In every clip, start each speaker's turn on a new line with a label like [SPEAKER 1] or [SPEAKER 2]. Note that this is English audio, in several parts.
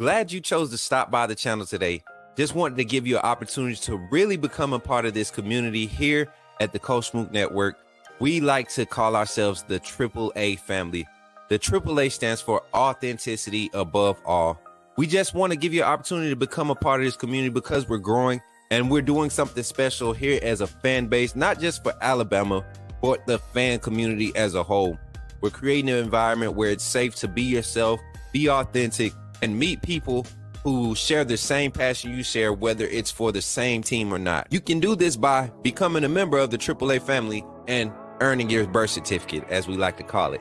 [SPEAKER 1] Glad you chose to stop by the channel today. Just wanted to give you an opportunity to really become a part of this community here at the Coach Smook Network. We like to call ourselves the AAA family. The AAA stands for authenticity above all. We just want to give you an opportunity to become a part of this community because we're growing and we're doing something special here as a fan base, not just for Alabama, but the fan community as a whole. We're creating an environment where it's safe to be yourself, be authentic, and meet people who share the same passion you share, whether it's for the same team or not. You can do this by becoming a member of the AAA family and earning your birth certificate, as we like to call it.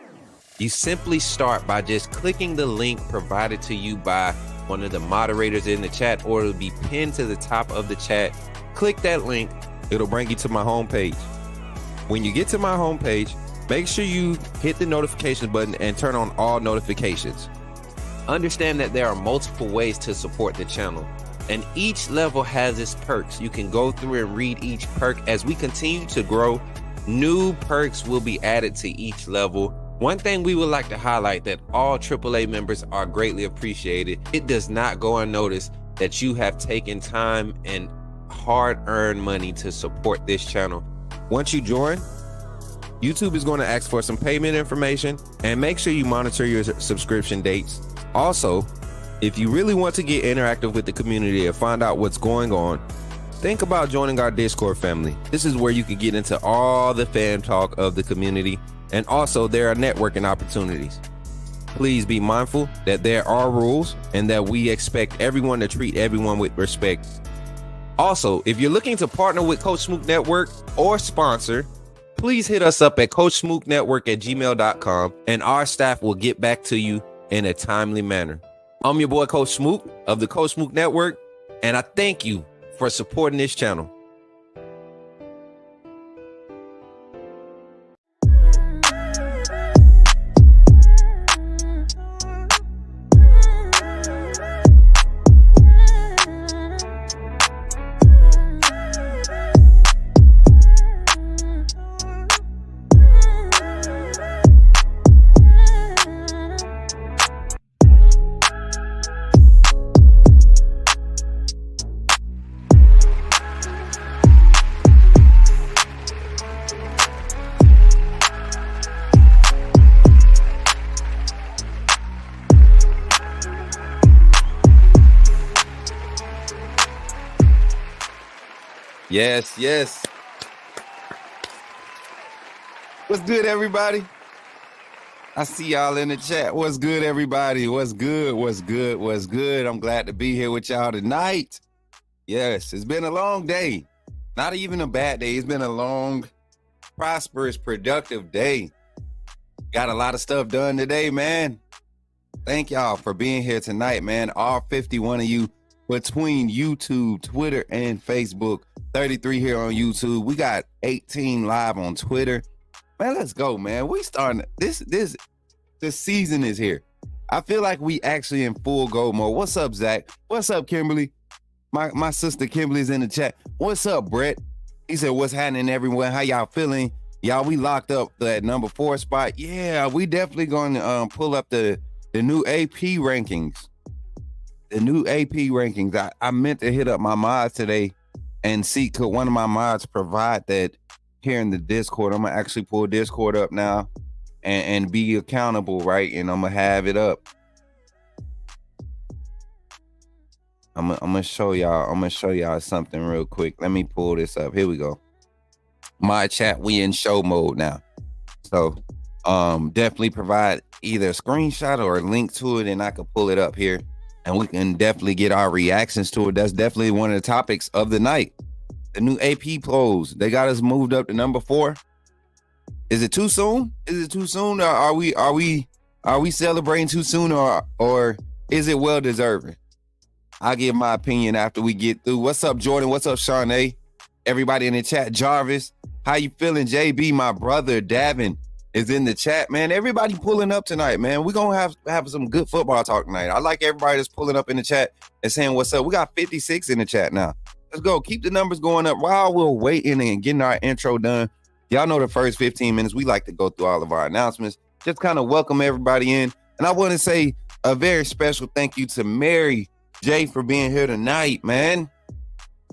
[SPEAKER 1] You simply start by just clicking the link provided to you by one of the moderators in the chat, or it'll be pinned to the top of the chat. Click that link, it'll bring you to my homepage. When you get to my homepage, make sure you hit the notifications button and turn on all notifications. Understand that there are multiple ways to support the channel, and each level has its perks. You can go through and read each perk. As we continue to grow, new perks will be added to each level. One thing we would like to highlight that all AAA members are greatly appreciated. It does not go unnoticed that you have taken time and hard-earned money to support this channel. Once you join, YouTube is going to ask for some payment information, and make sure you monitor your subscription dates. Also, if you really want to get interactive with the community and find out what's going on, think about joining our Discord family. This is where you can get into all the fan talk of the community, and also there are networking opportunities. Please be mindful that there are rules and that we expect everyone to treat everyone with respect. Also, if you're looking to partner with Coach Smook Network or sponsor, please hit us up at coachsmooknetwork@gmail.com and our staff will get back to you in a timely manner. I'm your boy, Coach Smook of the Coach Smook Network, and I thank you for supporting this channel. Yes, yes. What's good, everybody? I see y'all in the chat. What's good, everybody? What's good? What's good? What's good? I'm glad to be here with y'all tonight. Yes, it's been a long day. Not even a bad day. It's been a long, prosperous, productive day. Got a lot of stuff done today, man. Thank y'all for being here tonight, man. All 51 of you between YouTube, Twitter, and Facebook. 33 here on YouTube. We got 18 live on Twitter. Man, let's go, man. We starting this season is here. I feel like we actually in full go mode. What's up, Zach? What's up, Kimberly? My sister Kimberly's in the chat. What's up, Brett? He said, what's happening, everyone? How y'all feeling? Y'all, we locked up that number 4 spot. Yeah, we definitely going to pull up the new AP rankings. The new AP rankings. I meant to hit up my mods today and see, could one of my mods provide that here in the Discord. I'm gonna actually pull Discord up now and be accountable, right? And I'm gonna have it up. I'm gonna show y'all something real quick. Let me pull this up. Here we go. My chat, we in show mode now. So definitely provide either a screenshot or a link to it, and I can pull it up here. And we can definitely get our reactions to it. That's definitely one of the topics of the night. The new AP polls. They got us moved up to number 4. Is it too soon? Is it too soon? Or are we celebrating too soon, or is it well deserving? I'll give my opinion after we get through. What's up, Jordan? What's up, Shawnee? Everybody in the chat. Jarvis, how you feeling? JB, my brother, Davin is in the chat, man. Everybody pulling up tonight, man. We're gonna have some good football talk tonight. I like everybody that's pulling up in the chat and saying what's up. We got 56 in the chat now. Let's go. Keep the numbers going up while we're waiting and getting our intro done. Y'all know the first 15 minutes we like to go through all of our announcements, just kind of welcome everybody in. And I want to say a very special thank you to Mary J for being here tonight, man.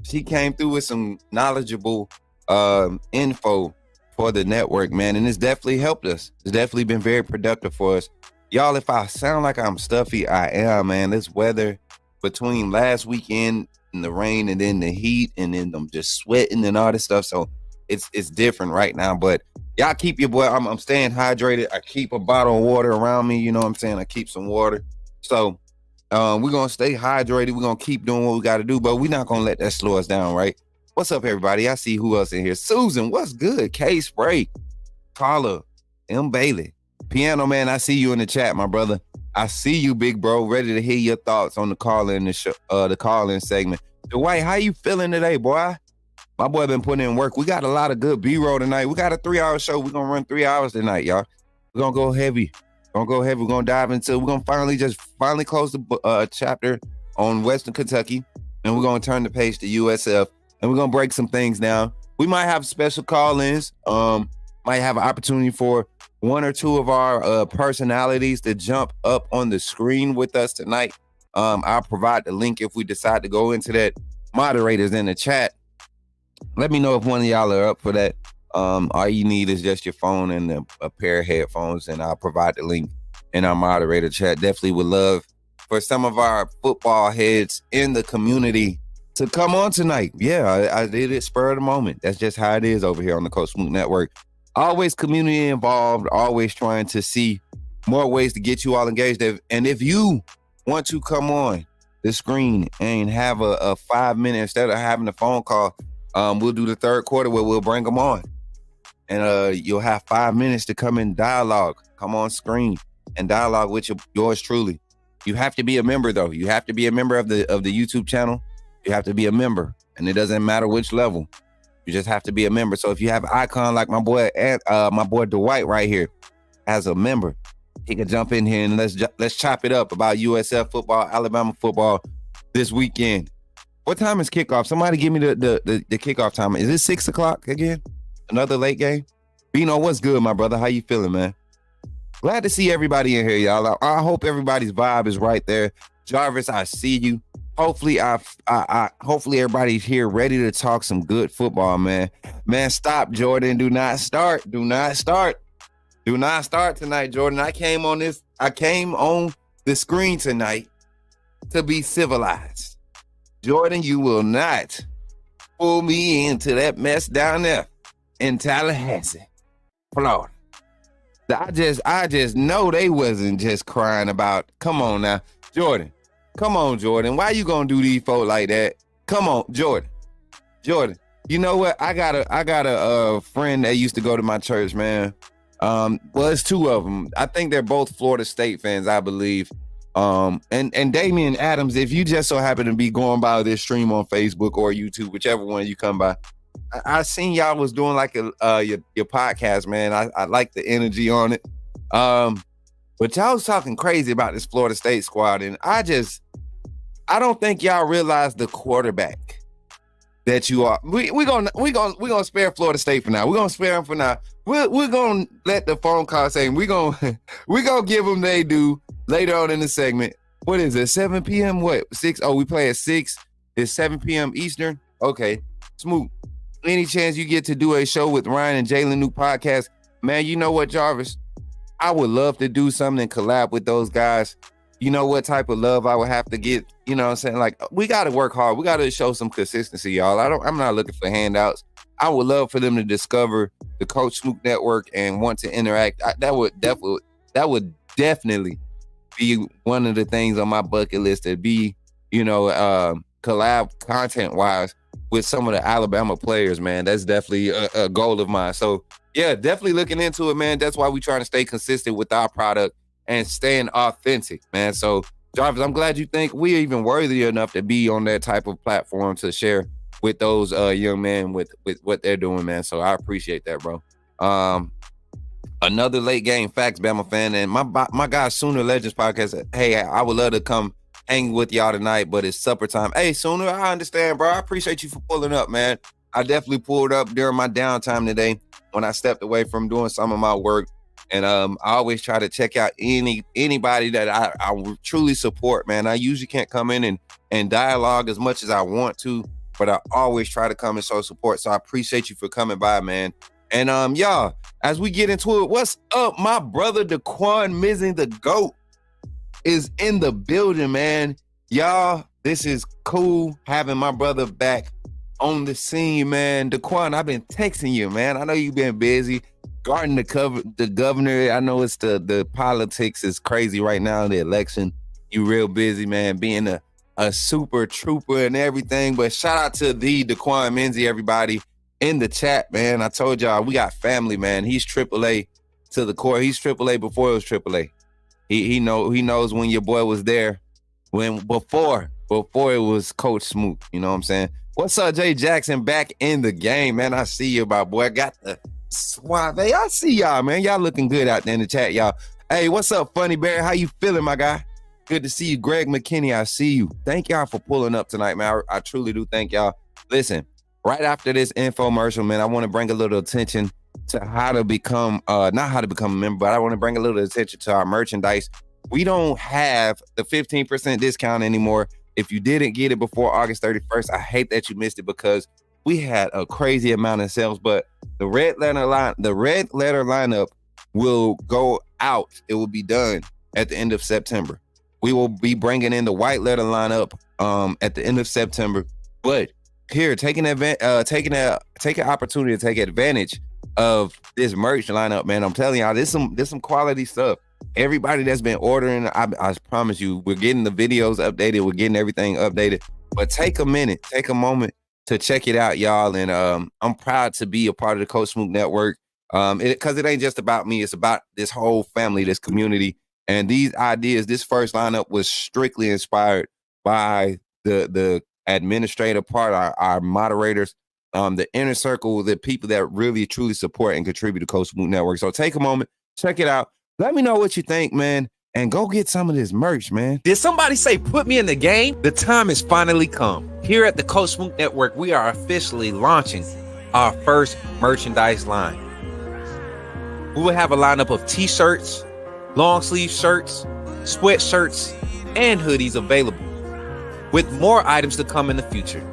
[SPEAKER 1] She came through with some knowledgeable info for the network, man, and it's definitely helped us. It's definitely been very productive for us. Y'all, if I sound like I'm stuffy, I am, man. This weather between last weekend and the rain and then the heat and then I'm just sweating and all this stuff. So it's different right now, but y'all keep your boy. I'm staying hydrated. I keep a bottle of water around me. You know what I'm saying? I keep some water. So we're going to stay hydrated. We're going to keep doing what we got to do, but we're not going to let that slow us down, right? What's up, everybody? I see who else in here. Susan, what's good? K Spray, Carla, M. Bailey, Piano Man, I see you in the chat, my brother. I see you, big bro. Ready to hear your thoughts on the call-in the call-in segment. Dwight, how you feeling today, boy? My boy been putting in work. We got a lot of good B-roll tonight. We got a 3-hour show. We're going to run 3 hours tonight, y'all. We're going to go heavy. We're going to dive into, we're going to finally close the chapter on Western Kentucky, and we're going to turn the page to USF, and we're going to break some things down. We might have special call-ins. Might have an opportunity for one or two of our personalities to jump up on the screen with us tonight. I'll provide the link if we decide to go into that. Moderators in the chat, let me know if one of y'all are up for that. All you need is just your phone and a pair of headphones, and I'll provide the link in our moderator chat. Definitely would love for some of our football heads in the community to come on tonight. Yeah, I did it spur of the moment. That's just how it is over here on the Coach Smook Network. Always community involved, always trying to see more ways to get you all engaged. And if you want to come on the screen and have a 5 minute, instead of having a phone call, we'll do the third quarter where we'll bring them on. And you'll have 5 minutes to come in dialogue, come on screen and dialogue with yours truly. You have to be a member, though. You have to be a member of the YouTube channel. You have to be a member, and it doesn't matter which level. You just have to be a member. So if you have an icon like my boy Dwight right here as a member, he can jump in here and let's chop it up about USF football, Alabama football this weekend. What time is kickoff? Somebody give me the kickoff time. Is it 6 o'clock again? Another late game? Bino, what's good, my brother? How you feeling, man? Glad to see everybody in here, y'all. I hope everybody's vibe is right there. Jarvis, I see you. Hopefully, hopefully everybody's here ready to talk some good football, man. Man, stop, Jordan. Do not start. Do not start. Do not start tonight, Jordan. I came on the screen tonight to be civilized. Jordan, you will not pull me into that mess down there in Tallahassee, Florida. I just know they wasn't just crying about, come on now, Jordan. Come on, Jordan. Why you gonna do these folks like that? Come on, Jordan. Jordan. You know what? I got a friend that used to go to my church, man. Well, it's two of them. I think they're both Florida State fans, I believe. And Damian Adams, if you just so happen to be going by this stream on Facebook or YouTube, whichever one you come by, I seen y'all was doing like your podcast, man. I like the energy on it. But y'all was talking crazy about this Florida State squad, and I don't think y'all realize the quarterback that you are. We're gonna spare Florida State for now. We're gonna spare them for now. We're gonna let the phone call say we're gonna give them they do later on in the segment. What is it? 7 p.m. What? 6? Oh, we play at 6. It's 7 p.m. Eastern. Okay. Smook, any chance you get to do a show with Ryan and Jalen new podcast? Man, you know what, Jarvis? I would love to do something and collab with those guys. You know what type of love I would have to get? You know what I'm saying? Like, we got to work hard. We got to show some consistency, y'all. I'm not looking for handouts. I would love for them to discover the Coach Smook Network and want to interact. That would definitely be one of the things on my bucket list, to be, collab content-wise with some of the Alabama players, man. That's definitely a goal of mine. So, yeah, definitely looking into it, man. That's why we're trying to stay consistent with our product and staying authentic, man. So, Jarvis, I'm glad you think we're even worthy enough to be on that type of platform to share with those young men with what they're doing, man. So I appreciate that, bro. Another late game facts, Bama fan, and my guy Sooner Legends podcast. Hey, I would love to come hang with y'all tonight, but it's supper time. Hey, Sooner, I understand, bro. I appreciate you for pulling up, man. I definitely pulled up during my downtime today when I stepped away from doing some of my work. And I always try to check out anybody that I truly support, man. I usually can't come in and dialogue as much as I want to, but I always try to come and show support. So I appreciate you for coming by, man. And y'all, as we get into it, what's up? My brother Daquan Mizzy, the GOAT, is in the building, man. Y'all, this is cool having my brother back on the scene, man. Daquan, I've been texting you, man. I know you've been busy guarding the governor. I know it's the politics is crazy right now, the election. You real busy, man, being a super trooper and everything. But shout out to the Daquan Mizzy, everybody in the chat, man. I told y'all we got family, man. He's AAA to the core. He's AAA before it was AAA. He knows when your boy was there, before it was Coach Smook. You know what I'm saying? What's up, Jay Jackson? Back in the game, man. I see you, my boy. Got the suave. I see y'all, man. Y'all looking good out there in the chat, y'all. Hey, what's up, Funny Bear? How you feeling, my guy? Good to see you, Greg McKinney. I see you. Thank y'all for pulling up tonight, man. I truly do thank y'all. Listen, right after this infomercial, man, I want to bring a little attention to how to become, not how to become a member, but I want to bring a little attention to our merchandise. We don't have the 15% discount anymore. If you didn't get it before August 31st, I hate that you missed it because we had a crazy amount of sales, but the red letter lineup will go out. It will be done at the end of September. We will be bringing in the white letter lineup at the end of September. But here, take an opportunity to take advantage of this merch lineup, man. I'm telling y'all, there's some quality stuff. Everybody that's been ordering, I promise you, we're getting the videos updated, we're getting everything updated. But take a moment to check it out, y'all. And I'm proud to be a part of the Coach Smook Network. Because it ain't just about me, it's about this whole family, this community. And these ideas, this first lineup was strictly inspired by the administrative part, our moderators, the inner circle, the people that really truly support and contribute to Coach Smook Network. So take a moment, check it out. Let me know what you think, man, and go get some of this merch, man. Did somebody say put me in the game? The time has finally come. Here at the Coach Smook Network, we are officially launching our first merchandise line. We will have a lineup of t-shirts, long sleeve shirts, sweatshirts, and hoodies available, with more items to come in the future.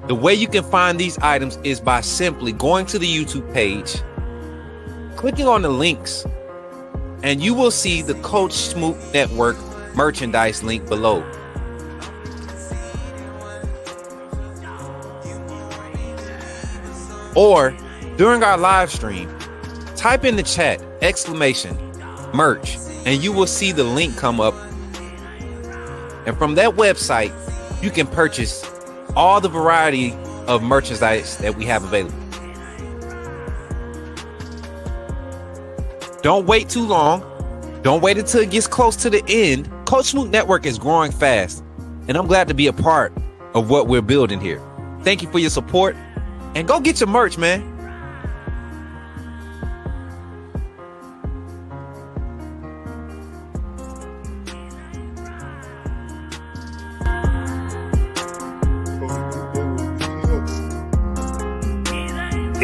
[SPEAKER 1] The way you can find these items is by simply going to the YouTube page, clicking on the links, and you will see the Coach Smook Network merchandise link below. Or during our live stream, type in the chat !merch, and you will see the link come up. And from that website, you can purchase all the variety of merchandise that we have available. Don't wait too long. Don't wait until it gets close to the end. Coach Smook Network is growing fast, and I'm glad to be a part of what we're building here. Thank you for your support, and go get your merch, man.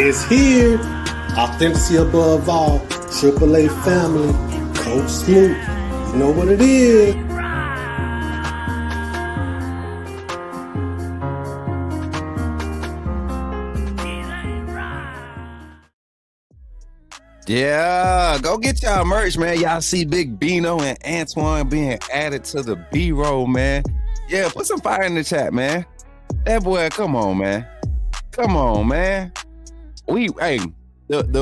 [SPEAKER 2] It's here. Authenticity above all. AAA family. Coach Smook. You know what it is.
[SPEAKER 1] Yeah, go get y'all merch, man. Y'all see Big Bino and Antoine being added to the B-roll, man. Yeah, put some fire in the chat, man. That boy, come on, man. Come on, man. The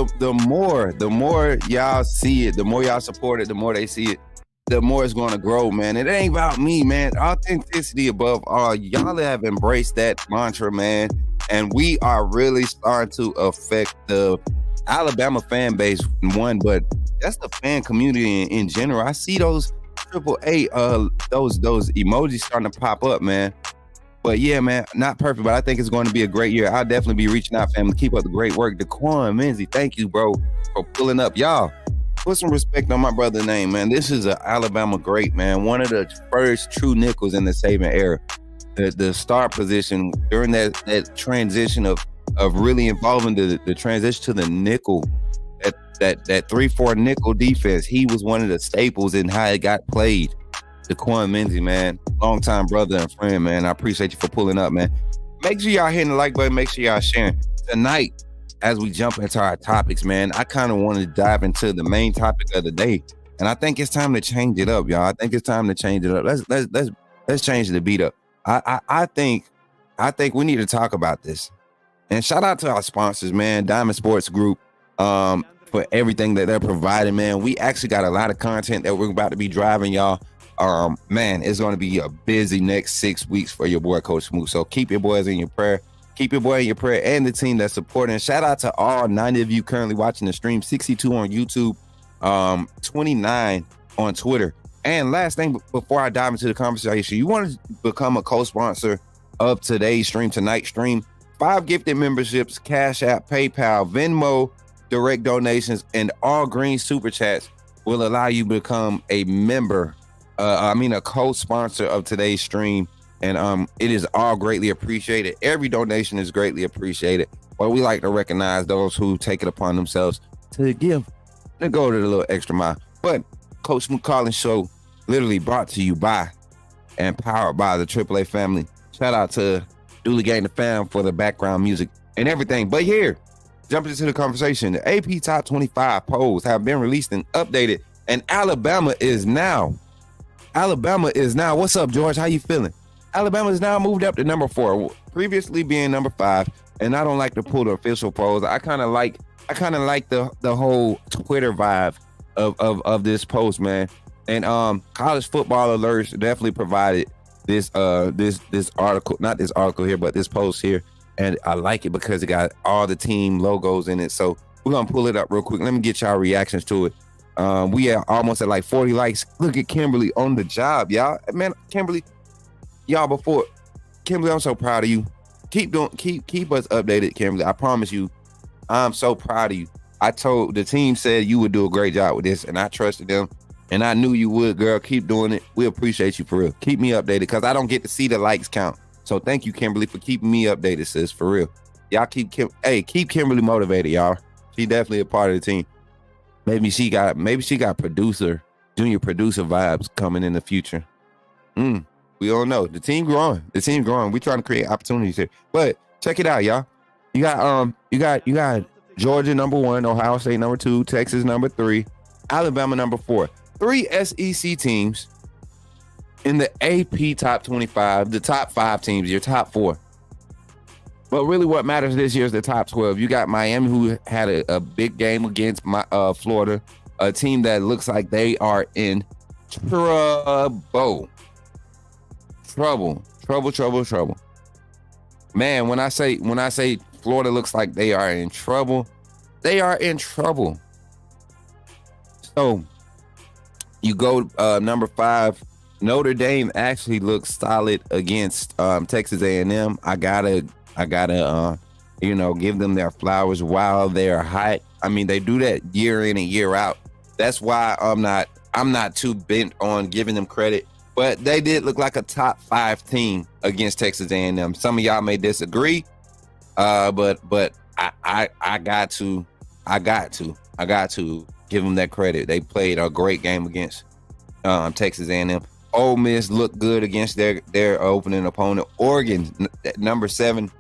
[SPEAKER 1] more y'all see it, the more y'all support it, the more they see it, the more it's going to grow, man. It ain't about me, man. Authenticity above all. Y'all have embraced that mantra, man. And we are really starting to affect the Alabama fan base, but that's the fan community in general. I see those AAA, those emojis starting to pop up, man. But yeah, man, not perfect, but I think it's going to be a great year. I'll definitely be reaching out, family. Keep up the great work. Daquan Mizzy, thank you, bro, for pulling up. Y'all, put some respect on my brother's name, man. This is an Alabama great, man. One of the first true nickels in the Saban era. The star position during that transition of really involving the transition to the nickel that 3-4 nickel defense. He was one of the staples in how it got played. Daquan Menzie, man, longtime brother and friend, man. I appreciate you for pulling up, man. Make sure y'all hitting the like button. Make sure y'all sharing. Tonight, as we jump into our topics, man, I kind of wanted to dive into the main topic of the day, and I think it's time to change it up, y'all. I think it's time to change it up. Let's change the beat up. I think we need to talk about this. And shout out to our sponsors, man, Diamond Sports Group, for everything that they're providing, man. We actually got a lot of content that we're about to be driving, y'all. Man, it's going to be a busy next 6 weeks for your boy, Coach Smook. So keep your boys in your prayer. Keep your boy in your prayer and the team that's supporting. Shout out to all 90 of you currently watching the stream, 62 on YouTube, 29 on Twitter. And last thing, before I dive into the conversation, you want to become a co-sponsor of today's stream, tonight's stream. 5 gifted memberships, Cashapp, PayPal, Venmo, direct donations, and all green super chats will allow you to become a member, a co-sponsor of today's stream. And it is all greatly appreciated. Every donation is greatly appreciated. But we like to recognize those who take it upon themselves to give, to go to the little extra mile. But Coach Smook Collins Show, literally brought to you by and powered by the AAA family. Shout out to Dooley Gang the fam for the background music and everything. But here, jumping into the conversation, the AP Top 25 polls have been released and updated, and Alabama is now. What's up, George? How you feeling? Alabama is now moved up to number 4, previously being number 5. And I don't like to pull the official polls. I kind of like the whole Twitter vibe of this post, man. And College Football Alerts definitely provided this article, not this article here, but this post here. And I like it because it got all the team logos in it. So we're gonna pull it up real quick. Let me get y'all reactions to it. We are almost at like 40 likes. Look at Kimberly on the job, y'all. Man, Kimberly, Kimberly, I'm so proud of you. Keep us updated, Kimberly. I promise you, I'm so proud of you. I told the team said you would do a great job with this, and I trusted them, and I knew you would, girl. Keep doing it. We appreciate you for real. Keep me updated because I don't get to see the likes count. So thank you, Kimberly, for keeping me updated, sis, for real. Y'all keep Kimberly motivated, y'all. She definitely a part of the team. Maybe she got junior producer vibes coming in the future. We don't know. The team growing. We trying to create opportunities here. But check it out, y'all. You got Georgia number 1, Ohio State number 2, Texas number 3, Alabama number 4. 3 SEC teams in the AP Top 25, the top 5 teams, your top 4. But really what matters this year is the top 12. You got Miami, who had a big game against Florida, a team that looks like they are in trouble. Man, when I say Florida looks like they are in trouble, they are in trouble. So you go number 5. Notre Dame actually looks solid against Texas A&M. I gotta give them their flowers while they're hot. I mean, they do that year in and year out. That's why I'm not too bent on giving them credit. But they did look like a top 5 team against Texas A&M. Some of y'all may disagree, but I got to give them that credit. They played a great game against Texas A&M. Ole Miss looked good against their opening opponent. Oregon, number 7.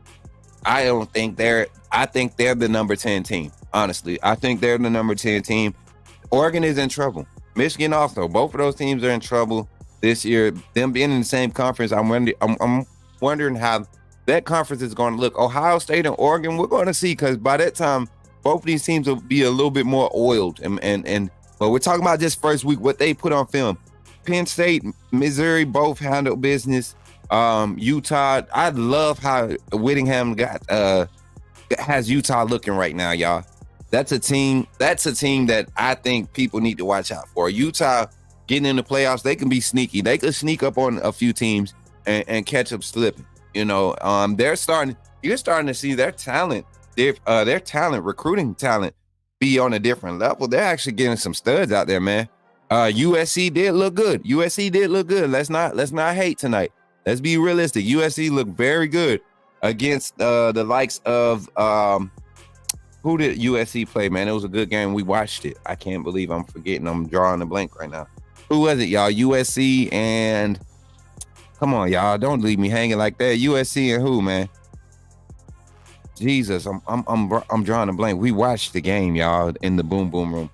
[SPEAKER 1] I think they're the number 10 team. Honestly, I think they're the number 10 team. Oregon is in trouble. Michigan also. Both of those teams are in trouble this year. Them being in the same conference, I'm wondering how that conference is going to look. Ohio State and Oregon, we're going to see, because by that time, both of these teams will be a little bit more oiled. But we're talking about just first week, what they put on film. Penn State, Missouri, both handled business. Utah, I love how Whittingham has Utah looking right now, y'all. That's a team that I think people need to watch out for. Utah getting in the playoffs, they can be sneaky. They could sneak up on a few teams and catch them slipping. You're starting to see their talent, recruiting talent, be on a different level. They're actually getting some studs out there, man. USC did look good. Let's not hate tonight. Let's be realistic. USC looked very good against the likes of Who did USC play, man? It was a good game. We watched it. I can't believe I'm forgetting. I'm drawing a blank right now. Who was it, y'all? USC and come on, y'all. Don't leave me hanging like that. USC and who, man? Jesus, I'm drawing a blank. We watched the game, y'all, in the boom boom room.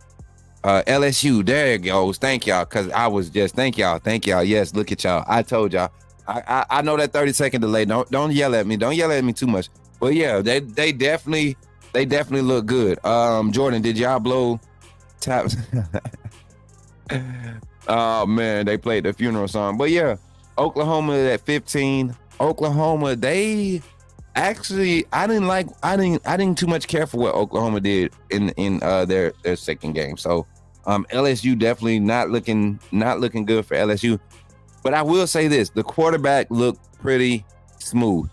[SPEAKER 1] LSU, there it goes. Thank y'all, because I was just thank y'all. Yes, look at y'all. I told y'all. I know that 30-second delay. Don't yell at me. Don't yell at me too much. But yeah, they definitely look good. Jordan, did y'all blow taps? Oh man, they played the funeral song. But yeah, Oklahoma at 15. Oklahoma, they actually I didn't too much care for what Oklahoma did in their second game. So LSU definitely not looking good for LSU. But I will say this, the quarterback looked pretty smooth.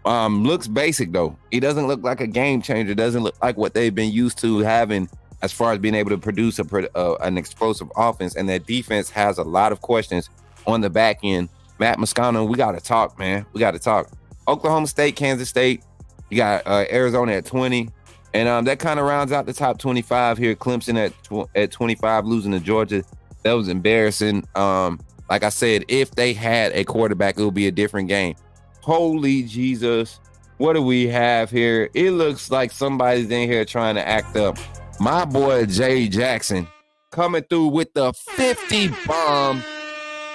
[SPEAKER 1] Looks basic though. He doesn't look like a game changer. Doesn't look like what they've been used to having as far as being able to produce an explosive offense. And that defense has a lot of questions on the back end. Matt Moscano, we got to talk, man. We got to talk. Oklahoma State, Kansas State. You got Arizona at 20. And that kind of rounds out the top 25 here. Clemson at 25, losing to Georgia. That was embarrassing. Like I said, if they had a quarterback, it would be a different game. Holy Jesus. What do we have here? It looks like somebody's in here trying to act up. My boy, Jay Jackson, coming through with the 50 bomb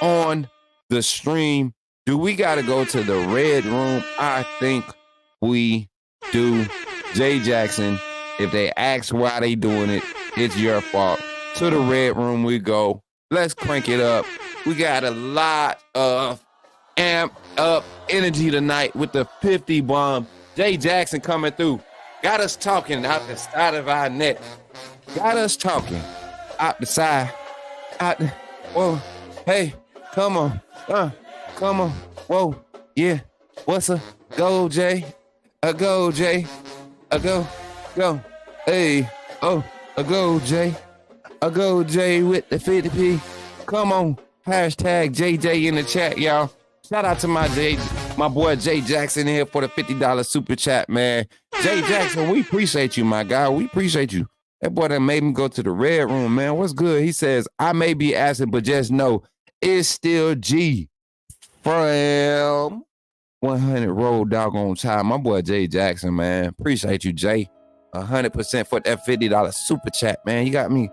[SPEAKER 1] on the stream. Do we got to go to the red room? I think we do. Jay Jackson, if they ask why they doing it, it's your fault. To the red room we go. Let's crank it up. We got a lot of amp up energy tonight with the 50 bomb. Jay Jackson coming through. Got us talking out the side of our neck. Got us talking out the side. Whoa. Hey, come on. Come on. Whoa. Yeah. What's a go, Jay? A go, Jay. A go. Go. Hey. Oh. A go, Jay. A go, Jay with the 50p. Come on. Hashtag JJ in the chat, y'all. Shout out to my boy Jay Jackson here for the $50 super chat, man. Jay Jackson, we appreciate you, my guy. We appreciate you. That boy that made me go to the red room, man. What's good? He says, I may be asking, but just know it's still G from 100 roll doggone time. My boy Jay Jackson, man. Appreciate you, Jay. 100% for that $50 super chat, man. You got me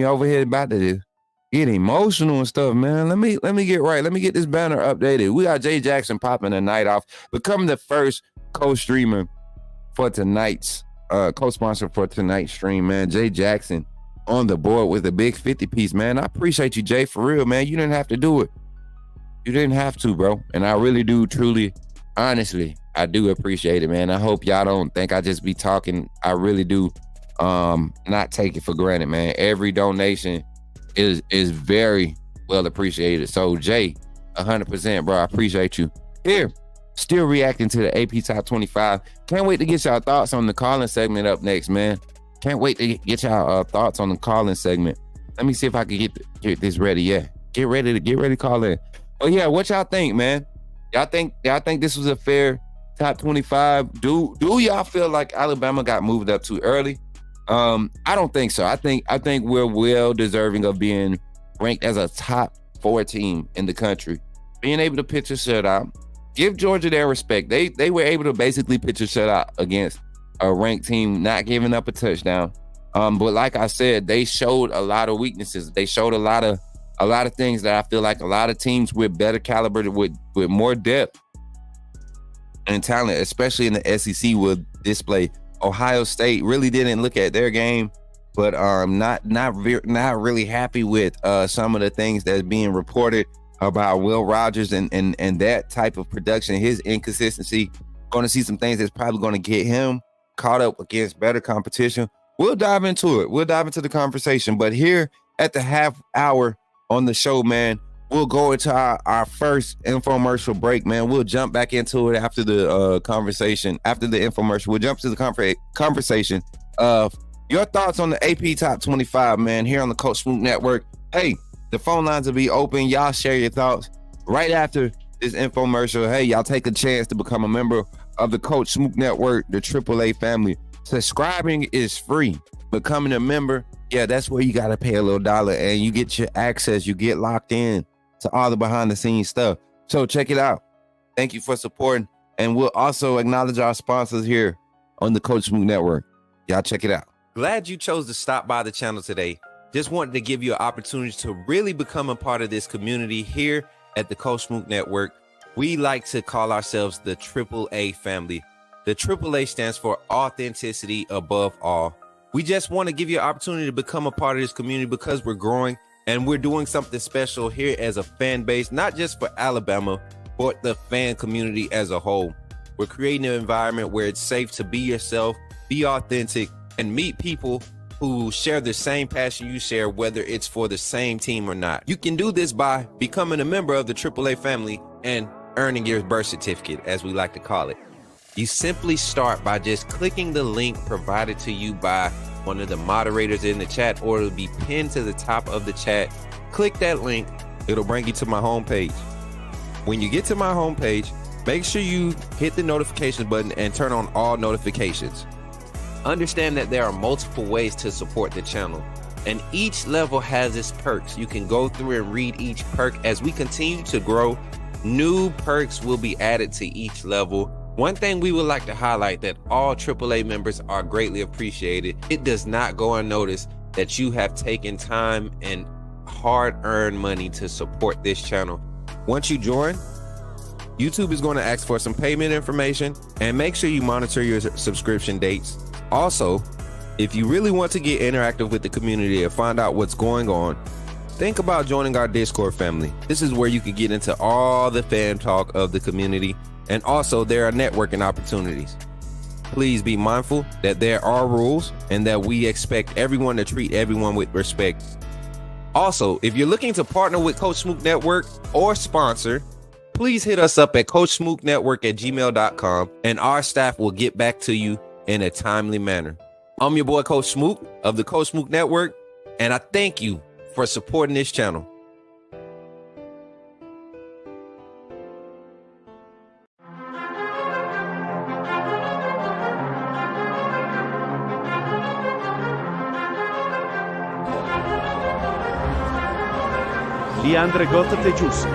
[SPEAKER 1] over here about to get emotional and stuff, man. Let me get right. Let me get this banner updated. We got Jay Jackson popping the night off, becoming the first co-streamer for tonight's co-sponsor for tonight's stream, man. Jay Jackson on the board with a big 50 piece, man. I appreciate you, Jay, for real, man. You didn't have to do it. You didn't have to, bro. And I really do, truly, honestly, I do appreciate it, man. I hope y'all don't think I just be talking. I really do not take it for granted, man. Every donation is very well appreciated. So Jay, 100%, bro. I appreciate you. Here, still reacting to the AP Top 25. Can't wait to get y'all thoughts on the calling segment up next, man. Can't wait to get y'all thoughts on the calling segment. Let me see if I can get this ready. Yeah, get ready to call in. Oh yeah, what y'all think, man? Y'all think this was a fair top 25? Do y'all feel like Alabama got moved up too early? I don't think so. I think we're well deserving of being ranked as a top 4 team in the country. Being able to pitch a shutout, give Georgia their respect. They were able to basically pitch a shutout against a ranked team, not giving up a touchdown. But like I said, they showed a lot of weaknesses. They showed a lot of things that I feel like a lot of teams with better caliber, with more depth and talent, especially in the SEC, will display. Ohio State really didn't look at their game, but not really happy with some of the things that's being reported about Will Rogers and that type of production, his inconsistency. Going to see some things that's probably going to get him caught up against better competition. We'll dive into it. We'll dive into the conversation. But here at the half hour on the show, man, we'll go into our first infomercial break, man. We'll jump back into it after the conversation, after the infomercial. We'll jump to the conversation of your thoughts on the AP Top 25, man, here on the Coach Smook Network. Hey, the phone lines will be open. Y'all share your thoughts right after this infomercial. Hey, y'all take a chance to become a member of the Coach Smook Network, the AAA family. Subscribing is free. Becoming a member, yeah, that's where you got to pay a little dollar and you get your access. You get locked in to all the behind the scenes stuff. So check it out. Thank you for supporting. And we'll also acknowledge our sponsors here on the Coach Smook Network. Y'all check it out. Glad you chose to stop by the channel today. Just wanted to give you an opportunity to really become a part of this community here at the Coach Smook Network. We like to call ourselves the AAA family. The AAA stands for authenticity above all. We just want to give you an opportunity to become a part of this community because we're growing and we're doing something special here as a fan base, not just for Alabama, but the fan community as a whole. We're creating an environment where it's safe to be yourself, be authentic, and meet people who share the same passion you share, whether it's for the same team or not. You can do this by becoming a member of the AAA family and earning your birth certificate, as we like to call it. You simply start by just clicking the link provided to you by one of the moderators in the chat, or it'll be pinned to the top of the chat. Click that link. It'll bring you to my homepage. When you get to my homepage, make sure you hit the notification button and turn on all notifications. Understand that there are multiple ways to support the channel, and each level has its perks. You can go through and read each perk. As we continue to grow, new perks will be added to each level. One thing we would like to highlight that all AAA members are greatly appreciated. It does not go unnoticed that you have taken time and hard-earned money to support this channel. Once you join, YouTube is going to ask for some payment information, and make sure you monitor your subscription dates. Also, if you really want to get interactive with the community and find out what's going on, think about joining our Discord family. This is where you can get into all the fan talk of the community, and also there are networking opportunities. Please be mindful that there are rules and that we expect everyone to treat everyone with respect. Also, if you're looking to partner with Coach Smook Network or sponsor, please hit us up at coachsmooknetwork@gmail.com and our staff will get back to you in a timely manner. I'm your boy Coach Smook of the Coach Smook Network, and I thank you for supporting this channel.
[SPEAKER 3] Leandre Gotte Jus.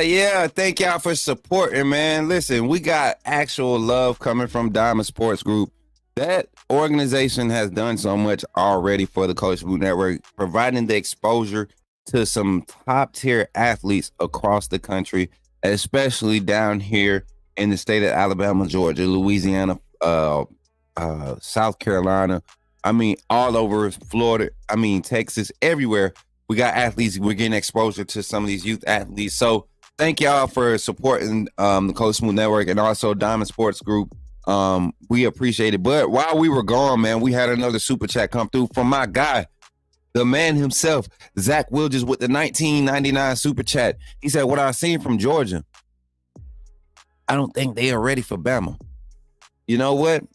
[SPEAKER 1] Yeah. Thank y'all for supporting, man. Listen, we got actual love coming from Diamond Sports Group. That organization has done so much already for the Coach Smook Network, providing the exposure to some top tier athletes across the country, especially down here in the state of Alabama, Georgia, Louisiana, South Carolina. I mean, all over Florida. I mean, Texas, everywhere. We got athletes. We're getting exposure to some of these youth athletes. So thank y'all for supporting the Coach Smook Network and also Diamond Sports Group. We appreciate it. But while we were gone, man, we had another super chat come through from my guy, the man himself, Zach Wilges, with the 1999 super chat. He said, what I've seen from Georgia, I don't think they are ready for Bama. You know what?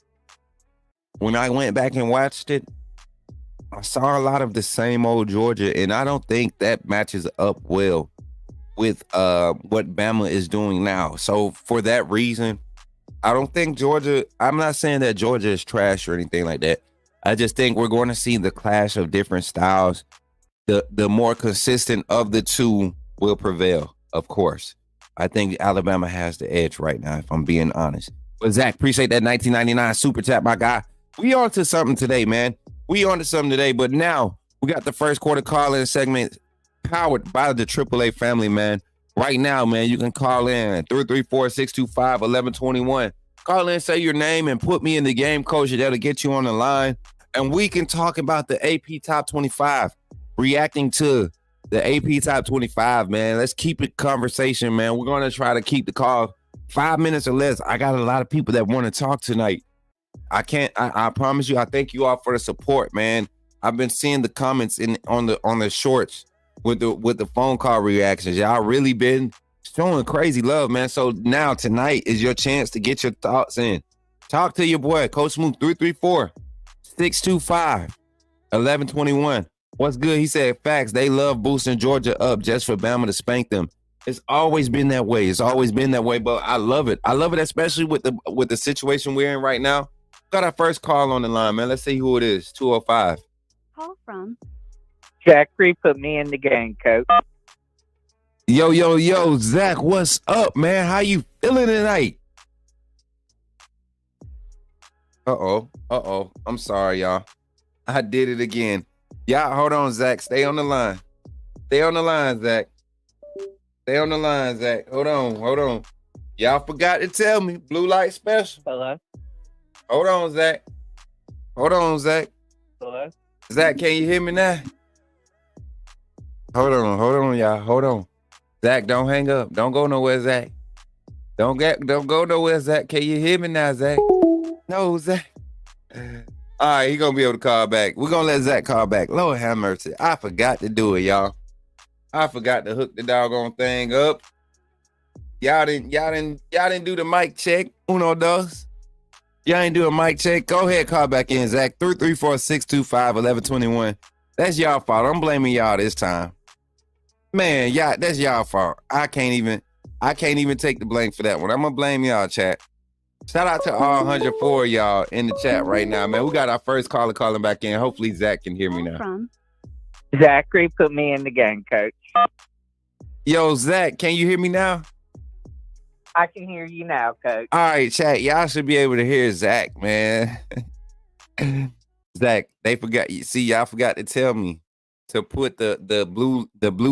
[SPEAKER 1] When I went back and watched it, I saw a lot of the same old Georgia, and I don't think that matches up well with what Bama is doing now. So for that reason, I don't think Georgia, I'm not saying that Georgia is trash or anything like that. I just think we're going to see the clash of different styles. The more consistent of the two will prevail, of course. I think Alabama has the edge right now, if I'm being honest. But Zach, appreciate that 1999 super chat, my guy. We on to something today, man. But now we got the first quarter call-in segment powered by the AAA family, man. Right now, man, you can call in 334-625-1121. Call in, say your name, and put me in the game, coach. That'll get you on the line. And we can talk about the AP Top 25, reacting to the AP Top 25, man. Let's keep it conversation, man. We're going to try to keep the call 5 minutes or less. I got a lot of people that want to talk tonight. I promise you, I thank you all for the support, man. I've been seeing the comments on the shorts with the phone call reactions. Y'all really been showing crazy love, man. So now tonight is your chance to get your thoughts in. Talk to your boy, Coach Smook, 334-625-1121. What's good? He said, facts. They love boosting Georgia up just for Bama to spank them. It's always been that way. It's always been that way, but I love it. I love it, especially with the situation we're in right now. Got our first call on the line, man. Let's see who it is. 205.
[SPEAKER 4] Call from
[SPEAKER 5] Zachary, put me in the game, coach.
[SPEAKER 1] Yo, Zach, what's up, man? How you feeling tonight? Uh-oh. I'm sorry, y'all. I did it again. Y'all, hold on, Zach. Stay on the line. Stay on the line, Zach. Stay on the line, Zach. Hold on. Y'all forgot to tell me. Blue light special.
[SPEAKER 5] Hello?
[SPEAKER 1] Hold on, Zach.
[SPEAKER 5] Hello?
[SPEAKER 1] Zach, can you hear me now? Hold on, y'all. Hold on. Zach, don't hang up. Don't go nowhere, Zach. Don't go nowhere, Zach. Can you hear me now, Zach? No, Zach. All right, he gonna be able to call back. We're gonna let Zach call back. Lord have mercy. I forgot to do it, y'all. I forgot to hook the doggone thing up. Y'all didn't do the mic check. Uno, dos. Y'all ain't do a mic check. Go ahead, call back in, Zach. 334-625-1121. That's y'all fault. I'm blaming y'all this time. Man, y'all, that's y'all fault. I can't even take the blame for that one. I'm gonna blame y'all, chat. Shout out to all 104 y'all in the chat right now, man. We got our first caller calling back in. Hopefully Zach can hear me now.
[SPEAKER 4] from
[SPEAKER 5] Zachary, put me in the game, coach.
[SPEAKER 1] Yo, Zach, can you hear me now?
[SPEAKER 5] I can hear you now, coach.
[SPEAKER 1] All right, chat. Y'all should be able to hear Zach, man. Zach, they forgot. See, y'all forgot to tell me to put the blue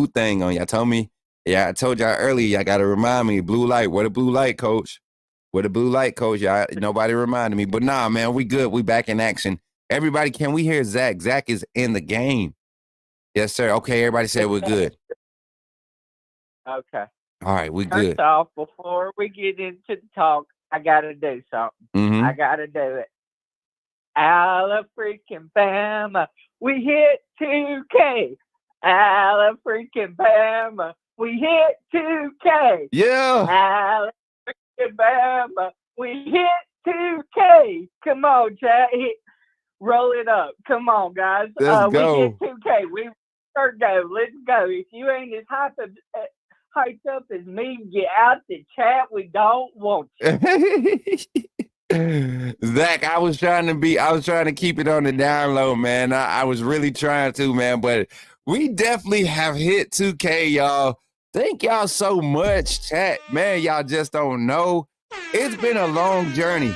[SPEAKER 1] thing on. Y'all told me. Yeah, I told y'all earlier. Y'all got to remind me. Blue light. What a blue light, coach. What a blue light, coach. Y'all, nobody reminded me. But nah, man, we good. We back in action. Everybody, can we hear Zach? Zach is in the game. Yes, sir. Okay, everybody said we're good.
[SPEAKER 5] Okay.
[SPEAKER 1] All right, we good.
[SPEAKER 5] First off, before we get into the talk, I got to do something.
[SPEAKER 1] Mm-hmm.
[SPEAKER 5] I got to do it. Alabama, we hit 2K. Alabama, we hit 2K.
[SPEAKER 1] Yeah.
[SPEAKER 5] Alabama, we hit 2K. Come on, chat. Roll it up. Come on, guys.
[SPEAKER 1] Let's go.
[SPEAKER 5] We hit 2K. Let's go. If you ain't as hyped up as me, get out the chat. We don't want you.
[SPEAKER 1] Zach, I was trying to keep it on the down low, man. I was really trying to, man, but we definitely have hit 2K, y'all. Thank y'all so much, chat. Man, y'all just don't know. It's been a long journey.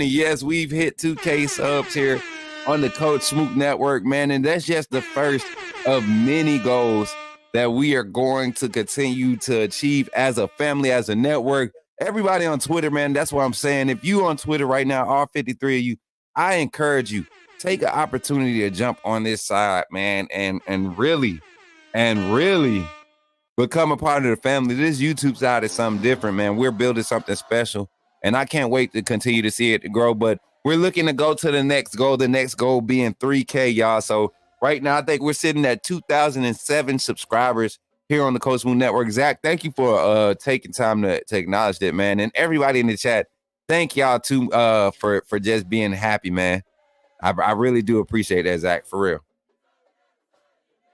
[SPEAKER 1] Yes, we've hit 2K subs here on the Coach Smook Network, man, and that's just the first of many goals that we are going to continue to achieve as a family, as a network. Everybody on Twitter, man, that's what I'm saying. If you on Twitter right now, all 53 of you, I encourage you, take an opportunity to jump on this side, man, and really become a part of the family. This YouTube side is something different, man. We're building something special, and I can't wait to continue to see it grow, but we're looking to go to the next goal being 3K, y'all. So right now, I think we're sitting at 2,007 subscribers here on the Coach Smook Network. Zach, thank you for taking time to acknowledge that, man. And everybody in the chat, thank y'all too for just being happy, man. I really do appreciate that, Zach, for real.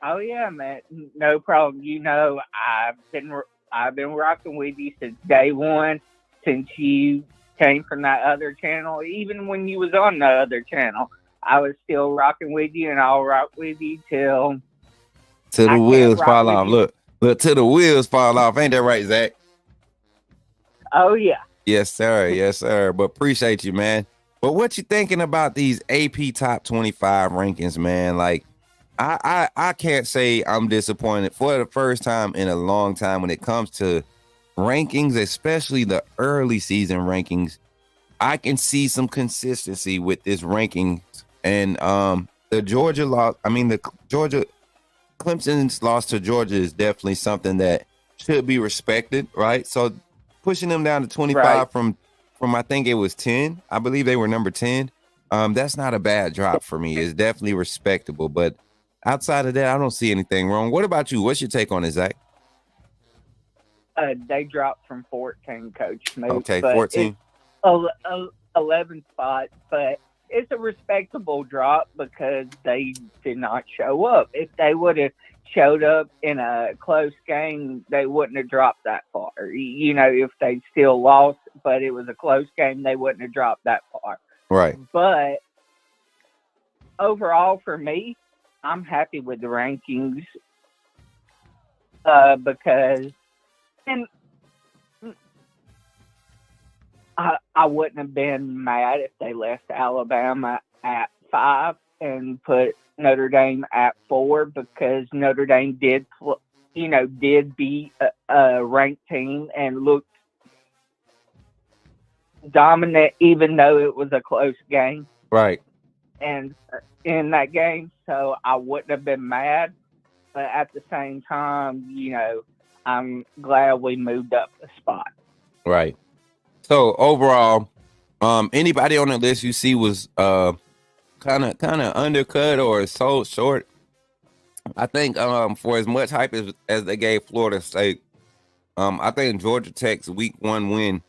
[SPEAKER 5] Oh yeah, man, no problem. You know, I've been rocking with you since day one, since you came from that other channel. Even when you was on the other channel, I was still rocking with you, and I'll rock with you till
[SPEAKER 1] the wheels fall off. Look, till the wheels fall off. Ain't that right, Zach?
[SPEAKER 5] Oh yeah.
[SPEAKER 1] Yes, sir. But appreciate you, man. But what you thinking about these AP Top 25 rankings, man? Like, I can't say I'm disappointed for the first time in a long time when it comes to rankings, especially the early season rankings, I can see some consistency with this ranking. And the Georgia loss, the Georgia Clemson's loss to Georgia is definitely something that should be respected, right? So pushing them down to 25 from I think it was 10. I believe they were number 10. That's not a bad drop for me. It's definitely respectable. But outside of that, I don't see anything wrong. What about you? What's your take on it, Zach?
[SPEAKER 5] They dropped from 14, Coach Smook.
[SPEAKER 1] Okay, 14.
[SPEAKER 5] 11 spots, but it's a respectable drop because they did not show up. If they would have showed up in a close game, they wouldn't have dropped that far. If they still lost, but it was a close game, they wouldn't have dropped that far.
[SPEAKER 1] Right.
[SPEAKER 5] But overall, for me, I'm happy with the rankings because I wouldn't have been mad if they left Alabama at 5 and put Notre Dame at 4 because Notre Dame did beat a ranked team and looked dominant even though it was a close game.
[SPEAKER 1] Right.
[SPEAKER 5] And in that game, so I wouldn't have been mad. But at the same time, I'm glad we moved up the spot.
[SPEAKER 1] Right. So overall, anybody on the list you see was kind of undercut or sold short. I think for as much hype as they gave Florida State, I think Georgia Tech's week 1 win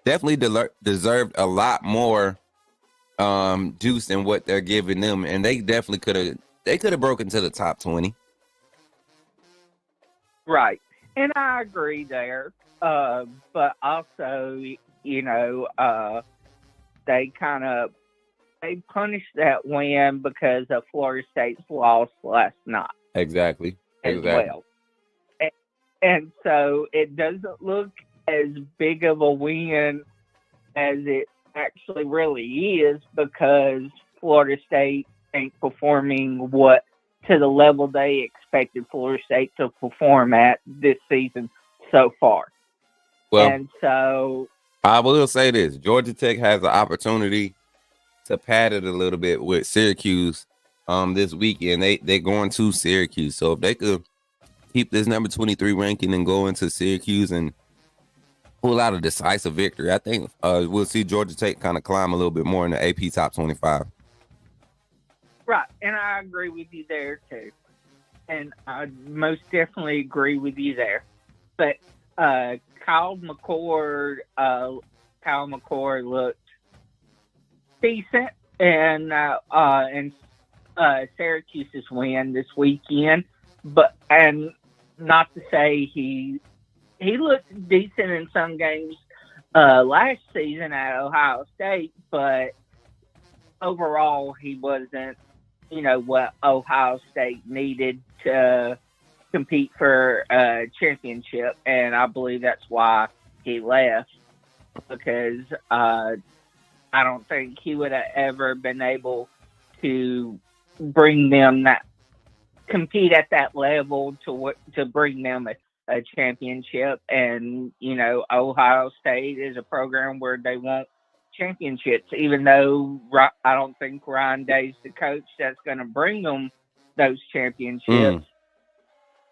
[SPEAKER 1] definitely deserved a lot more juice than what they're giving them, and they definitely could have broken to the top 20.
[SPEAKER 5] Right, and I agree there. But also, they punished that win because of Florida State's loss last night.
[SPEAKER 1] Exactly.
[SPEAKER 5] Well. And so it doesn't look as big of a win as it actually really is because Florida State ain't performing to the level they expected Florida State to perform at this season so far.
[SPEAKER 1] Well,
[SPEAKER 5] and so
[SPEAKER 1] I will say this: Georgia Tech has the opportunity to pad it a little bit with Syracuse this weekend. They're going to Syracuse, so if they could keep this number 23 ranking and go into Syracuse and pull out a decisive victory, I think we'll see Georgia Tech kind of climb a little bit more in the AP top 25.
[SPEAKER 5] Right, and I agree with you there too, and I most definitely agree with you there. But Kyle McCord looked decent, and Syracuse's win this weekend. And not to say he looked decent in some games last season at Ohio State, but overall he wasn't, what Ohio State needed to compete for a championship, and I believe that's why he left, because I don't think he would have ever been able to bring them compete at that level to bring them a championship. And Ohio State is a program where they want championships, even though I don't think Ryan Day's the coach that's going to bring them those championships.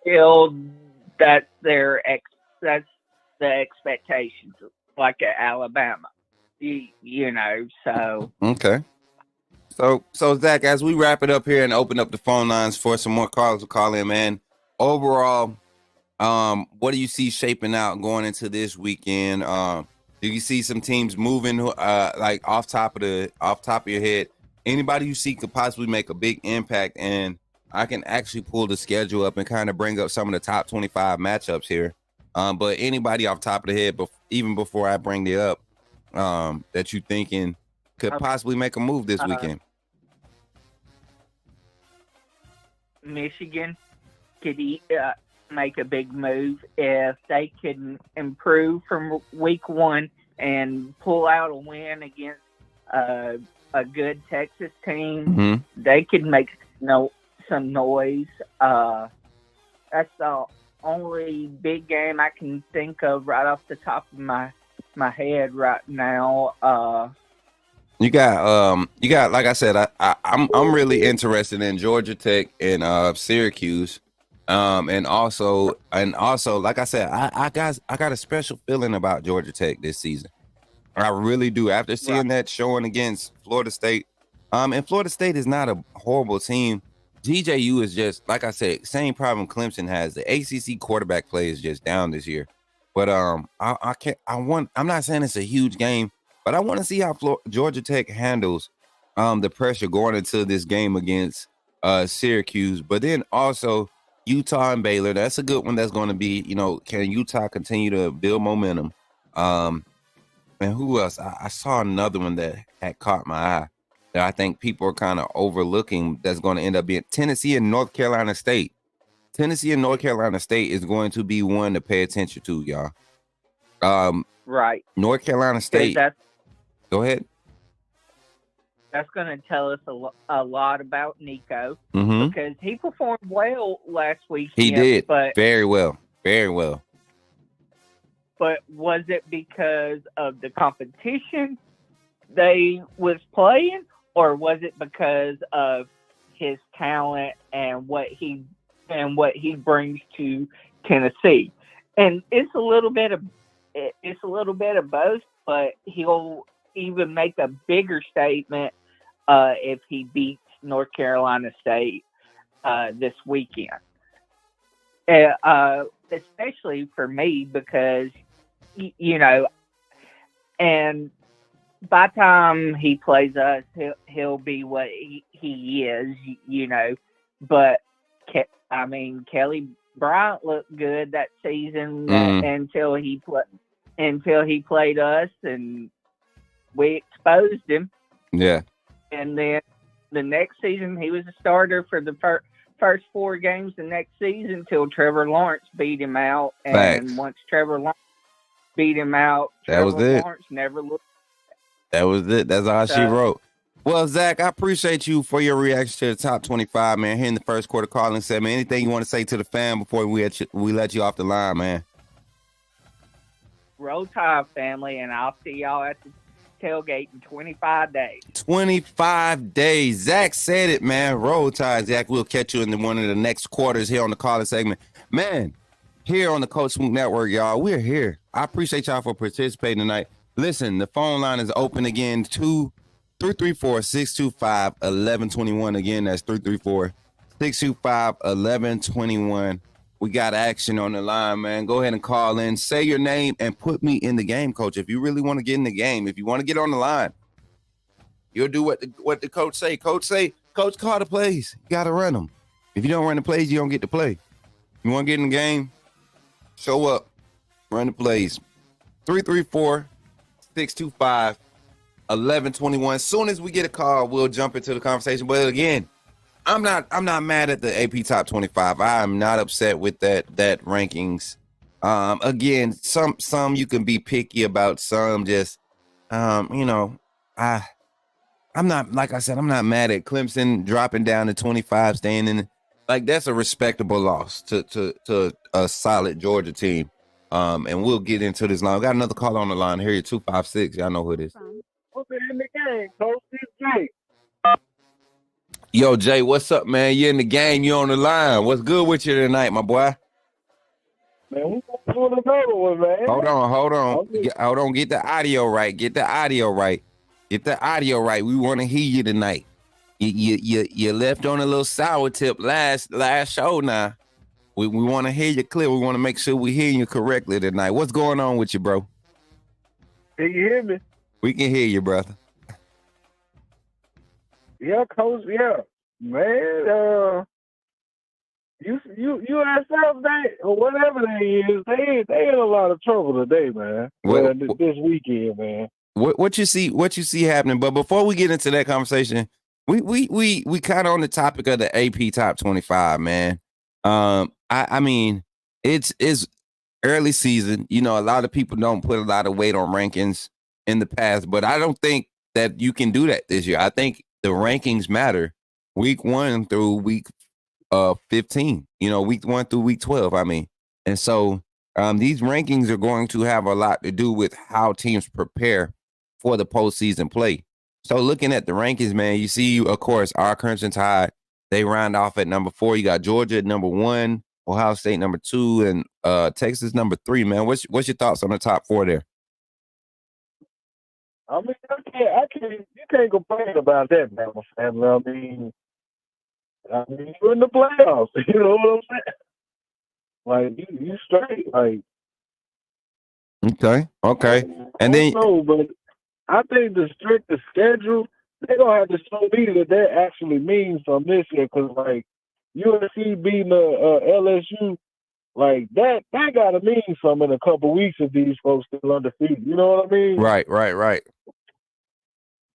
[SPEAKER 5] Still, that's the expectations, like at Alabama, so.
[SPEAKER 1] Okay. So Zach, as we wrap it up here and open up the phone lines for some more callers to call in, man, overall, what do you see shaping out going into this weekend? Do you see some teams moving like off top of your head? Anybody you see could possibly make a big impact? And I can actually pull the schedule up and kind of bring up some of the top 25 matchups here. But anybody off top of the head, even before I bring it up, that you thinking could possibly make a move this weekend?
[SPEAKER 5] Michigan could make a big move if they can improve from week 1 and pull out a win against a good Texas team. Mm-hmm. They could make some noise. That's the only big game I can think of right off the top of my head right now.
[SPEAKER 1] You got like I said, I'm really interested in Georgia Tech and Syracuse. And also like I said, I got a special feeling about Georgia Tech this season. I really do. After seeing that showing against Florida State, and Florida State is not a horrible team. GJU is just, like I said, same problem Clemson has. The ACC quarterback play is just down this year. But I'm not saying it's a huge game, but I want to see how Georgia Tech handles the pressure going into this game against Syracuse. But then also Utah and Baylor. That's a good one. That's going to be, can Utah continue to build momentum? And who else? I saw another one that had caught my eye that I think people are kind of overlooking. That's going to end up being Tennessee and North Carolina State. Tennessee and North Carolina State is going to be one to pay attention to, y'all.
[SPEAKER 5] Right.
[SPEAKER 1] North Carolina State. Go ahead.
[SPEAKER 5] That's going to tell us a lot about Nico
[SPEAKER 1] Mm-hmm.
[SPEAKER 5] because he performed well last week.
[SPEAKER 1] He did,
[SPEAKER 5] but
[SPEAKER 1] very well.
[SPEAKER 5] But was it because of the competition they was playing, or was it because of his talent and what he brings to Tennessee? And it's a little bit of both, but he'll even make a bigger statement if he beats North Carolina State this weekend. Especially for me because, and by the time he plays us, he'll be what he is, But, Kelly Bryant looked good that season until he played us, and we exposed him.
[SPEAKER 1] Yeah.
[SPEAKER 5] And then the next season, he was a starter for the first 4 games the next season until Trevor Lawrence beat him out. And
[SPEAKER 1] Facts.
[SPEAKER 5] Once Trevor Lawrence beat him out,
[SPEAKER 1] That was it.
[SPEAKER 5] Lawrence never looked.
[SPEAKER 1] That was it. That's all she wrote. Well, Zach, I appreciate you for your reaction to the top 25, man. Here in the first quarter calling segment. Anything you want to say to the fan before we let you off the line, man?
[SPEAKER 5] Roll Tide, family, and I'll see y'all at the tailgate in 25 days.
[SPEAKER 1] 25 days. Zach said it, man. Roll Tide, Zach. We'll catch you in one of the next quarters here on the calling segment. Man, here on the Coach Smook Network, y'all, we're here. I appreciate y'all for participating tonight. Listen, the phone line is open again, 334-625-1121. Again, that's 334-625-1121. We got action on the line, man. Go ahead and call in. Say your name and put me in the game, Coach. If you really want to get in the game, if you want to get on the line, you'll do what the coach say. Coach, call the plays. You got to run them. If you don't run the plays, you don't get to play. You want to get in the game? Show up. Run the plays. 334-625-1121. As soon as we get a call, we'll jump into the conversation. But again, I'm not mad at the AP Top 25. I am not upset with that rankings. Again, some you can be picky about. Some just, I'm not, like I said, I'm not mad at Clemson dropping down to 25, staying in. Like, that's a respectable loss to a solid Georgia team. And we'll get into this line. We got another call on the line here, 256. Y'all know who it is.
[SPEAKER 4] What's in the game, Coach? It's Jay.
[SPEAKER 1] Yo, Jay, what's up, man? You in the game? You on the line? What's good with you tonight, my boy?
[SPEAKER 4] Man, we going to do another one, man.
[SPEAKER 1] Hold on. Get the audio right. We want to hear you tonight. You left on a little sour tip last show now. We want to hear you clear. We want to make sure we hear you correctly tonight. What's going on with you, bro?
[SPEAKER 4] Can you hear me?
[SPEAKER 1] We can hear you, brother.
[SPEAKER 4] Yeah, Coach. Yeah, man. USF, or whatever they is, they in a lot of trouble today, man. This weekend, man.
[SPEAKER 1] What you see happening? But before we get into that conversation, we kind of on the topic of the AP Top 25, man. I mean, it's early season. A lot of people don't put a lot of weight on rankings in the past, but I don't think that you can do that this year. I think the rankings matter week 1 through week 15, week 1 through week 12. I mean, And so these rankings are going to have a lot to do with how teams prepare for the postseason play. So looking at the rankings, man, you see, of course, our Crimson Tide, they round off at number 4. You got Georgia at number 1, Ohio State number 2, and Texas number 3, man. What's your thoughts on the top 4 there?
[SPEAKER 4] I mean, you can't complain about that, man. I mean, you're in the playoffs. You know what I'm saying? Like, you straight. Like,
[SPEAKER 1] okay. And then,
[SPEAKER 4] but I think the stricter schedule, they're gonna have to show me that actually means something this year. Because like USC beating LSU, like that gotta mean something in a couple weeks if these folks still undefeated. You know what I mean?
[SPEAKER 1] Right.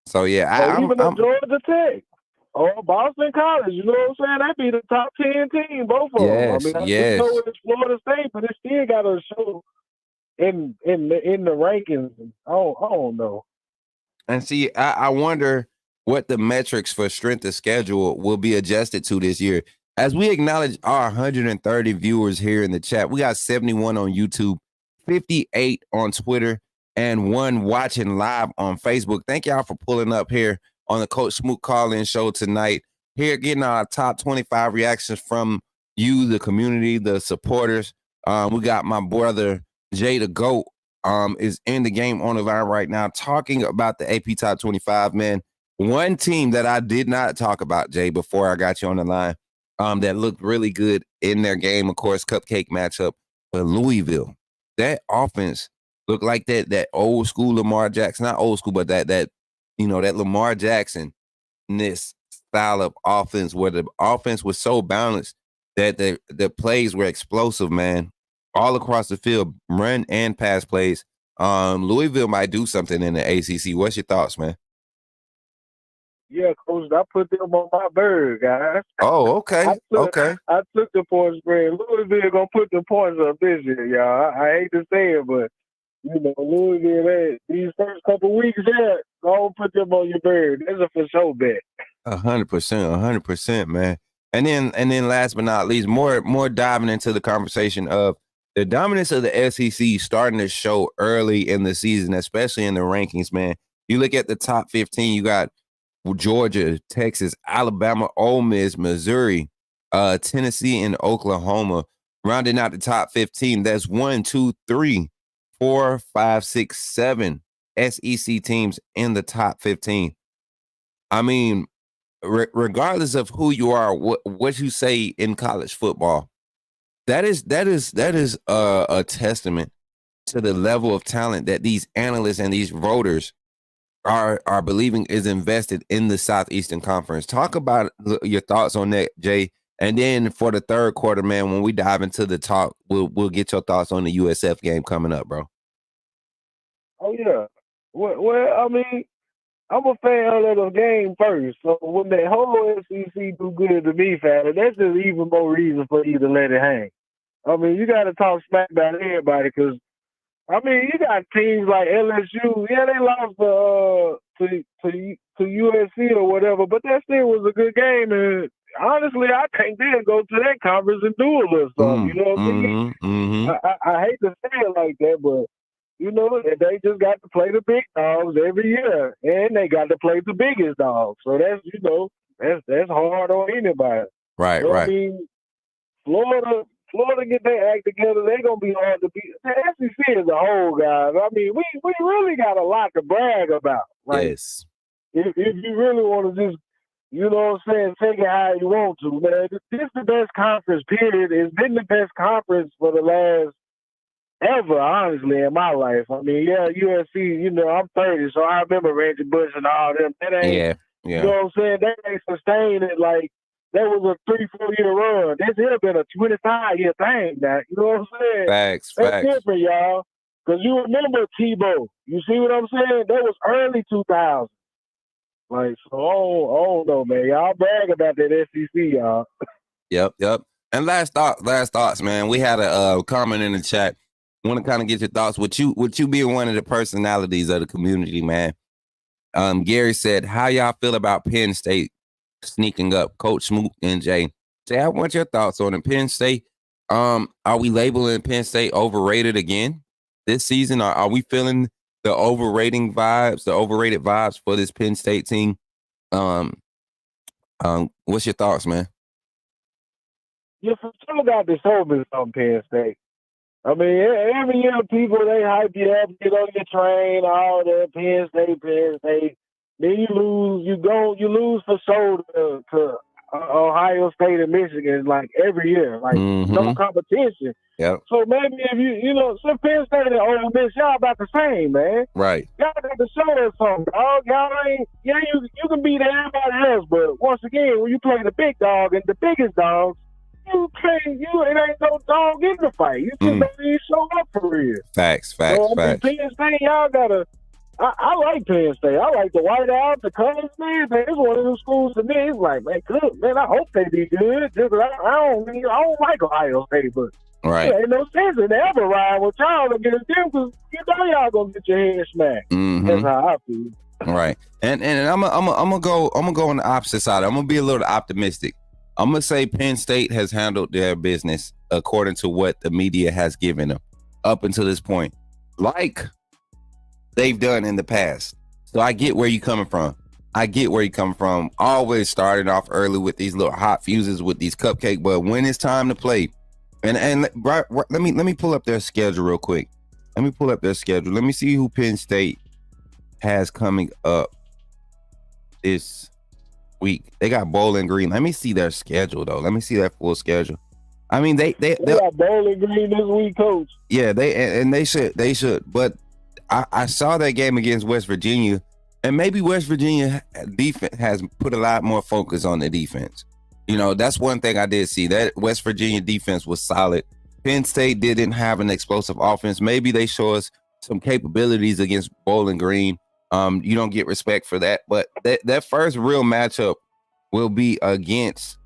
[SPEAKER 1] So yeah,
[SPEAKER 4] even though Georgia Tech or Boston College, you know what I'm saying? That be the top 10 team, both of them. I mean, I know it's Florida State, but it still got to show in the rankings. I don't know.
[SPEAKER 1] And see, I wonder what the metrics for strength of schedule will be adjusted to this year. As we acknowledge our 130 viewers here in the chat, we got 71 on YouTube, 58 on Twitter, and 1 watching live on Facebook. Thank y'all for pulling up here on the Coach Smook call-in show tonight. Here, getting our top 25 reactions from you, the community, the supporters. We got my brother, Jay the GOAT, is in the game on the line right now talking about the AP Top 25, man. One team that I did not talk about, Jay, before I got you on the line, that looked really good in their game, of course, cupcake matchup, but Louisville. That offense looked like that old school Lamar Jackson, not old school, but that Lamar Jackson-ness style of offense where the offense was so balanced that the plays were explosive, man. All across the field, run and pass plays. Louisville might do something in the ACC. What's your thoughts, man?
[SPEAKER 4] Yeah, Coach, I put them on my bird, guys.
[SPEAKER 1] Oh, okay.
[SPEAKER 4] I took the point spread. Louisville gonna put the points up this year, y'all. I hate to say it, but you know, Louisville, these first couple weeks, don't put them on your bird. That's a for sure bet.
[SPEAKER 1] 100%, man. And then last but not least, more diving into the conversation of the dominance of the SEC starting to show early in the season, especially in the rankings, man. You look at the top 15, you got Georgia, Texas, Alabama, Ole Miss, Missouri, Tennessee, and Oklahoma. Rounding out the top 15, that's 1, 2, 3, 4, 5, 6, 7 SEC teams in the top 15. I mean, regardless of who you are, what you say in college football, that is a testament to the level of talent that these analysts and these voters are believing is invested in the Southeastern Conference. Talk about your thoughts on that, Jay. And then for the third quarter, man, when we dive into the talk, we'll get your thoughts on the USF game coming up, bro.
[SPEAKER 4] Oh yeah. Well, I mean, I'm a fan of the game first. So when that whole SEC do good to me, fan, that's just even more reason for you to let it hang. I mean, you got to talk smack about everybody because, I mean, you got teams like LSU. Yeah, they lost to USC or whatever, but that still was a good game. And honestly, I think they'll go to that conference and do a little something. You know what I mean?
[SPEAKER 1] Mm-hmm.
[SPEAKER 4] I hate to say it like that, but you know, they just got to play the big dogs every year, and they got to play the biggest dogs. So that's that's hard on anybody.
[SPEAKER 1] Right.
[SPEAKER 4] I mean, Florida get their act together, they're gonna be hard to beat. The SEC as a whole, guys. I mean, we really got a lot to brag about. Like,
[SPEAKER 1] yes.
[SPEAKER 4] If you really want to just, you know what I'm saying, take it how you want to, man. This is the best conference, period. It's been the best conference for the last ever, honestly, in my life. I mean, yeah, USC, you know, I'm 30, so I remember Reggie Bush and all them. That ain't, you know what I'm saying? That ain't sustained it like that was a 3-4 year run. This would have been a 25-year thing now. You know what I'm saying?
[SPEAKER 1] Facts.
[SPEAKER 4] That's different, y'all. Because you remember Tebow. You see what I'm saying? That was early 2000s. Like, so I don't know, man. Y'all brag about that SEC, y'all.
[SPEAKER 1] Yep. And last thoughts, man. We had a comment in the chat. Want to kind of get your thoughts. With you being one of the personalities of the community, man. Gary said, how y'all feel about Penn State sneaking up? Coach Smook and Jay. Jay, I want your thoughts on it. Penn State Are we labeling Penn State overrated again this season? Are we feeling the overrated vibes for this Penn State team? What's your thoughts, man?
[SPEAKER 4] You for sure got the shoulders on Penn State. I mean, every year people, they hype you up, get on your train, all that, Penn State. Then you lose for sure to Ohio State and Michigan, like every year, like no competition.
[SPEAKER 1] Yep.
[SPEAKER 4] So maybe if so Penn State and Ole Miss, y'all about the same, man.
[SPEAKER 1] Right.
[SPEAKER 4] Y'all got to show us something, dog. Y'all ain't, you can beat everybody else, but once again, when you play the big dog and the biggest dogs, it ain't no dog in the fight. You just don't even show up for real.
[SPEAKER 1] Facts.
[SPEAKER 4] So, Penn State, y'all gotta. I like Penn State. I like the whiteout, the colors, man. It's one of those schools to me. It's like, man, good, man. I hope they be good. Just I don't like Ohio State, but
[SPEAKER 1] right.
[SPEAKER 4] Ain't no sense in ever ride with y'all against them because you know y'all gonna get your head smacked. That's how I feel.
[SPEAKER 1] Right. And I'm gonna go on the opposite side. I'm gonna be a little optimistic. I'm gonna say Penn State has handled their business according to what the media has given them up until this point, like they've done in the past. So I get where you're coming from. Always started off early with these little hot fuses with these cupcake, but when it's time to play, and let me pull up their schedule real quick. Let me see who Penn State has coming up this week. They got Bowling Green. Let me see their schedule though. Let me see that full schedule. I mean, they
[SPEAKER 4] got Bowling Green this week, coach.
[SPEAKER 1] Yeah, they should. But I saw that game against West Virginia, and maybe West Virginia defense has put a lot more focus on the defense. You know, that's one thing I did see. That West Virginia defense was solid. Penn State didn't have an explosive offense. Maybe they show us some capabilities against Bowling Green. You don't get respect for that. But that first real matchup will be against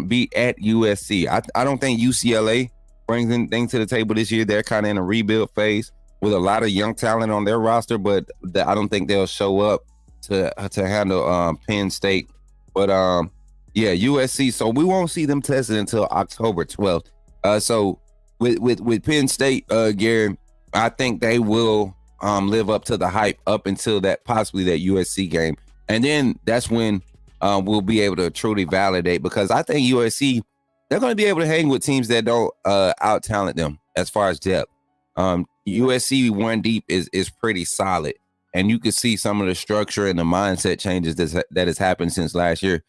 [SPEAKER 1] be at USC. I don't think UCLA brings anything to the table this year. They're kind of in a rebuild phase with a lot of young talent on their roster, but I don't think they'll show up to handle Penn State. But yeah, USC. So we won't see them tested until October 12th. So with Penn State, Gary, I think they will live up to the hype up until possibly that USC game, and then that's when we'll be able to truly validate, because I think USC, they're going to be able to hang with teams that don't out talent them as far as depth. USC one deep is pretty solid, and you can see some of the structure and the mindset changes that has happened since last year.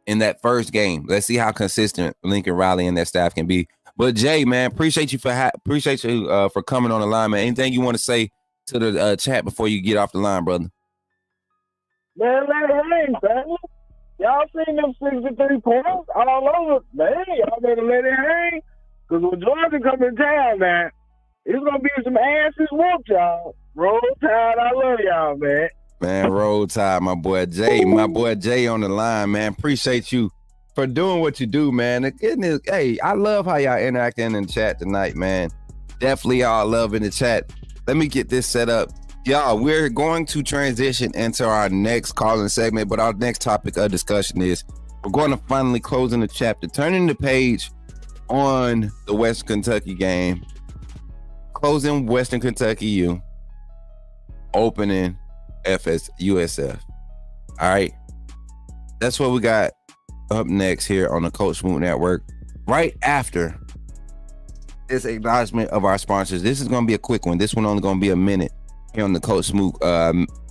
[SPEAKER 1] In that first game, let's see how consistent Lincoln Riley and their staff can be. But Jay, man, appreciate you for coming on the line, man. Anything you want to say to the chat before you get off the line, brother?
[SPEAKER 4] Man, let it hang, man. Y'all seen them 63 points all over, man. Y'all better let it hang, because when Georgia come in town, man, it's gonna be some asses whooped, y'all. Roll Tide, I love y'all, man.
[SPEAKER 1] Man, Roll Tide, my boy Jay on the line, man. Appreciate you for doing what you do, man. Hey, I love how y'all interacting in the chat tonight, man. Definitely y'all love in the chat. Let me get this set up. Y'all, we're going to transition into our next calling segment, but our next topic of discussion is we're going to finally close in the chapter, turning the page on the Western Kentucky game, closing Western Kentucky U, opening USF. All right. That's what we got up next here on the Coach Smook Network. Right after this acknowledgement of our sponsors, this is going to be a quick one. This one only going to be a minute here on the Coach Smook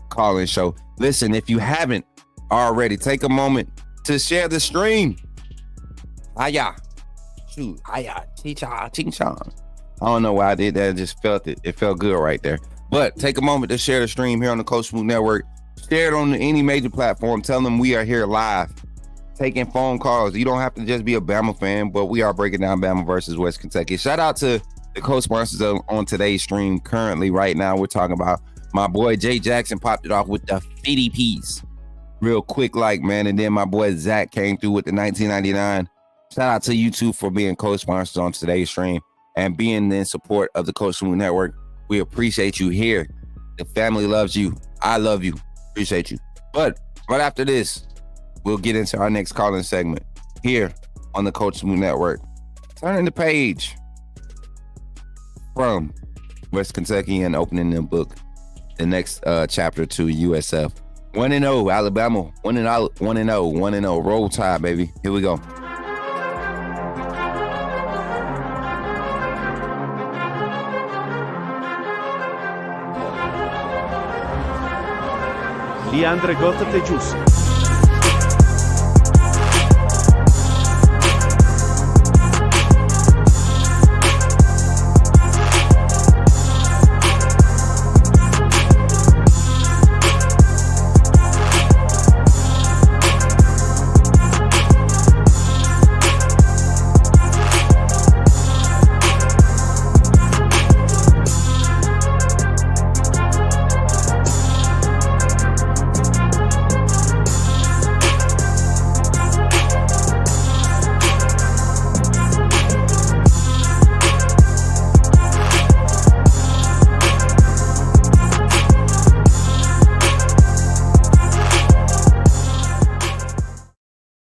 [SPEAKER 1] call-in show. Listen, if you haven't already, take a moment to share the stream. Hiya. Shoot. Hiya. Ching-chong. I don't know why I did that. I just felt it. It felt good right there. But take a moment to share the stream here on the Coach Smook Network. Share it on any major platform. Tell them we are here live, taking phone calls. You don't have to just be a Bama fan, but we are breaking down Bama versus West Kentucky. Shout out to the co-sponsors on today's stream. Currently, right now, we're talking about my boy Jay Jackson popped it off with the 50 piece. Real quick, man. And then my boy Zach came through with the 1999. Shout out to you two for being co-sponsors on today's stream and being in support of the Coach Smook Network. We appreciate you here. The family loves you. I love you. Appreciate you. But right after this, we'll get into our next calling segment here on the Coach Smook Network. turning the page from West Kentucky and opening the book, the next chapter to USF. 1-0 Alabama, 1-0. Roll Tide, baby. Here we go.
[SPEAKER 3] Leandre Gota Tejus.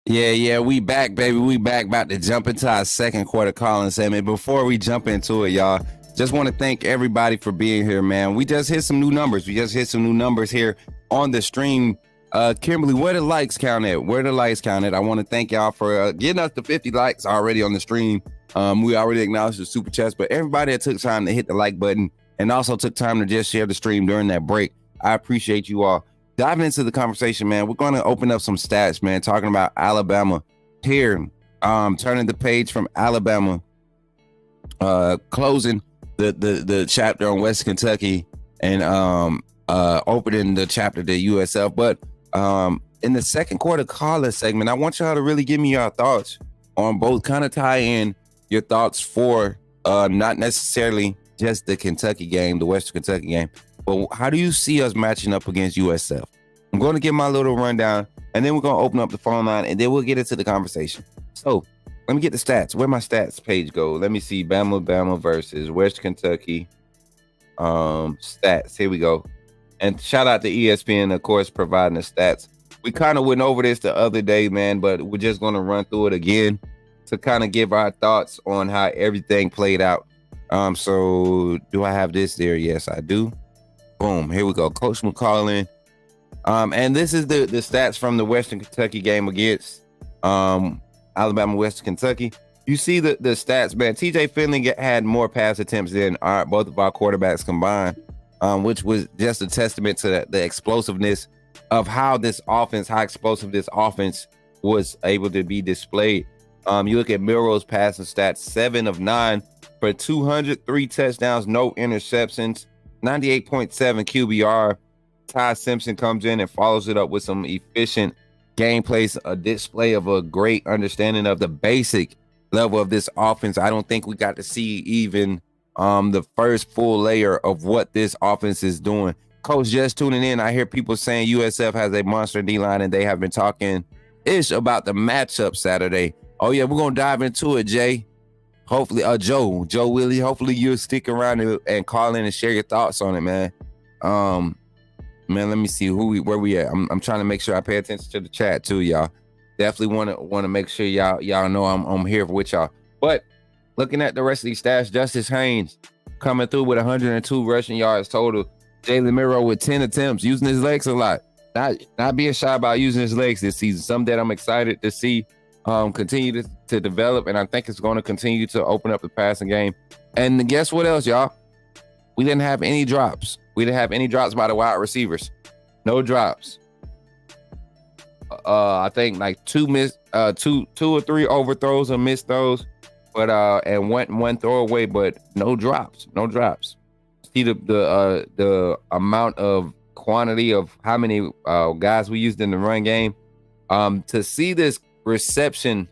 [SPEAKER 1] Yeah, we back, baby. We back, about to jump into our second quarter calling segment. Before we jump into it, y'all, just want to thank everybody for being here, man. We just hit some new numbers. Here on the stream. Kimberly, where the likes count at? I want to thank y'all for getting us to 50 likes already on the stream. We already acknowledged the super chats, but everybody that took time to hit the like button and also took time to just share the stream during that break, I appreciate you all. Diving into the conversation, man, we're going to open up some stats, man, talking about Alabama here, turning the page from Alabama, closing the chapter on West Kentucky and opening the chapter to USF. But in the second quarter caller segment, I want y'all to really give me your thoughts on both, kind of tie in your thoughts for not necessarily just the Kentucky game, the Western Kentucky game, but how do you see us matching up against USF? I'm going to give my little rundown, and then we're going to open up the phone line, and then we'll get into the conversation. So let me get the stats. Where my stats page go? Let me see. Bama versus West Kentucky. Stats. Here we go. And shout out to ESPN, of course, providing the stats. We kind of went over this the other day, man, but we're just going to run through it again to kind of give our thoughts on how everything played out. So do I have this there? Yes, I do. Boom. Here we go. Coach McCollin. And this is the stats from the Western Kentucky game against Alabama, Western Kentucky. You see the stats, man. TJ Finley had more pass attempts than both of our quarterbacks combined, which was just a testament to the explosiveness of how explosive this offense was able to be displayed. You look at Milroe's passing stats, 7 of 9 for 203 touchdowns, no interceptions, 98.7 QBR. Ty Simpson comes in and follows it up with some efficient gameplay, a display of a great understanding of the basic level of this offense. I don't think we got to see even the first full layer of what this offense is doing. Coach, just tuning in, I hear people saying USF has a monster D-line, and they have been talking ish about the matchup Saturday. Oh yeah, we're gonna dive into it, Jay. Hopefully, Joe Willie. Hopefully, you'll stick around and call in and share your thoughts on it, man. Man, let me see where we at. I'm trying to make sure I pay attention to the chat too, y'all. Definitely want to make sure y'all know I'm here with y'all. But looking at the rest of these stats, Justice Haynes coming through with 102 rushing yards total. Jalen Milroe with 10 attempts, using his legs a lot. Not being shy about using his legs this season. Something that I'm excited to see continue to develop, and I think it's going to continue to open up the passing game. And guess what else, y'all? We didn't have any drops. We didn't have any drops by the wide receivers. No drops. I think like two or three overthrows or missed throws, but and one throwaway, but no drops. See the amount of quantity of how many guys we used in the run game. To see this reception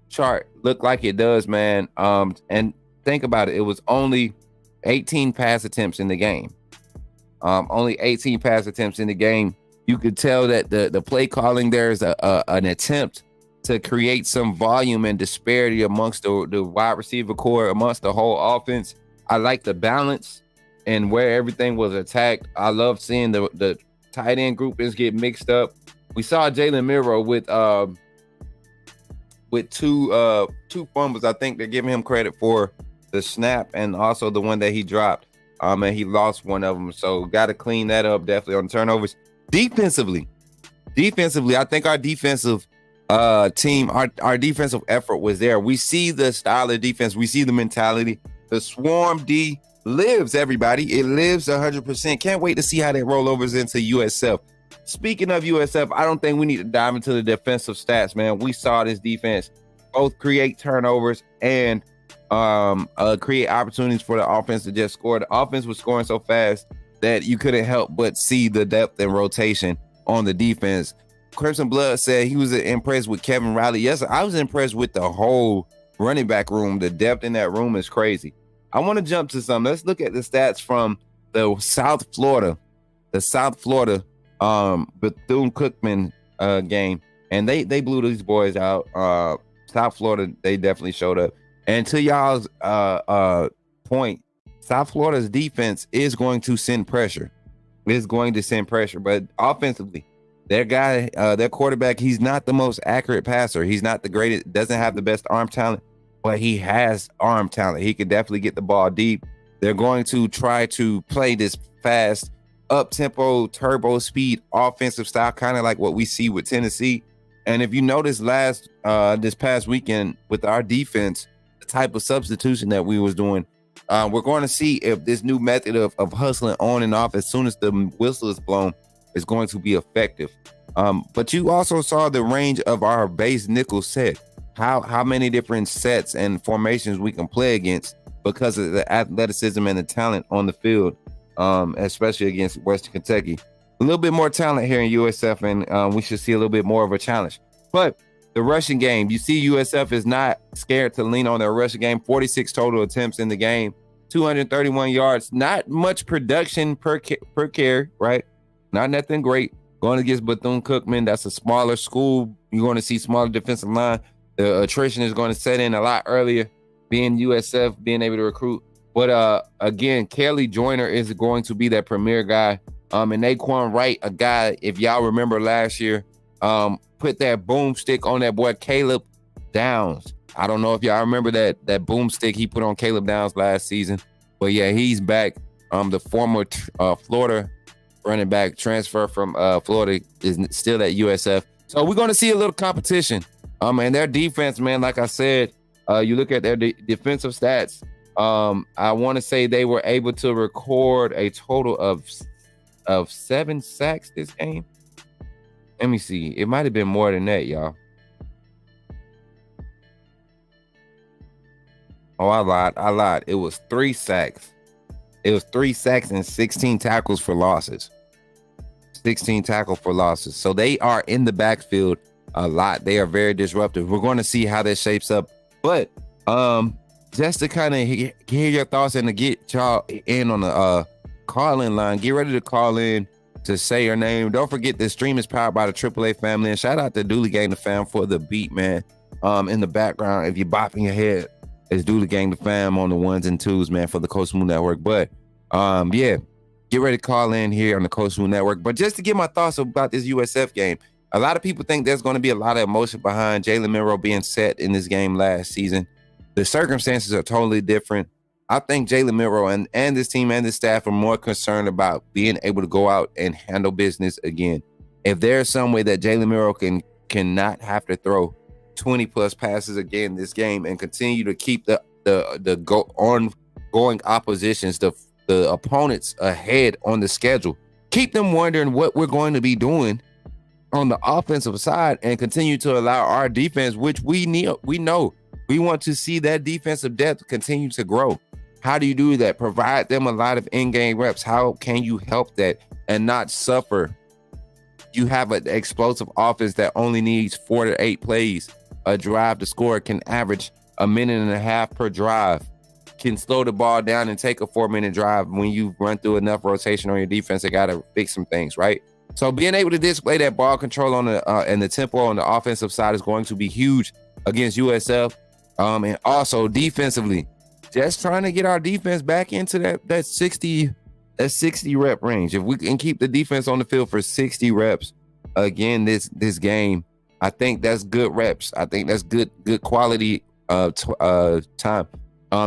[SPEAKER 1] chart look like it does, man. And think about it. It was only 18 pass attempts in the game. Only 18 pass attempts in the game. You could tell that the play calling there is an attempt to create some volume and disparity amongst the wide receiver core, amongst the whole offense. I like the balance and where everything was attacked. I love seeing the tight end groupings get mixed up. We saw Jalen Milroe with two fumbles. I think they're giving him credit for the snap and also the one that he dropped. And he lost one of them. So got to clean that up definitely on turnovers. Defensively, I think our defensive team, our defensive effort was there. We see the style of defense. We see the mentality. The swarm D lives, everybody. It lives 100%. Can't wait to see how that rollovers into USF. Speaking of USF, I don't think we need to dive into the defensive stats, man. We saw this defense both create turnovers and create opportunities for the offense to just score. The offense was scoring so fast that you couldn't help but see the depth and rotation on the defense. Crimson Blood said he was impressed with Kevin Riley. Yes, I was impressed with the whole running back room. The depth in that room is crazy. I want to jump to some. Let's look at the stats from the South Florida Bethune-Cookman game, and they blew these boys out. South Florida, they definitely showed up. And to y'all's point, South Florida's defense is going to send pressure. But offensively, their quarterback, he's not the most accurate passer. He's not the greatest, doesn't have the best arm talent, but he has arm talent. He can definitely get the ball deep. They're going to try to play this fast, up-tempo, turbo speed offensive style, kind of like what we see with Tennessee. And if you notice this past weekend with our defense, the type of substitution that we was doing, we're going to see if this new method of hustling on and off as soon as the whistle is blown is going to be effective. But you also saw the range of our base nickel set, how many different sets and formations we can play against because of the athleticism and the talent on the field, especially against Western Kentucky. A little bit more talent here in USF, and we should see a little bit more of a challenge. But the rushing game, you see USF is not scared to lean on their rushing game. 46 total attempts in the game, 231 yards, not much production per carry, right? Not nothing great. Going against Bethune-Cookman, that's a smaller school. You're going to see smaller defensive line. The attrition is going to set in a lot earlier, being USF, being able to recruit. But again, Kelly Joyner is going to be that premier guy. And Naquan Wright, a guy, if y'all remember last year, put that boomstick on that boy Caleb Downs. I don't know if y'all remember that boomstick he put on Caleb Downs last season. But yeah, he's back. The former Florida running back transfer from Florida is still at USF. So we're going to see a little competition. And their defense, man, like I said, you look at their defensive stats. I want to say they were able to record a total of 7 sacks this game. Let me see. It might have been more than that, y'all. Oh, I lied. It was 3 sacks. It was 3 sacks and 16 tackles for losses. 16 tackles for losses. So they are in the backfield a lot. They are very disruptive. We're going to see how that shapes up. But just to kind of hear your thoughts and to get y'all in on the call-in line, get ready to call in to say your name. Don't forget this stream is powered by the AAA family. And shout out to Dooley Gang the Fam for the beat, man. In the background, if you're bopping your head, it's Dooley Gang the Fam on the 1s and 2s, man, for the Coach Smook Network. But yeah, get ready to call in here on the Coach Smook Network. But just to get my thoughts about this USF game, a lot of people think there's going to be a lot of emotion behind Jalen Milroe being set in this game last season. The circumstances are totally different. I think Jalen Milroe and this team and this staff are more concerned about being able to go out and handle business again. If there's some way that Jalen Milroe cannot have to throw 20 plus passes again this game and continue to keep the ongoing oppositions, the opponents ahead on the schedule, keep them wondering what we're going to be doing on the offensive side and continue to allow our defense, which we know we want to see that defensive depth continue to grow. How do you do that? Provide them a lot of in-game reps. How can you help that and not suffer? You have an explosive offense that only needs 4 to 8 plays. A drive to score can average 1.5 minutes per drive. Can slow the ball down and take a 4-minute drive. When you run through enough rotation on your defense, they got to fix some things, right? So being able to display that ball control on the and the tempo on the offensive side is going to be huge against USF. And also defensively, just trying to get our defense back into that 60 rep range. If we can keep the defense on the field for 60 reps again this game, I think that's good reps. I think that's good quality time.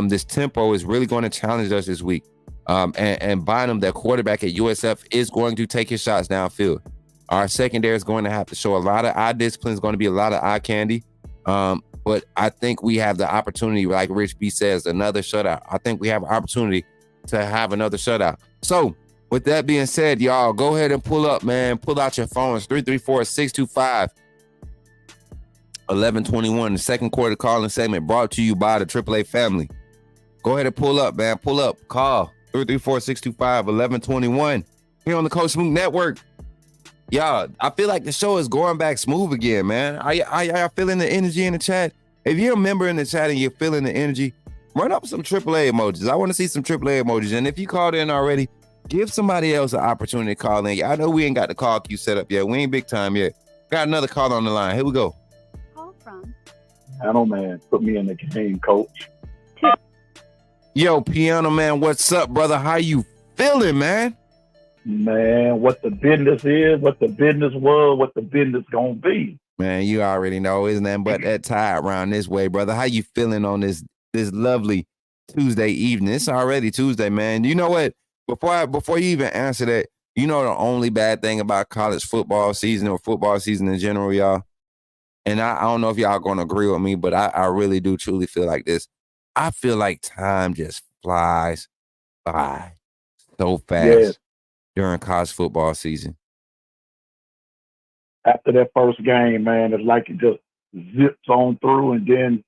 [SPEAKER 1] This tempo is really going to challenge us this week. And Bynum, their quarterback at USF, is going to take his shots downfield. Our secondary is going to have to show a lot of eye discipline. It's going to be a lot of eye candy. But I think we have the opportunity, like Rich B says, another shutout. I think we have an opportunity to have another shutout. So with that being said, y'all, go ahead and pull up, man. Pull out your phones, 334-625-1121. The second quarter calling segment brought to you by the AAA family. Go ahead and pull up, man. Pull up. Call 334-625-1121 here on the Coach Smook Network. Y'all, I feel like the show is going back smooth again, man. Are y'all feeling the energy in the chat? If you're a member in the chat and you're feeling the energy, run up some AAA emojis. I want to see some AAA emojis. And if you called in already, give somebody else an opportunity to call in. I know we ain't got the call queue set up yet. We ain't big time yet. Got another call on the line. Here we go.
[SPEAKER 6] Call from.
[SPEAKER 4] Piano Man, put me in the game, coach.
[SPEAKER 1] Yo, Piano Man, what's up, brother? How you feeling, man?
[SPEAKER 4] Man, what the business is, what the business was, what the business gonna be.
[SPEAKER 1] Man, you already know, isn't that but that tide around this way, brother? How you feeling on this lovely Tuesday evening? It's already Tuesday, man. You know what? Before you even answer that, you know the only bad thing about college football season or football season in general, y'all? And I don't know if y'all gonna agree with me, but I really do truly feel like this. I feel like time just flies by so fast during college football season.
[SPEAKER 4] After that first game, man, it's like it just zips on through, and then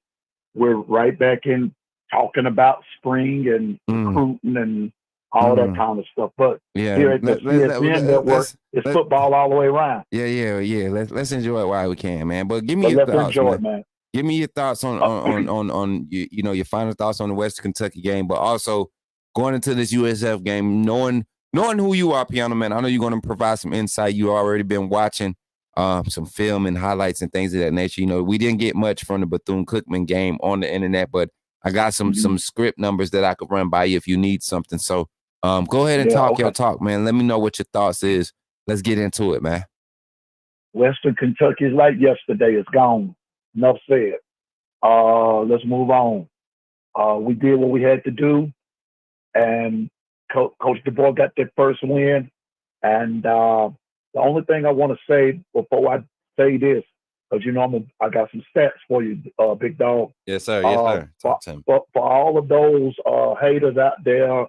[SPEAKER 4] we're right back in talking about spring and recruiting and all that kind of stuff. But here at the ESPN Network, it's football all the way around.
[SPEAKER 1] Yeah. Let's enjoy it while we can, man. But give me your thoughts, man. Give me your thoughts on your final thoughts on the Western Kentucky game, but also going into this USF game, knowing who you are, Piano Man. I know you're going to provide some insight. You already been watching some film and highlights and things of that nature. You know, we didn't get much from the Bethune-Cookman game on the internet, but I got some script numbers that I could run by you if you need something. So go ahead and talk your talk, man. Let me know what your thoughts is. Let's get into it, man.
[SPEAKER 4] Western Kentucky is like yesterday. It's gone. Enough said. Let's move on. We did what we had to do, and Coach DeBoer got that first win. And the only thing I want to say before I say this, because I got some stats for you, big dog.
[SPEAKER 1] Yes, sir. Yes, sir. Talk to him.
[SPEAKER 4] For all of those haters out there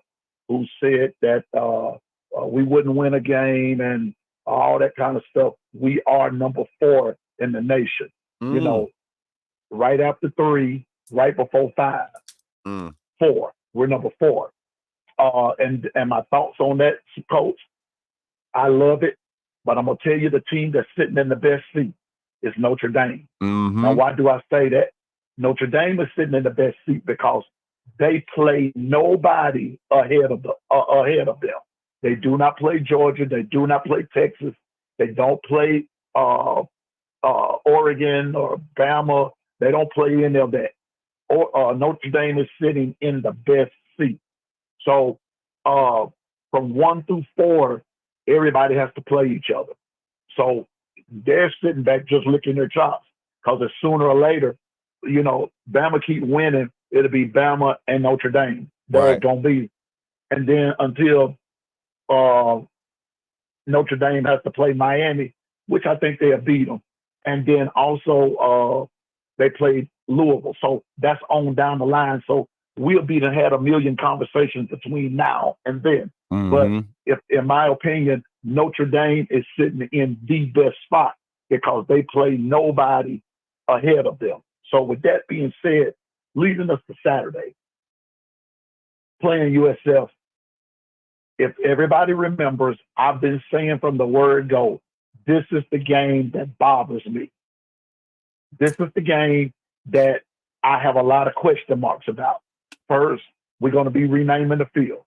[SPEAKER 4] who said that we wouldn't win a game and all that kind of stuff, we are number 4 in the nation. You know, right after 3, right before 5, 4. We're number 4. And my thoughts on that, Coach, I love it, but I'm gonna tell you the team that's sitting in the best seat is Notre Dame. Now, why do I say that? Notre Dame is sitting in the best seat because they play nobody ahead of them. They do not play Georgia. They do not play Texas. They don't play Oregon or Bama. They don't play any of that. Notre Dame is sitting in the best seat. So from 1 through 4, everybody has to play each other. So they're sitting back just licking their chops because sooner or later, Bama keep winning, it'll be Bama and Notre Dame. That's going to be. And then until Notre Dame has to play Miami, which I think they'll beat them. And then also they played Louisville. So that's on down the line. So we'll be to had a million conversations between now and then. But if, in my opinion, Notre Dame is sitting in the best spot because they play nobody ahead of them. So with that being said, leading us to Saturday, playing USF, if everybody remembers, I've been saying from the word go, this is the game that bothers me. This is the game that I have a lot of question marks about. First, we're going to be renaming the field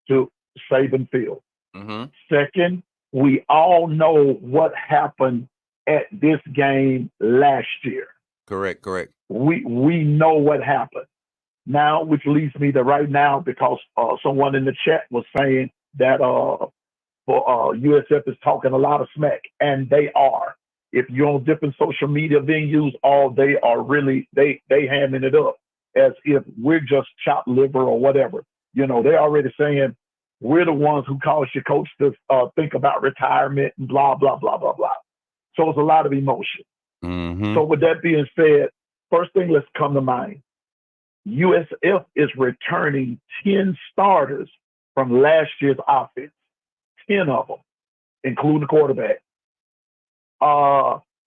[SPEAKER 4] to Saban Field. Second, we all know what happened at this game last year.
[SPEAKER 1] Correct.
[SPEAKER 4] We know what happened. Now, which leads me to right now, because someone in the chat was saying that USF is talking a lot of smack, and they are.
[SPEAKER 6] If you're on different social media venues, they are really they hamming it up as if we're just chopped liver or whatever. You know, they're already saying we're the ones who caused your coach to think about retirement and blah, blah, blah, blah, blah. So it's a lot of emotion.
[SPEAKER 1] Mm-hmm.
[SPEAKER 6] So with that being said, first thing let's come to mind. USF is returning 10 starters from last year's offense, 10 of them, including the quarterback.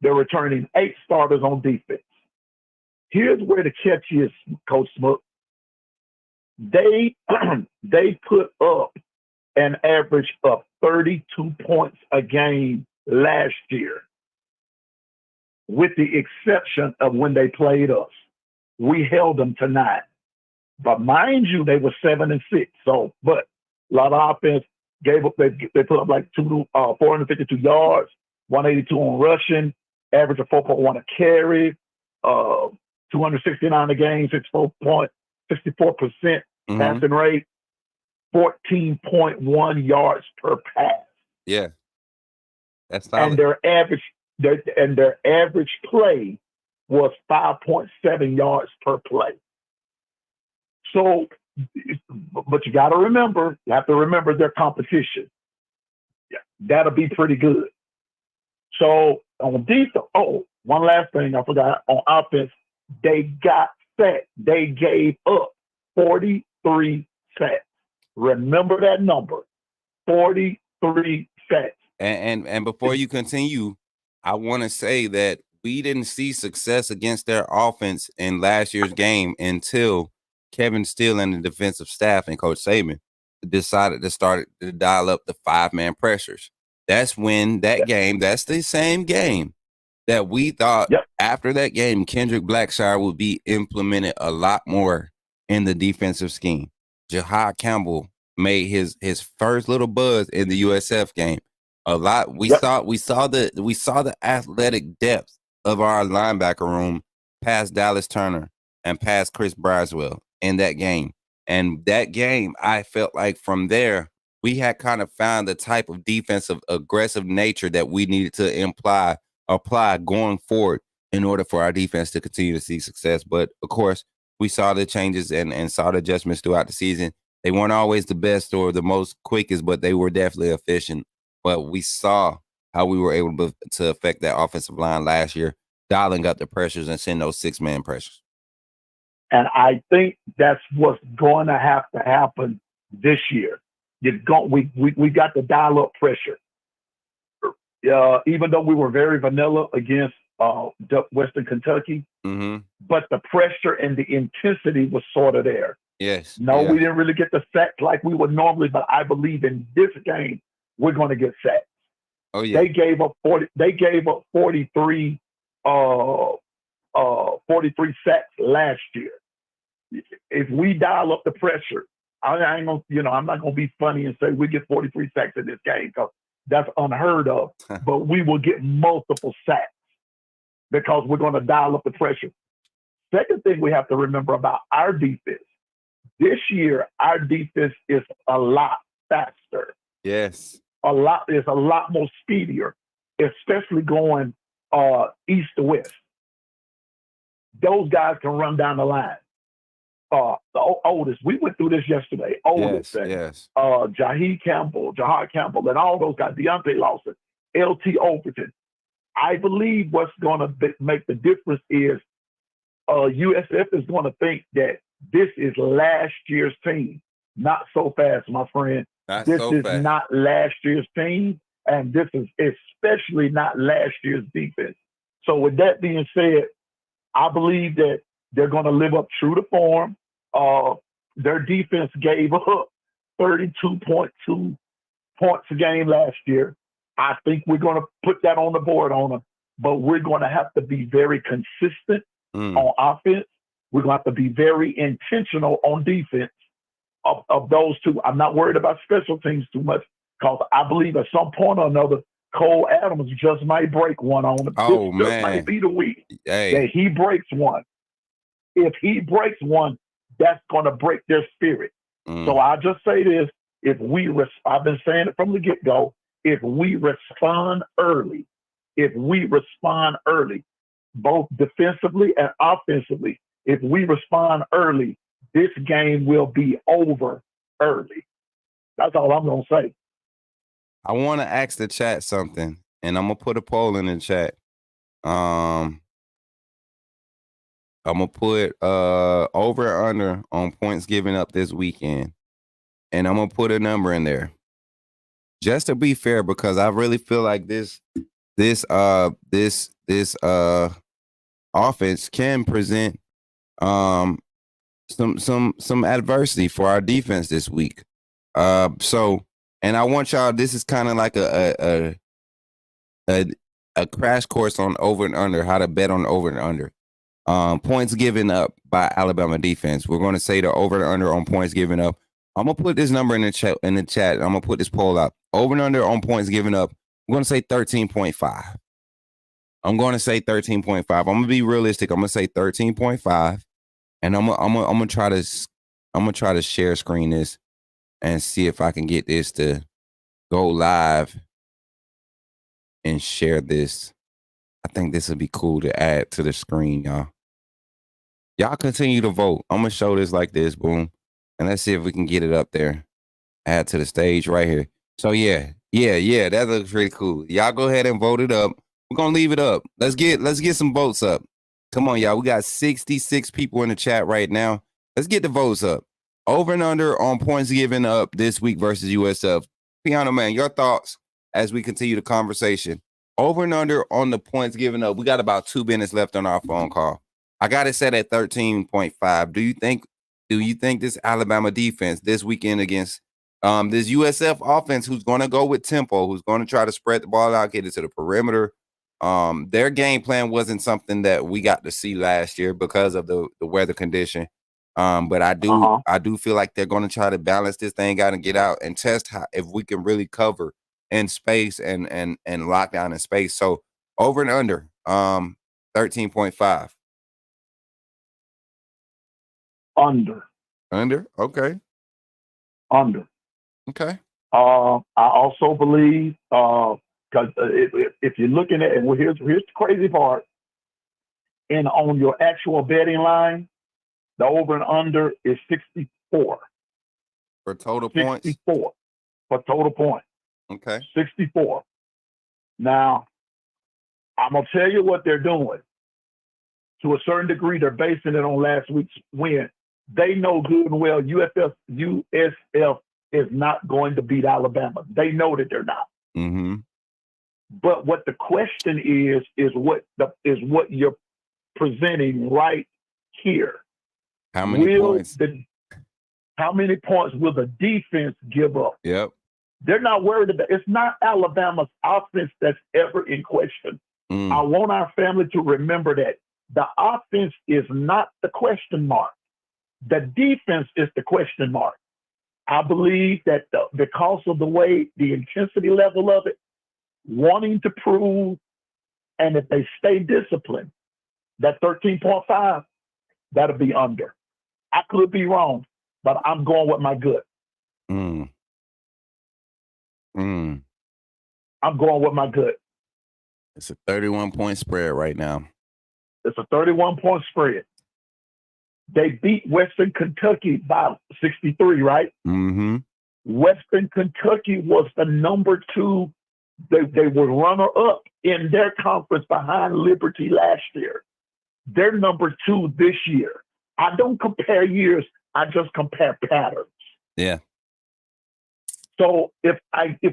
[SPEAKER 6] They're returning 8 starters on defense. Here's where the catch is, Coach Smook. They put up an average of 32 points a game last year, with the exception of when they played us. We held them to 9. But mind you, they were 7-6. So, but a lot of offense gave up. They put up like 452 yards, 182 on rushing, average of 4.1 a carry, 269 a game, 64% passing rate, 14.1 yards per pass.
[SPEAKER 1] Yeah, that's solid.
[SPEAKER 6] And their average play was 5.7 yards per play. So, but you got to remember, their competition. Yeah, that'll be pretty good. So on defense, one last thing I forgot. On offense, they got sacked. They gave up 43 sacks. Remember that number, 43 sacks.
[SPEAKER 1] And before you continue, I want to say that we didn't see success against their offense in last year's game until Kevin Steele and the defensive staff and Coach Saban decided to start to dial up the 5-man pressures. That's when that's the same game that we thought after that game, Kendrick Blackshire would be implemented a lot more in the defensive scheme. Jahad Campbell made his first little buzz in the USF game. A lot we saw the athletic depth of our linebacker room past Dallas Turner and past Chris Braswell in that game. And that game, I felt like from there, we had kind of found the type of defensive aggressive nature that we needed to apply going forward in order for our defense to continue to see success. But of course, we saw the changes and saw the adjustments throughout the season. They weren't always the best or the most quickest, but they were definitely efficient. But we saw how we were able to affect that offensive line last year, dialing up the pressures and send those 6-man pressures.
[SPEAKER 6] And I think that's what's going to have to happen this year. We got to dial up pressure. Even though we were very vanilla against Western Kentucky, but the pressure and the intensity was sort of there.
[SPEAKER 1] Yes.
[SPEAKER 6] No, we didn't really get the sacks like we would normally, but I believe in this game we're going to get sacks.
[SPEAKER 1] Oh yeah.
[SPEAKER 6] They gave up 43 sacks last year. If we dial up the pressure, I ain't gonna, I'm not gonna be funny and say we get 43 sacks in this game because that's unheard of. But we will get multiple sacks because we're going to dial up the pressure. Second thing we have to remember about our defense. This year, our defense is a lot faster.
[SPEAKER 1] Yes.
[SPEAKER 6] It's a lot more speedier, especially going east to west. Those guys can run down the line. The Otis, we went through this yesterday. Otis, Jahad Campbell, and all those guys, Deontay Lawson, LT Overton. I believe what's going to make the difference is USF is going to think that this is last year's team. Not so fast, my friend. This is not last year's team, and this is especially not last year's defense. So with that being said, I believe that they're going to live up true to form. Their defense gave up 32.2 points a game last year. I think we're going to put that on the board on them, but we're going to have to be very consistent on offense. We're going to have to be very intentional on defense of those two. I'm not worried about special teams too much because I believe at some point or another, Cole Adams just might break one on them.
[SPEAKER 1] Oh,
[SPEAKER 6] this
[SPEAKER 1] man.
[SPEAKER 6] might be the week that he breaks one. If he breaks one, that's going to break their spirit. So I'll just say this. I've been saying it from the get-go, if we respond early, if we respond early, both defensively and offensively. If we respond early, this game will be over early. That's all I'm going to say.
[SPEAKER 1] I want to ask the chat something, and I'm gonna put a poll in the chat. I'm gonna put over or under on points given up this weekend, and I'm gonna put a number in there just to be fair, because I really feel like this offense can present some adversity for our defense this week. And I want y'all, this is kind of like a crash course on over and under, how to bet on over and under. Points given up by Alabama defense. We're going to say the over and under on points given up. I'm going to put this number in the chat. I'm going to put this poll out. Over and under on points given up. I'm going to say 13.5. I'm going to say 13.5. I'm going to be realistic. I'm going to say 13.5. And I'm going to try to share screen this and see if I can get this to go live and share this. I think this would be cool to add to the screen, y'all. Y'all continue to vote. I'm going to show this like this, boom. And let's see if we can get it up there. Add to the stage right here. So yeah, that looks pretty cool. Y'all go ahead and vote it up. We're going to leave it up. Let's get some votes up. Come on, y'all. We got 66 people in the chat right now. Let's get the votes up. Over and under on points given up this week versus USF. Piano Man, your thoughts as we continue the conversation. Over and under on the points given up. We got about 2 minutes left on our phone call. I got it set at 13.5. Do you think this Alabama defense this weekend against this USF offense, who's going to go with tempo, who's going to try to spread the ball out, get it to the perimeter? Their game plan wasn't something that we got to see last year because of the weather condition. But I do feel like they're going to try to balance this thing out and get out and test if we can really cover in space and lock down in space. So over and under 13.5. Under. Okay.
[SPEAKER 6] Under.
[SPEAKER 1] Okay.
[SPEAKER 6] I also believe because if you're looking at it, well, here's the crazy part. And on your actual betting line, the over and under is 64.
[SPEAKER 1] For total points?
[SPEAKER 6] 64 for total points.
[SPEAKER 1] Okay.
[SPEAKER 6] 64. Now, I'm going to tell you what they're doing. To a certain degree, they're basing it on last week's win. They know good and well USF is not going to beat Alabama. They know that they're not.
[SPEAKER 1] Mm-hmm.
[SPEAKER 6] But what the question is what you're presenting right here.
[SPEAKER 1] How many points?
[SPEAKER 6] How many points will the defense give up?
[SPEAKER 1] Yep.
[SPEAKER 6] They're not worried about. It's not Alabama's offense that's ever in question. I want our family to remember that the offense is not the question mark. The defense is the question mark. I believe that because of the way the intensity level of it, wanting to prove, and if they stay disciplined, that 13.5, that'll be under. I could be wrong, but I'm going with my gut. I'm going with my gut.
[SPEAKER 1] It's a 31-point spread right now.
[SPEAKER 6] It's a 31-point spread. They beat Western Kentucky by 63, right?
[SPEAKER 1] Mm-hmm.
[SPEAKER 6] Western Kentucky was the number 2. They were runner-up in their conference behind Liberty last year. They're number 2 this year. I don't compare years. I just compare patterns.
[SPEAKER 1] Yeah.
[SPEAKER 6] So if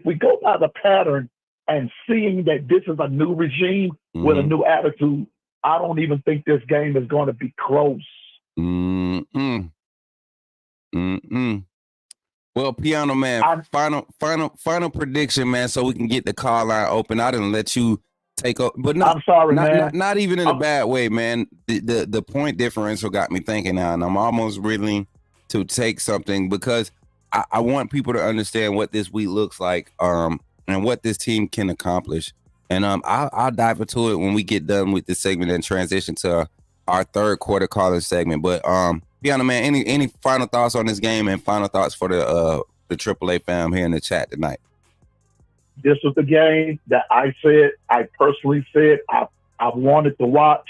[SPEAKER 6] we go by the pattern and seeing that this is a new regime with a new attitude, I don't even think this game is going to be close.
[SPEAKER 1] Well, Piano Man, final prediction, man, so we can get the call line open. I didn't let you take up, but
[SPEAKER 6] I'm sorry, man.
[SPEAKER 1] Not even in a bad way, man. The point differential got me thinking now, and I'm almost willing to take something because I want people to understand what this week looks like, and what this team can accomplish. And I'll dive into it when we get done with this segment and transition to our third quarter calling segment. But Piano Man, any final thoughts on this game and final thoughts for the AAA fam here in the chat tonight?
[SPEAKER 6] this was the game that I personally said I wanted to watch.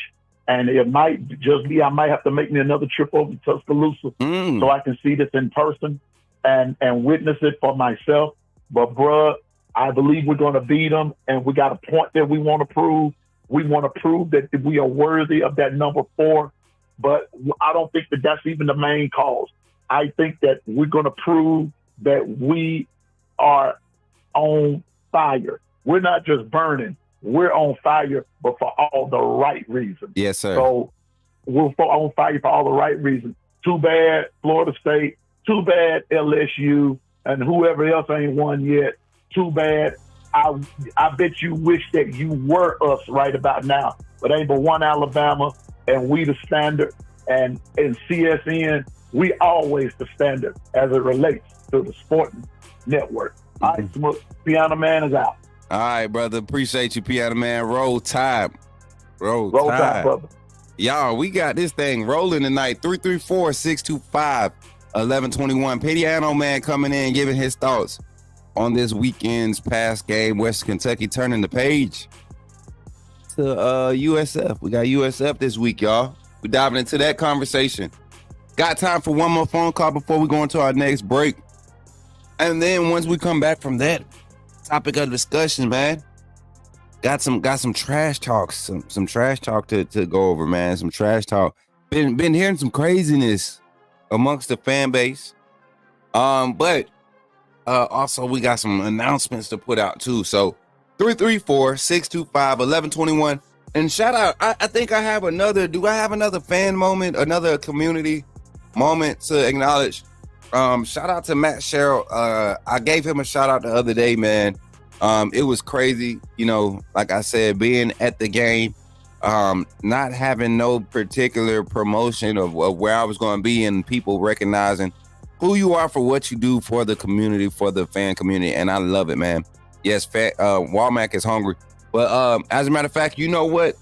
[SPEAKER 6] And it might just be, I might have to make me another trip over to Tuscaloosa so I can see this in person and witness it for myself. But, bruh, I believe we're going to beat them, and we got a point that we want to prove. We want to prove that we are worthy of that number 4. But I don't think that that's even the main cause. I think that we're going to prove that we are on fire. We're not just burning. We're on fire, but for all the right reasons.
[SPEAKER 1] Yes, sir.
[SPEAKER 6] So we're on fire for all the right reasons. Too bad Florida State. Too bad LSU and whoever else ain't won yet. Too bad. I bet you wish that you were us right about now. But ain't but one Alabama, and we the standard. And in CSN, we always the standard as it relates to the sporting network. All right, Smook, Piano Man is out.
[SPEAKER 1] All right, brother. Appreciate you, Piano Man. Roll Tide. Roll
[SPEAKER 6] Tide, brother.
[SPEAKER 1] Y'all, we got this thing rolling tonight. 334-625-1121. Piano Man coming in, giving his thoughts on this weekend's past game. West Kentucky turning the page to USF. We got USF this week, y'all. We diving into that conversation. Got time for one more phone call before we go into our next break. And then once we come back from that topic of discussion, man, got some trash talk, some trash talk to go over, man. Some trash talk. Been hearing some craziness amongst the fan base. But also we got some announcements to put out too. So 334-625-1121. And shout out, I think I have another, do I have another fan moment, another community moment to acknowledge? Shout out to Matt Sherrill. I gave him a shout out the other day, man. It was crazy, you know, like I said, being at the game, not having no particular promotion of where I was going to be, and people recognizing who you are for what you do for the community, for the fan community. And I love it, man. Yes, Walmack is hungry. But as a matter of fact, you know what?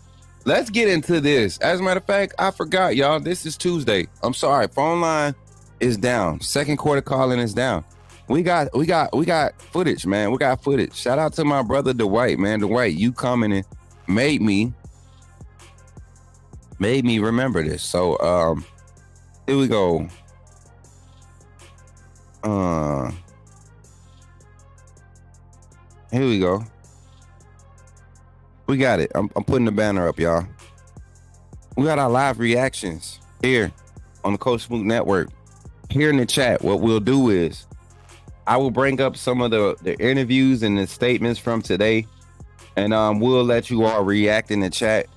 [SPEAKER 1] Let's get into this. As a matter of fact, I forgot, y'all. This is Tuesday. I'm sorry. Phone line is down. Second quarter calling is down. We got footage, man. We got footage. Shout out to my brother Dwight, man. Dwight, you coming and made me remember this. So here we go. Here we go. We got it. I'm putting the banner up, y'all. We got our live reactions here on the Coach Smook Network. Here in the chat, what we'll do is I will bring up some of the interviews and the statements from today, and we'll let you all react in the chat,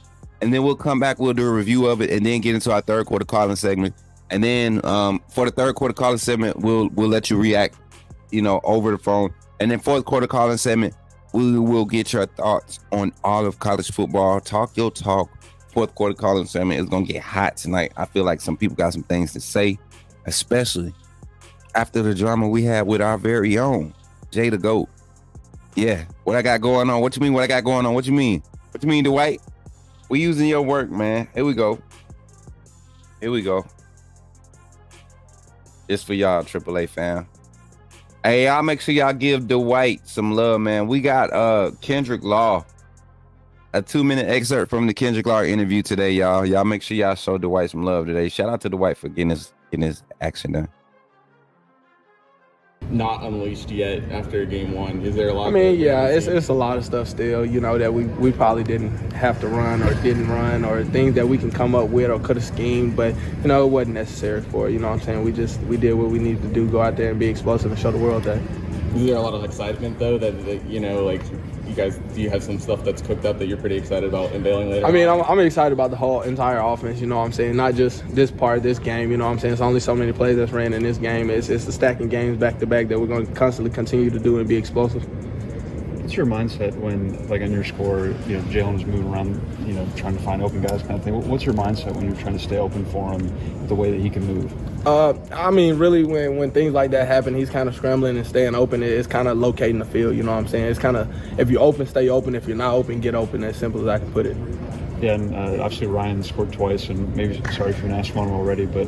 [SPEAKER 1] and then we'll come back, we'll do a review of it, and then get into our third quarter calling segment. And then for the third quarter calling segment, we'll let you react, you know, over the phone. And then fourth quarter calling segment, we will get your thoughts on all of college football. Talk your talk. Fourth quarter calling segment is gonna get hot tonight. I feel like some people got some things to say, especially after the drama we had with our very own Jay the GOAT. Yeah, what I got going on? What you mean what I got going on? What you mean? What you mean, Dwight? We using your work, man. Here we go. Here we go. It's for y'all, AAA fam. Hey, y'all make sure y'all give Dwight some love, man. We got Kendrick Law. A 2-minute excerpt from the Kendrick Law interview today, y'all. Y'all make sure y'all show Dwight some love today. Shout out to Dwight for getting his action done.
[SPEAKER 7] Not unleashed yet after game one. Is there a lot?
[SPEAKER 8] I mean, yeah, it's a lot of stuff still, you know, that we probably didn't have to run or didn't run, or things that we can come up with or could have schemed, but you know, it wasn't necessary for it. You know what I'm saying? We did what we needed to do, go out there and be explosive and show the world that.
[SPEAKER 7] Is there a lot of excitement though that you know, like you guys, do you have some stuff that's cooked up that you're pretty excited about unveiling later?
[SPEAKER 8] I mean, I'm excited about the whole entire offense, you know what I'm saying? Not just this part of this game, you know what I'm saying? It's only so many plays that's ran in this game. It's the stacking games back to back that we're going to constantly continue to do and be explosive.
[SPEAKER 9] What's your mindset when, like on your score, you know, Jalen is moving around, you know, trying to find open guys kind of thing? What's your mindset when you're trying to stay open for him with the way that he can move?
[SPEAKER 8] I mean, really, when things like that happen, he's kind of scrambling and staying open. It's kind of locating the field, you know what I'm saying? It's kind of, if you're open, stay open. If you're not open, get open, as simple as I can put it.
[SPEAKER 9] Yeah, and obviously Ryan scored twice, and maybe, sorry if you've asked one already, but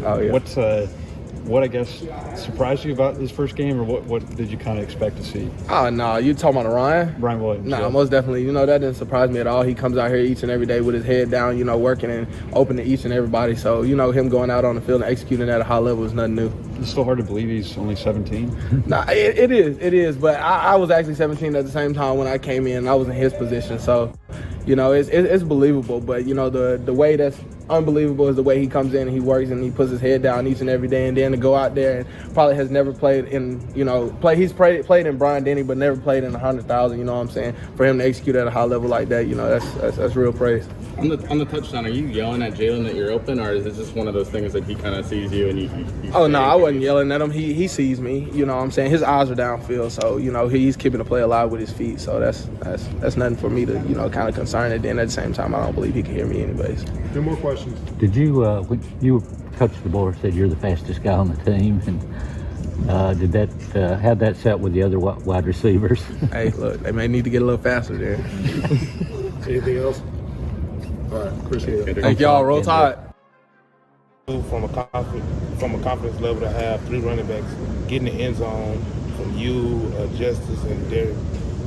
[SPEAKER 9] what, I guess, surprised you about this first game, or what did you kind of expect to see?
[SPEAKER 8] Oh, no, you talking about Ryan?
[SPEAKER 9] Brian Williams.
[SPEAKER 8] No,
[SPEAKER 9] yeah.
[SPEAKER 8] most definitely. You know, that didn't surprise me at all. He comes out here each and every day with his head down, you know, working and open to each and everybody. So, you know, him going out on the field and executing at a high level is nothing new.
[SPEAKER 9] It's still hard to believe he's only 17.
[SPEAKER 8] No, it is. But I was actually 17 at the same time when I came in. I was in his position. So, you know, it's believable. But, you know, the way that's unbelievable is the way he comes in and he works and he puts his head down each and every day, and then to go out there and probably has never played in, you know, he's played in Bryant-Denny but never played in 100,000, you know what I'm saying? For him to execute at a high level like that, you know, that's real praise.
[SPEAKER 7] On the touchdown, are you yelling at Jalen that you're open, or is it just one of those things that he kind of sees you and you
[SPEAKER 8] Oh, no, I wasn't yelling at him. He sees me, you know what I'm saying? His eyes are downfield, so, you know, he's keeping the play alive with his feet, so that's nothing for me to, you know, kind of concern. And then at the same time, I don't believe he can hear me anyways.
[SPEAKER 10] No more questions.
[SPEAKER 11] Did you, when you Coach DeBoer said you're the fastest guy on the team, and did that have that set with the other wide receivers?
[SPEAKER 8] Hey, look, they may need to get a little faster there.
[SPEAKER 10] Anything else? All right, appreciate it.
[SPEAKER 8] Thank y'all. Roll Tide.
[SPEAKER 12] From a confidence level to have 3 running backs getting the end zone from you, Justice, and Derek,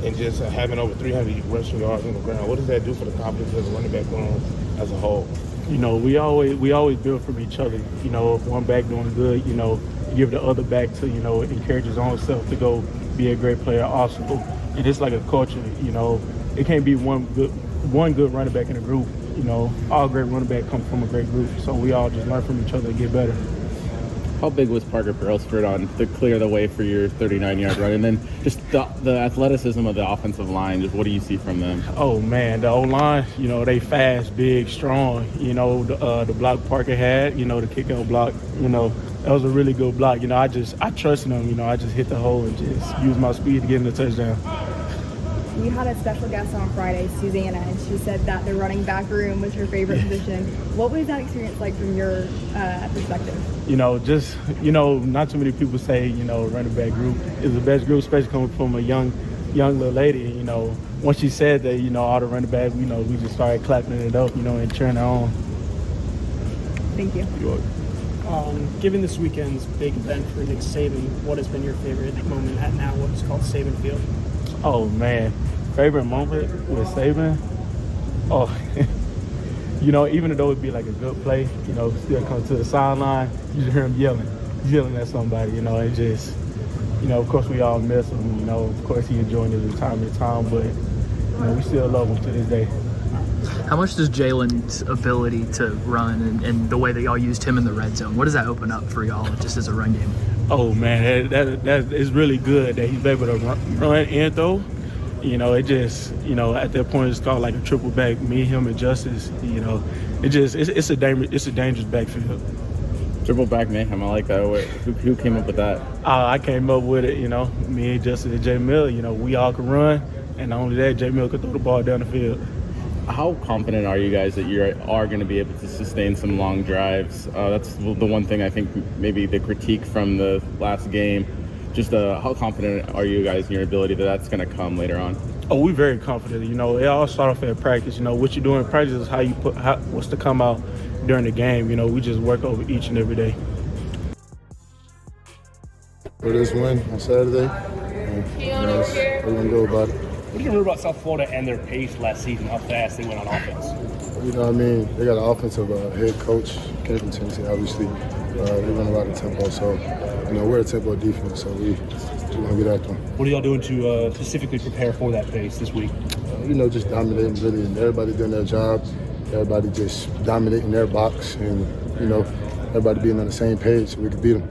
[SPEAKER 12] and just having over 300 rushing yards on the ground. What does that do for the confidence of the running back room as a whole?
[SPEAKER 4] You know, we always build from each other. You know, if one back doing good, you know, give the other back to, you know, encourage his own self to go be a great player also. And it's like a culture, you know. It can't be one good running back in a group. You know, all great running back come from a great group. So we all just learn from each other and get better.
[SPEAKER 7] How big was Parker Brailsford on to clear the way for your 39-yard run? And then just the athleticism of the offensive line, just what do you see from them?
[SPEAKER 4] Oh, man, the O-line, you know, they fast, big, strong. You know, the block Parker had, you know, the kick-out block, you know, that was a really good block. You know, I trusted him. You know, I just hit the hole and just used my speed to get in the touchdown.
[SPEAKER 13] You had a special guest on Friday, Susanna, and she said that the running back room was her favorite position. What was that experience like from your perspective?
[SPEAKER 4] You know, just, you know, not too many people say, you know, running back group is the best group, especially coming from a young little lady. You know, once she said that, you know, all the running backs, you know, we just started clapping it up, you know, and cheering her on.
[SPEAKER 13] Thank you.
[SPEAKER 4] You're welcome.
[SPEAKER 14] Given this weekend's big event for Nick Saban, what has been your favorite moment at now what is called Saban Field?
[SPEAKER 4] Oh, man. Favorite moment with Saban? Oh, you know, even though it'd be like a good play, you know, still come to the sideline, you just hear him yelling at somebody, you know, it just, you know, of course we all miss him, you know, of course he enjoying his retirement time, but, you know, we still love him to this day.
[SPEAKER 15] How much does Jalen's ability to run and the way that y'all used him in the red zone, what does that open up for y'all just as a run game?
[SPEAKER 4] Oh, man, that is really good that he's able to run and throw. You know, it just, you know, at that point it's called like a triple back, me, him, and Justice. You know, it's a dangerous backfield.
[SPEAKER 7] Triple back mayhem, I like that. Who came up with that?
[SPEAKER 4] I came up with it. You know, me and Justice and J Mill. You know, we all can run, and not only that, J Mill could throw the ball down the field.
[SPEAKER 7] How confident are you guys that you are going to be able to sustain some long drives? That's the one thing I think maybe the critique from the last game. Just how confident are you guys in your ability that's going to come later on?
[SPEAKER 4] Oh, we're very confident. You know, it all starts off at practice. You know, what you do in practice is what's to come out during the game. You know, we just work over each and every day.
[SPEAKER 10] For this win on Saturday, what are we going to do about it?
[SPEAKER 14] What do you remember about South Florida and their pace last season, how fast they went on offense?
[SPEAKER 10] You know what I mean? They got an offensive head coach, came from Tennessee, obviously. They run a lot of tempo, so, you know, we're a tempo defense, so we want to get after them.
[SPEAKER 14] What are y'all doing to specifically prepare for that pace this week?
[SPEAKER 10] You know, just dominating, really, and everybody doing their job, everybody just dominating their box, and, you know, everybody being on the same page so we can beat them.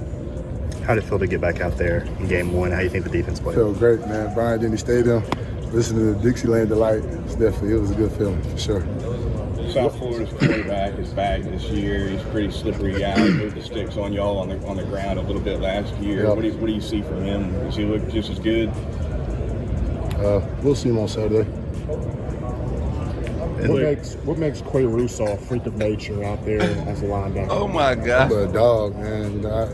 [SPEAKER 16] How did it feel to get back out there in game one? How do you think the defense played?
[SPEAKER 10] Felt great, man. Bryant-Denny Stadium, listening to Dixieland Delight, it was a good feeling, for sure.
[SPEAKER 17] South Florida's quarterback is back this year. He's a pretty slippery guy. He moved the sticks on y'all on the ground a little bit last year.
[SPEAKER 10] Yep.
[SPEAKER 17] What do you see from him? Does he look just as good?
[SPEAKER 10] We'll see him on Saturday.
[SPEAKER 18] What makes Quay Russo a freak of nature out there as a linebacker?
[SPEAKER 1] Oh my God!
[SPEAKER 10] But a dog, man. You know,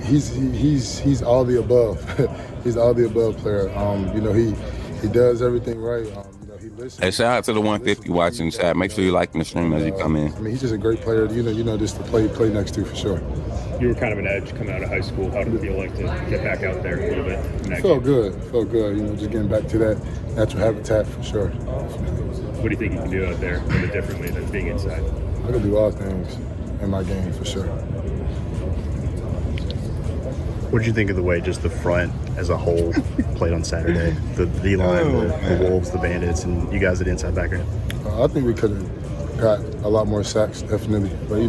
[SPEAKER 10] he's all the above. He's all the above player. You know, he does everything right. You know, he listens.
[SPEAKER 19] Hey, shout out to the 150 watching chat. Make sure you like the stream as you come in.
[SPEAKER 10] I mean, he's just a great player. Just to play next to for sure.
[SPEAKER 9] You were kind of an edge coming out of high school. How did it feel like to get back out there a little bit?
[SPEAKER 10] Felt good. Just getting back to that natural habitat for sure.
[SPEAKER 9] What do you think you can do out there a little bit differently than being inside?
[SPEAKER 10] I can do all things in my game for sure.
[SPEAKER 16] What did you think of the way just the front as a whole played on Saturday? The D-line, the Wolves, the Bandits, and you guys at inside backer?
[SPEAKER 10] I think we could have got a lot more sacks, definitely. But,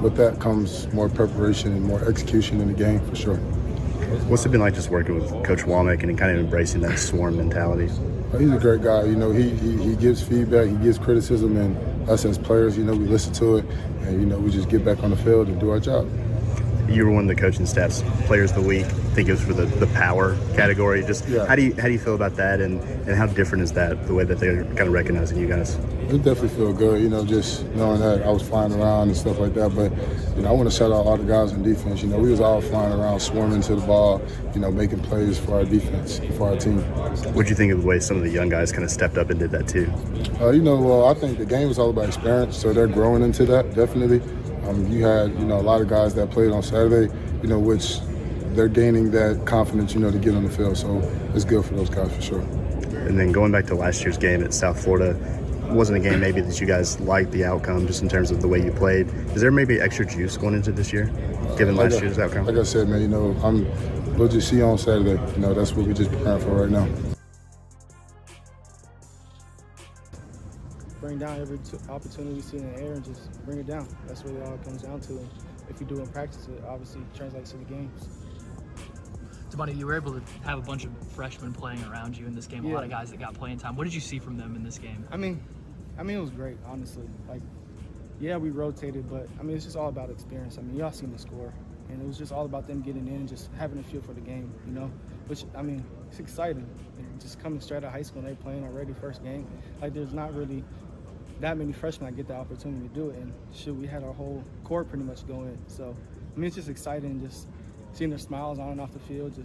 [SPEAKER 10] with that comes more preparation and more execution in the game for sure.
[SPEAKER 16] What's it been like just working with Coach Womack and kind of embracing that swarm mentality?
[SPEAKER 10] He's a great guy. He gives feedback, he gives criticism, and us as players, we listen to it, and, we just get back on the field and do our job.
[SPEAKER 16] You were one of the coaching staff's players of the week. I think it was for the power category. How do you feel about that, and how different is that, the way that they're kind of recognizing you guys?
[SPEAKER 10] It definitely feel good, just knowing that I was flying around and stuff like that. But, I want to shout out all the guys in defense. We was all flying around, swarming to the ball, making plays for our defense, for our team.
[SPEAKER 16] What do you think of the way some of the young guys kind of stepped up and did that too?
[SPEAKER 10] I think the game is all about experience, so they're growing into that, definitely. You had, a lot of guys that played on Saturday, which they're gaining that confidence, to get on the field. So it's good for those guys for sure.
[SPEAKER 16] And then going back to last year's game at South Florida, it wasn't a game maybe that you guys liked the outcome just in terms of the way you played. Is there maybe extra juice going into this year, given last year's outcome?
[SPEAKER 10] Like I said, man, we'll just see you on Saturday. That's what we're just preparing for right now.
[SPEAKER 8] Bring down every opportunity you see in the air and just bring it down. That's what it all comes down to. And if you do in practice, it obviously translates to the games.
[SPEAKER 15] Dubby, you were able to have a bunch of freshmen playing around you in this game, a lot of guys that got playing time. What did you see from them in this game?
[SPEAKER 8] I mean, it was great, honestly. We rotated, but, it's just all about experience. Y'all seen the score, and it was just all about them getting in and just having a feel for the game, which, it's exciting. And just coming straight out of high school and they're playing already first game. There's not really that many freshmen that get the opportunity to do it, and we had our whole core pretty much go in. So, it's just exciting, just seeing their smiles on and off the field,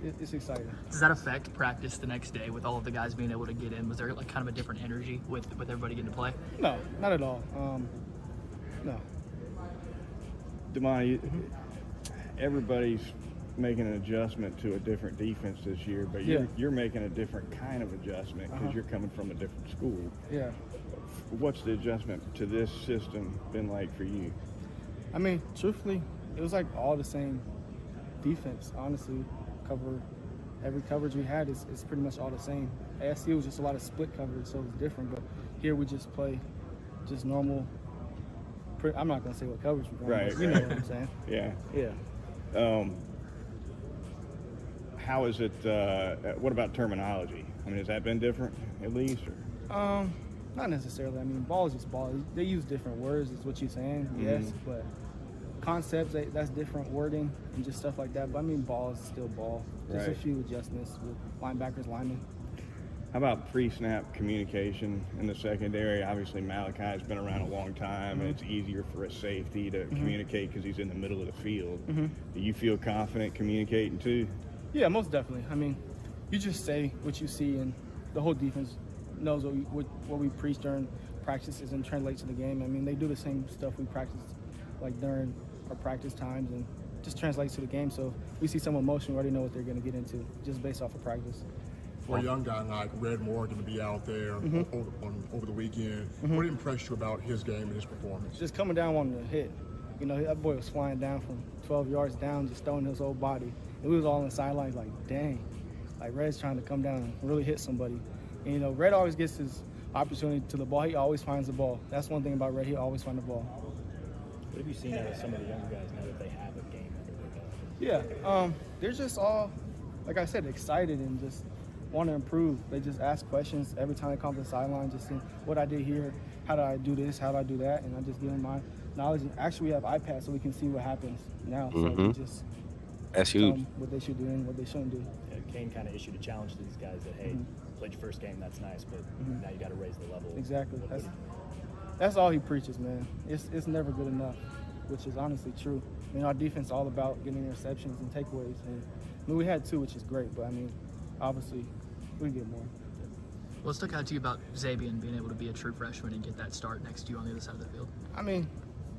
[SPEAKER 8] it's exciting.
[SPEAKER 15] Does that affect practice the next day with all of the guys being able to get in? Was there kind of a different energy with everybody getting to play?
[SPEAKER 8] No, not at all. No.
[SPEAKER 17] Dubby, everybody's making an adjustment to a different defense this year, but you're making a different kind of adjustment because you're coming from a different school.
[SPEAKER 8] Yeah.
[SPEAKER 17] What's the adjustment to this system been like for you?
[SPEAKER 8] Truthfully, it was all the same defense, honestly. Every coverage we had is pretty much all the same. ASC was just a lot of split coverage, so it was different, but here we just play just normal. I'm not going to say what coverage we're going,
[SPEAKER 17] right.
[SPEAKER 8] You know what I'm saying.
[SPEAKER 17] Yeah. How is it, what about terminology? Has that been different at least? Or?
[SPEAKER 8] Not necessarily. Ball is just ball. They use different words, is what you're saying, yes, but concepts, that's different wording and just stuff like that. But ball is still ball. Just a few adjustments with linebackers, linemen.
[SPEAKER 17] How about pre-snap communication in the secondary? Obviously, Malachi's been around a long time, and it's easier for a safety to communicate because he's in the middle of the field. Do you feel confident communicating too?
[SPEAKER 8] Yeah, most definitely. You just say what you see, and the whole defense knows what we preach during practices and translates to the game. They do the same stuff we practice during our practice times, and just translates to the game. So we see some emotion, we already know what they're going to get into just based off of practice.
[SPEAKER 18] For a young guy like Red Morgan to be out there over the weekend, what impressed you about his game and his performance?
[SPEAKER 8] Just coming down wanting to hit. That boy was flying down from 12 yards down, just throwing his whole body. And we was all on the sidelines dang. Red's trying to come down and really hit somebody. And, Red always gets his opportunity to the ball. He always finds the ball. That's one thing about Red. He always finds the ball.
[SPEAKER 9] What have you seen out of some of the younger guys now that they have a game?
[SPEAKER 8] Yeah, they're just all, like I said, excited and just want to improve. They just ask questions every time they come to the sideline, just seeing what I did here, how do I do this, how do I do that, and I just give them my knowledge. And actually, we have iPads so we can see what happens now. So we just
[SPEAKER 19] that's
[SPEAKER 8] tell
[SPEAKER 19] huge.
[SPEAKER 8] them what they should do and what they shouldn't do.
[SPEAKER 9] Yeah, Kane kind of issued a challenge to these guys that, hey, played your first game, that's nice, but now you got to raise the level.
[SPEAKER 8] Exactly. That's all he preaches, man. It's never good enough, which is honestly true. Our defense is all about getting interceptions and takeaways. And we had 2, which is great, but obviously we get more.
[SPEAKER 15] What stuck out to you about Zabian being able to be a true freshman and get that start next to you on the other side of the field?
[SPEAKER 8] I mean,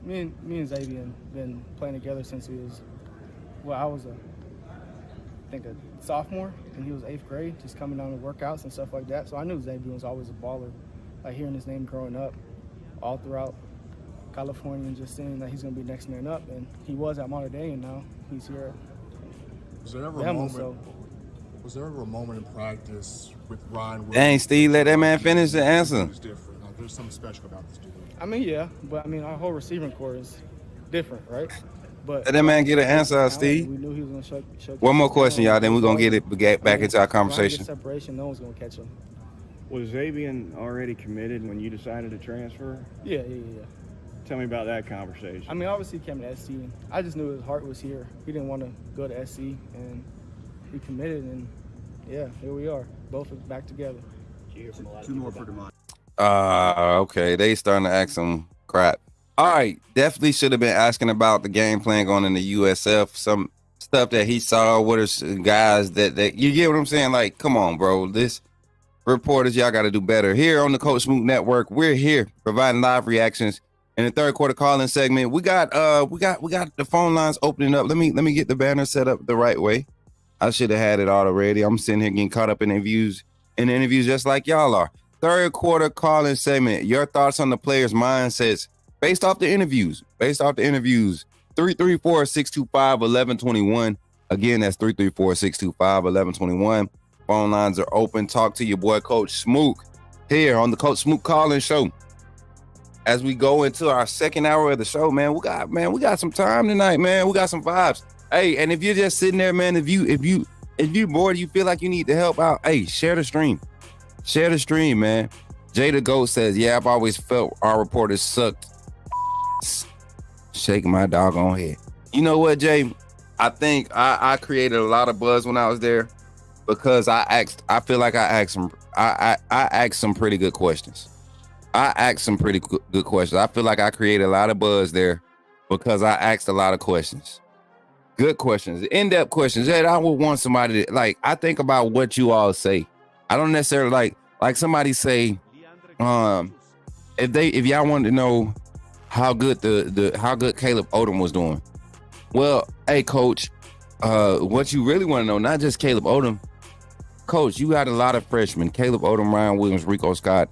[SPEAKER 8] me and Zabian been playing together since he was, I was I think a sophomore, and he was 8th grade, just coming down to workouts and stuff like that. So I knew Zabian was always a baller. Like hearing his name growing up all throughout California and just seeing that he's going to be next man up. And he was at Mater Dei, and now he's here.
[SPEAKER 18] Was there ever was there ever a moment in practice with Ryan?
[SPEAKER 1] Dang, Steve, let that man finish the answer.
[SPEAKER 18] Different. Like, there's something special about this dude.
[SPEAKER 8] I mean, yeah, but I mean, our whole receiving core is different, right? But
[SPEAKER 1] Let that man get an answer out, Steve.
[SPEAKER 8] We knew he was going to show.
[SPEAKER 1] One more question, y'all, then we're going to get back into our conversation.
[SPEAKER 8] Separation, no one's going to catch him.
[SPEAKER 17] Was Zabian already committed when you decided to transfer?
[SPEAKER 8] Yeah.
[SPEAKER 17] Tell me about that conversation.
[SPEAKER 8] I mean, obviously he came to SC, and I just knew his heart was here. He didn't want to go to SC, and he committed, and yeah, here we are, both back together.
[SPEAKER 9] Two more for DeMont.
[SPEAKER 1] Okay, they starting to ask some crap. All right, definitely should have been asking about the game plan going in the USF, some stuff that he saw. What are some guys that you get what I'm saying? Like, come on, bro. This reporters, y'all got to do better. Here on the Coach Smook Network, we're here providing live reactions. In the third quarter call-in segment, we got the phone lines opening up. Let me get the banner set up the right way. I should have had it all already. I'm sitting here getting caught up in interviews just like y'all are. Third quarter call-in segment. Your thoughts on the players' mindsets based off the interviews. 334-625-1121. Again, that's 334-625-1121. Phone lines are open. Talk to your boy, Coach Smook, here on the Coach Smook call-in show. As we go into our second hour of the show, we got some time tonight, man. We got some vibes. Hey, and if you're just sitting there, man, if you bored, you feel like you need to help out, hey, share the stream. Share the stream, man. Jay the Goat says, yeah, I've always felt our reporters sucked. Shaking my doggone head. You know what, Jay? I think I created a lot of buzz when I was there because I asked some pretty good questions. I feel like I created a lot of buzz there because I asked a lot of questions. Good questions, in-depth questions that I would want somebody to, like, I think about what you all say. I don't necessarily like somebody say, if y'all wanted to know how good how good Caleb Odom was doing. Well, hey, Coach, what you really want to know, not just Caleb Odom. Coach, you got a lot of freshmen, Caleb Odom, Ryan Williams, Rico Scott.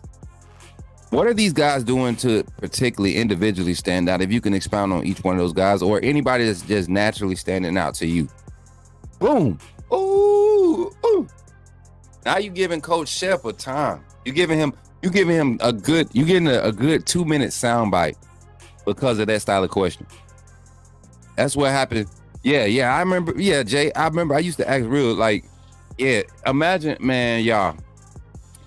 [SPEAKER 1] What are these guys doing to particularly individually stand out? If you can expound on each one of those guys or anybody that's just naturally standing out to you. Boom. Ooh. Now you giving Coach Shep time. You're giving him a good 2-minute soundbite because of that style of question. That's what happened. Yeah, I remember. Yeah, Jay, I remember I used to ask real, like, yeah, imagine, man, y'all.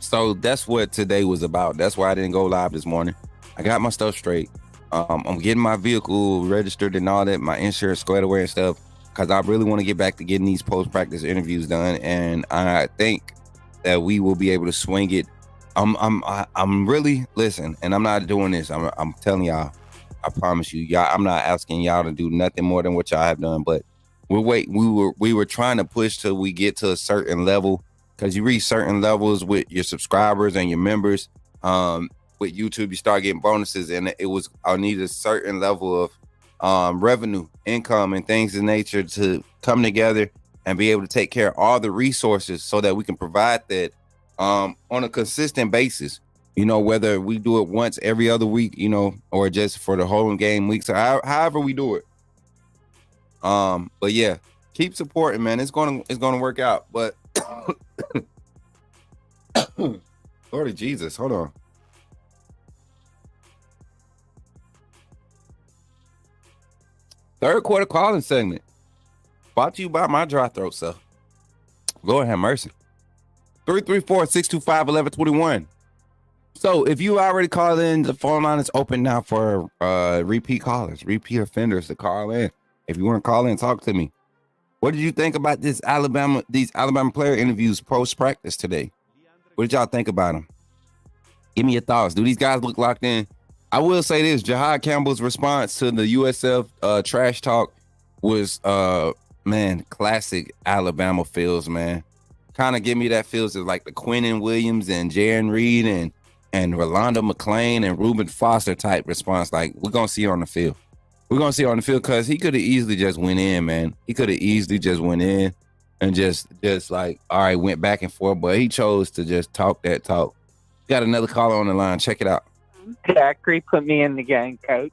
[SPEAKER 1] So that's what today was about. That's why I didn't go live this morning. I got my stuff straight. I'm getting my vehicle registered and all that, my insurance squared away and stuff, because I really want to get back to getting these post-practice interviews done. And I think that we will be able to swing it. I'm really, listen, and I'm not doing this. I'm telling y'all, I promise you, y'all, I'm not asking y'all to do nothing more than what y'all have done, but we were trying to push till we get to a certain level. Because you reach certain levels with your subscribers and your members, with YouTube, you start getting bonuses, and I needed a certain level of revenue, income, and things of nature to come together and be able to take care of all the resources so that we can provide that on a consistent basis. You know, whether we do it once every other week, you know, or just for the whole game week, so however we do it. But yeah, keep supporting, man. It's gonna work out, but. Lord of Jesus, hold on. Third quarter calling segment brought to you by my dry throat, so Lord have mercy. 334-625-1121. So if you already called in, the phone line is open now for repeat callers, repeat offenders to call in. If you want to call in, talk to me. What did you think about these Alabama player interviews post-practice today? What did y'all think about them? Give me your thoughts. Do these guys look locked in? I will say this, Jahad Campbell's response to the USF trash talk was, man, classic Alabama feels, man.
[SPEAKER 19] kind of give me that feels of like the Quinnen Williams and Jaron Reed and Rolando McClain and Reuben Foster type response. Like, we're going to see on the field. We're going to see on the field because he could have easily just went in, man. He could have easily just went in and just like, all right, went back and forth. But he chose to just talk that talk. Got another caller on the line. Check it out.
[SPEAKER 5] Zachary, put me in the game, coach.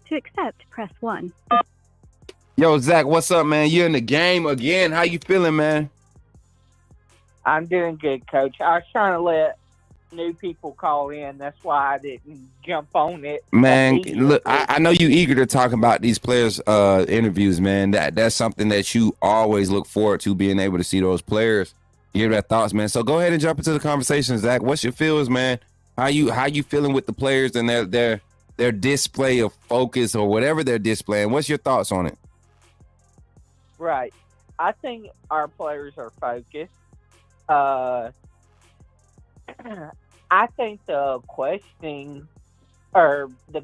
[SPEAKER 20] To accept, press 1.
[SPEAKER 19] Yo, Zach, what's up, man? You in the game again. How you feeling, man?
[SPEAKER 5] I'm doing good, coach. I was trying to let new people call in. That's why I didn't jump on it.
[SPEAKER 19] Man, look, I know you eager to talk about these players' interviews, man. That's something that you always look forward to, being able to see those players give their thoughts, man. So go ahead and jump into the conversation, Zach. What's your feels, man? How you feeling with the players and their display of focus or whatever they're displaying? What's your thoughts on it?
[SPEAKER 5] Right. I think our players are focused. I think the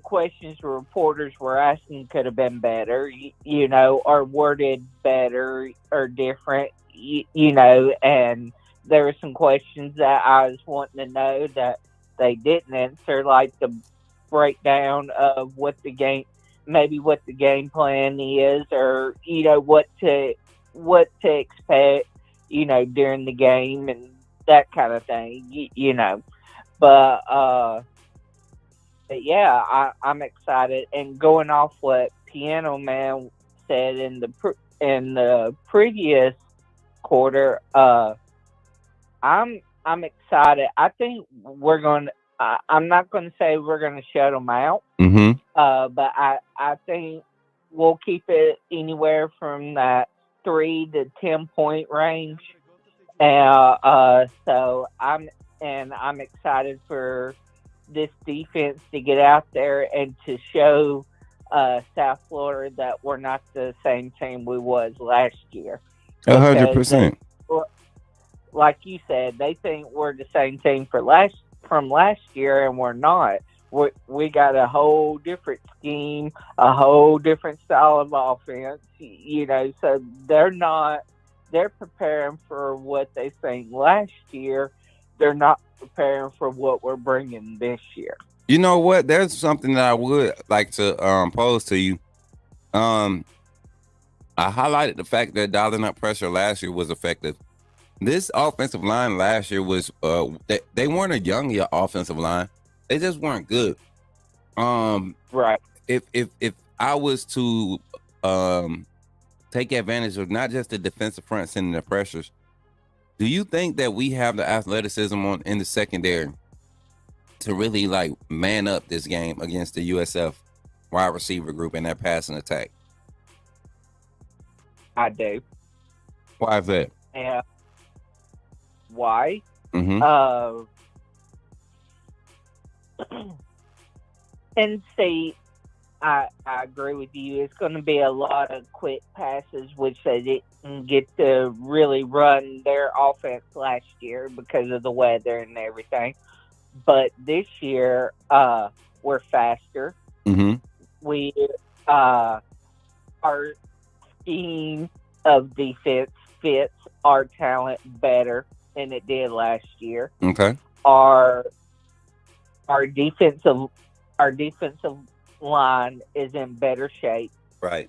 [SPEAKER 5] questions reporters were asking could have been better, or worded better or different, and there were some questions that I was wanting to know that they didn't answer, like the breakdown of what the game plan is, or what to expect, during the game and that kind of thing, But yeah, I'm excited. And going off what Piano Man said in the previous quarter, I'm excited. I think we're going to. I'm not going to say we're going to shut them out, but I think we'll keep it anywhere from that 3 to 10 point range. So I'm excited for this defense to get out there and to show South Florida that we're not the same team we was last year.
[SPEAKER 19] 100%.
[SPEAKER 5] Like you said, they think we're the same team from last year, and we're not. We got a whole different scheme, a whole different style of offense, so they're preparing for what they think last year. They're not preparing for what we're bringing this year.
[SPEAKER 19] You know what? There's something that I would like to pose to you. I highlighted the fact that dialing up pressure last year was effective. This offensive line last year was they weren't a young offensive line. They just weren't good.
[SPEAKER 5] Right.
[SPEAKER 19] If I was to take advantage of not just the defensive front sending the pressures, do you think that we have the athleticism in the secondary to really like man up this game against the USF wide receiver group and that passing attack?
[SPEAKER 5] I do.
[SPEAKER 19] Why is that?
[SPEAKER 5] Yeah. Why? And see, I agree with you. It's going to be a lot of quick passes, which they didn't get to really run their offense last year because of the weather and everything. But this year, we're faster. We our scheme of defense fits our talent better than it did last year.
[SPEAKER 19] Okay.
[SPEAKER 5] Our defensive line is in better shape.
[SPEAKER 19] Right.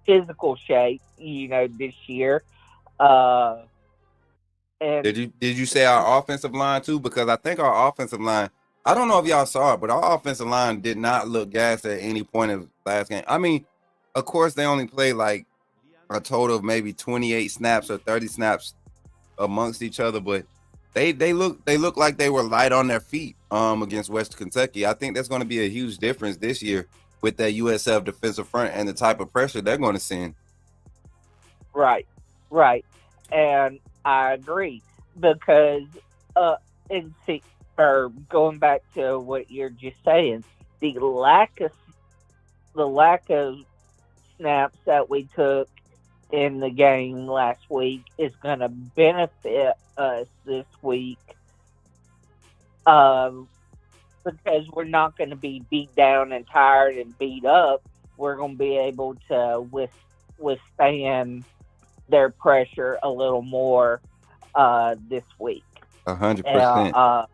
[SPEAKER 5] Physical shape, this year. And
[SPEAKER 19] did you say our offensive line too? Because I think our offensive line, I don't know if y'all saw it, but our offensive line did not look gassed at any point of last game. I mean, of course, they only played like a total of maybe 28 snaps or 30 snaps amongst each other, but they look like they were light on their feet against West Kentucky. I think that's going to be a huge difference this year with that USF defensive front and the type of pressure they're going to send.
[SPEAKER 5] Right. And I agree because going back to what you're just saying, the lack of snaps that we took in the game last week is going to benefit us this week because we're not going to be beat down and tired and beat up. We're going to be able to withstand their pressure a little more this week.
[SPEAKER 19] 100%.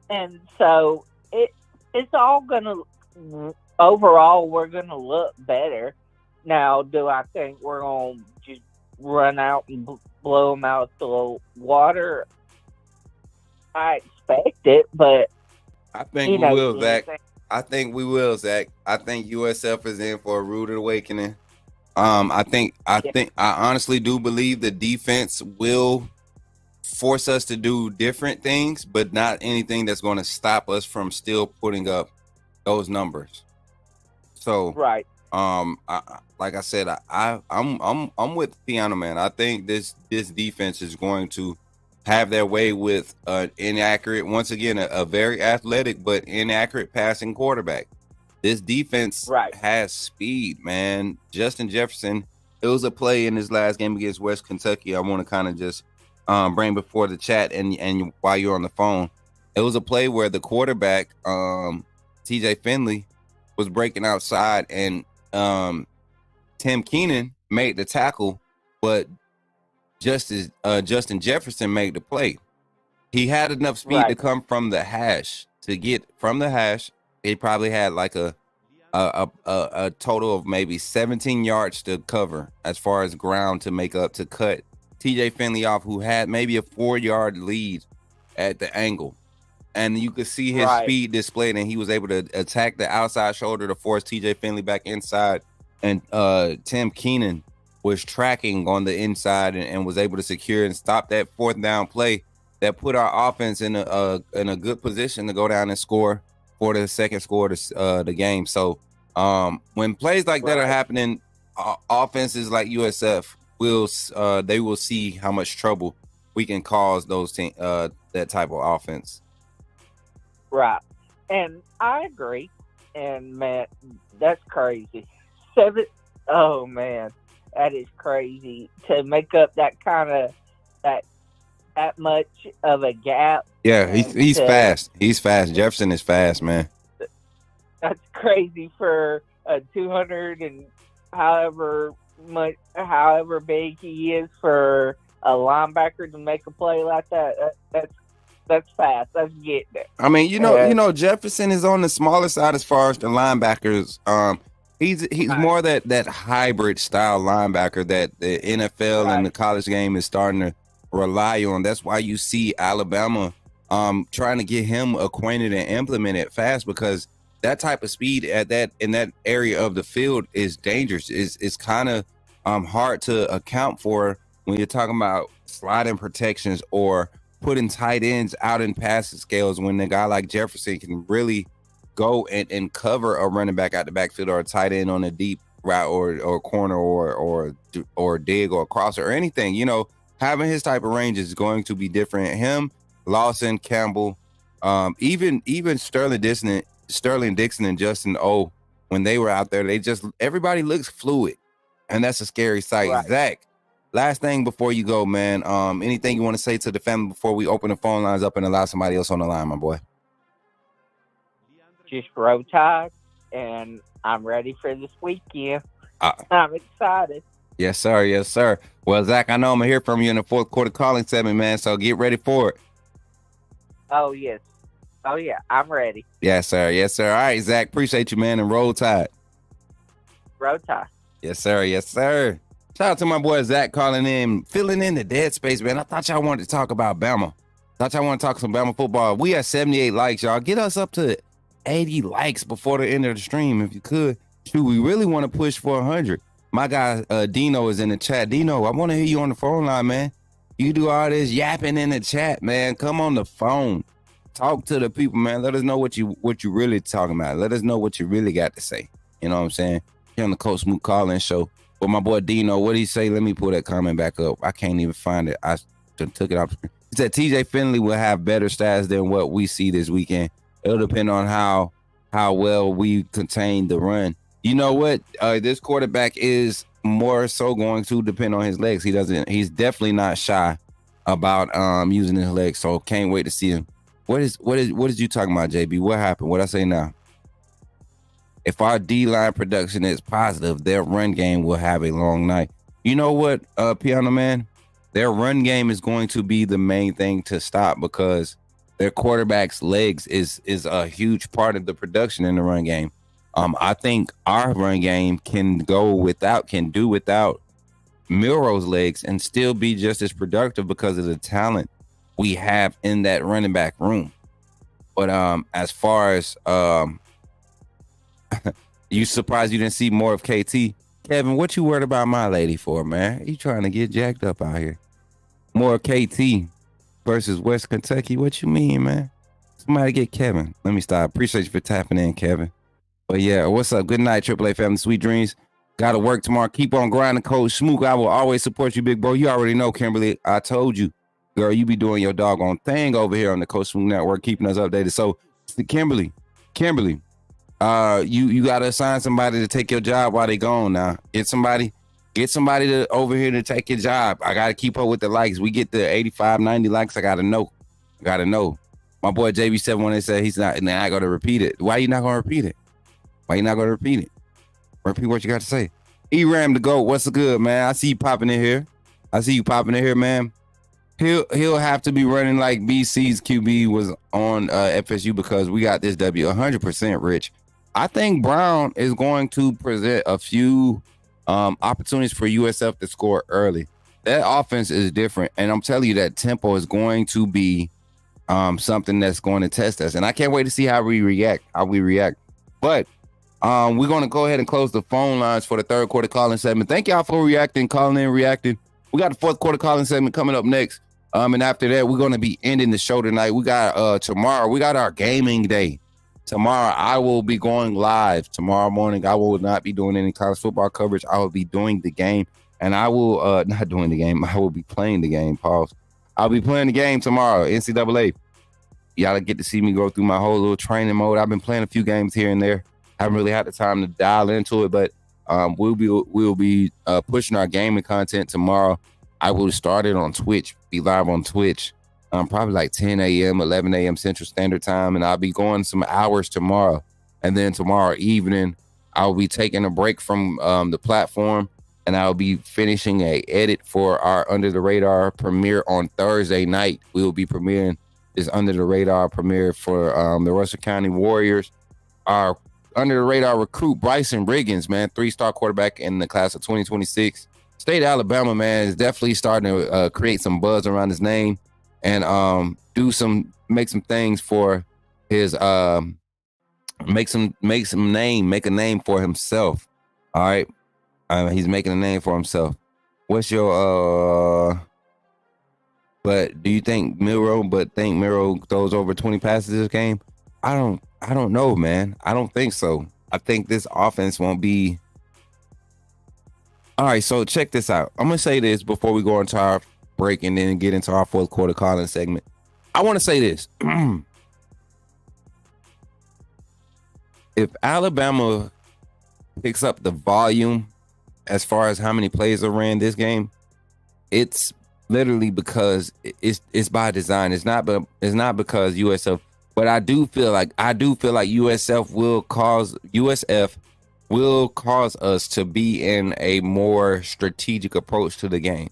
[SPEAKER 5] And so it's all overall, we're gonna look better. Now, do I think we're gonna just run out and blow them out the water? I expect it, but
[SPEAKER 19] I think we will, Zach. I think we will, Zach. I think USF is in for a rude awakening. I honestly do believe the defense will force us to do different things, but not anything that's going to stop us from still putting up those numbers. So,
[SPEAKER 5] right.
[SPEAKER 19] Like I said, I'm with Piano Man. I think this defense is going to have their way with inaccurate, once again, a very athletic but inaccurate passing quarterback. This defense has speed, man. Justin Jefferson, it was a play in his last game against West Kentucky. I want to kind of just bring before the chat and while you're on the phone. It was a play where the quarterback, TJ Finley, was breaking outside, and Tim Keenan made the tackle, but Justin Jefferson made the play. He had enough speed to come from the hash. To get from the hash, he probably had like a total of maybe 17 yards to cover as far as ground to make up to cut TJ Finley off, who had maybe a 4-yard lead at the angle. And you could see his speed displayed, and he was able to attack the outside shoulder to force TJ Finley back inside. And Tim Keenan was tracking on the inside and was able to secure and stop that 4th down play that put our offense in a good position to go down and score for the second score of the game. So when plays like that are happening, offenses like USF will see how much trouble we can cause those that type of offense.
[SPEAKER 5] Right. And I agree. And man, that's crazy. Oh man, that is crazy to make up that kind of that much of a gap.
[SPEAKER 19] Yeah, he's fast. He's fast. Jefferson is fast, man.
[SPEAKER 5] That's crazy for a 200 and however big he is for a linebacker to make a play like that. That's fast. That's getting it.
[SPEAKER 19] I mean, you know, Jefferson is on the smaller side as far as the linebackers. He's more that hybrid style linebacker that the NFL and the college game is starting to rely on. That's why you see Alabama trying to get him acquainted and implemented fast, because that type of speed in that area of the field is dangerous. It's kind of hard to account for when you're talking about sliding protections or putting tight ends out in passing scales, when a guy like Jefferson can really go and cover a running back out the backfield or a tight end on a deep route or corner or dig or crosser or anything. You know, having his type of range is going to be different. Him, Lawson, Campbell, even Sterling Dixon and Justin O, when they were out there, everybody looks fluid, and that's a scary sight. Zach, last thing before you go, man. Anything you want to say to the family before we open the phone lines up and allow somebody else on the line, my boy?
[SPEAKER 5] Just roll tide, and I'm ready for this weekend. I'm excited.
[SPEAKER 19] Yes, sir. Yes, sir. Well, Zach, I know I'm going to hear from you in the fourth quarter calling segment, man, so get ready for it.
[SPEAKER 5] Oh, yes. Oh, yeah, I'm ready.
[SPEAKER 19] Yes, sir. Yes, sir. All right, Zach, appreciate you, man, and roll tide.
[SPEAKER 5] Roll tide.
[SPEAKER 19] Yes, sir. Yes, sir. Shout out to my boy Zach calling in, filling in the dead space, man. I thought y'all wanted to talk about Bama. Thought y'all want to talk some Bama football. We had 78 likes, y'all. Get us up to 80 likes before the end of the stream, if you could. Shoot, we really want to push for 100. My guy Dino is in the chat. Dino, I want to hear you on the phone line, man. You do all this yapping in the chat, man. Come on the phone. Talk to the people, man. Let us know what you really talking about. Let us know what you really got to say. You know what I'm saying? Here on the Coach Smook call-in show. But my boy Dino, what did he say? Let me pull that comment back up. I can't even find it. I took it off. He said TJ Finley will have better stats than what we see this weekend. It'll depend on how well we contain the run. You know what? This quarterback is more so going to depend on his legs. He's definitely not shy about using his legs. So can't wait to see him. What is you talking about, JB? What happened? What I say now? If our D-line production is positive, their run game will have a long night. You know what, Piano Man? Their run game is going to be the main thing to stop because their quarterback's legs is a huge part of the production in the run game. I think our run game can do without Milroe's legs and still be just as productive because of the talent we have in that running back room. But as far as you surprised you didn't see more of KT? Kevin, what you worried about my lady for, man? You trying to get jacked up out here. More KT versus West Kentucky. What you mean, man? Somebody get Kevin. Let me stop. Appreciate you for tapping in, Kevin. But yeah, what's up? Good night, AAA family. Sweet dreams. Got to work tomorrow. Keep on grinding, Coach Smook. I will always support you, big bro. You already know, Kimberly. I told you, girl, you be doing your doggone thing over here on the Coach Smook Network, keeping us updated. So, Kimberly, you got to assign somebody to take your job while they gone now. Get somebody to over here to take your job. I got to keep up with the likes. We get the 85, 90 likes. I got to know. My boy JB71 said he's not going to repeat it. Why you not going to repeat it? Repeat what you got to say. E-Ram the GOAT, what's the good, man? I see you popping in here. Man. He'll have to be running like BC's QB was on FSU because we got this W 100% Rich. I think Brown is going to present a few opportunities for USF to score early. That offense is different, and I'm telling you that tempo is going to be something that's going to test us. And I can't wait to see how we react. But we're going to go ahead and close the phone lines for the third quarter calling segment. Thank y'all for calling in. We got the fourth quarter calling segment coming up next. And after that, we're going to be ending the show tonight. We got tomorrow. We got our gaming day. Tomorrow, I will be going live. Tomorrow morning, I will not be doing any college football coverage. I will be doing the game. And I will not doing the game. I will be playing the game. Pause. I'll be playing the game tomorrow. NCAA. Y'all get to see me go through my whole little training mode. I've been playing a few games here and there. Haven't really had the time to dial into it, but we'll be pushing our gaming content tomorrow. I will start it on Twitch, be live on Twitch, probably like 10 a.m., 11 a.m. Central Standard Time, and I'll be going some hours tomorrow. And then tomorrow evening, I'll be taking a break from the platform, and I'll be finishing a edit for our Under the Radar premiere on Thursday night. We will be premiering this Under the Radar premiere for the Russell County Warriors. Our Under the Radar recruit Bryson Riggins, man, 3-star quarterback in the class of 2026. State of Alabama, man, is definitely starting to create some buzz around his name and make some things for his make a name for himself. All right, he's making a name for himself. What's your But do you think Milroe throws over 20 passes this game? I don't know, man. I don't think so. I think this offense won't be. All right, so check this out. I'm going to say this before we go into our break and then get into our fourth quarter calling segment. I want to say this. If Alabama picks up the volume as far as how many plays are ran this game, it's literally because it's by design. It's not because USF. But I do feel like USF will cause us to be in a more strategic approach to the game.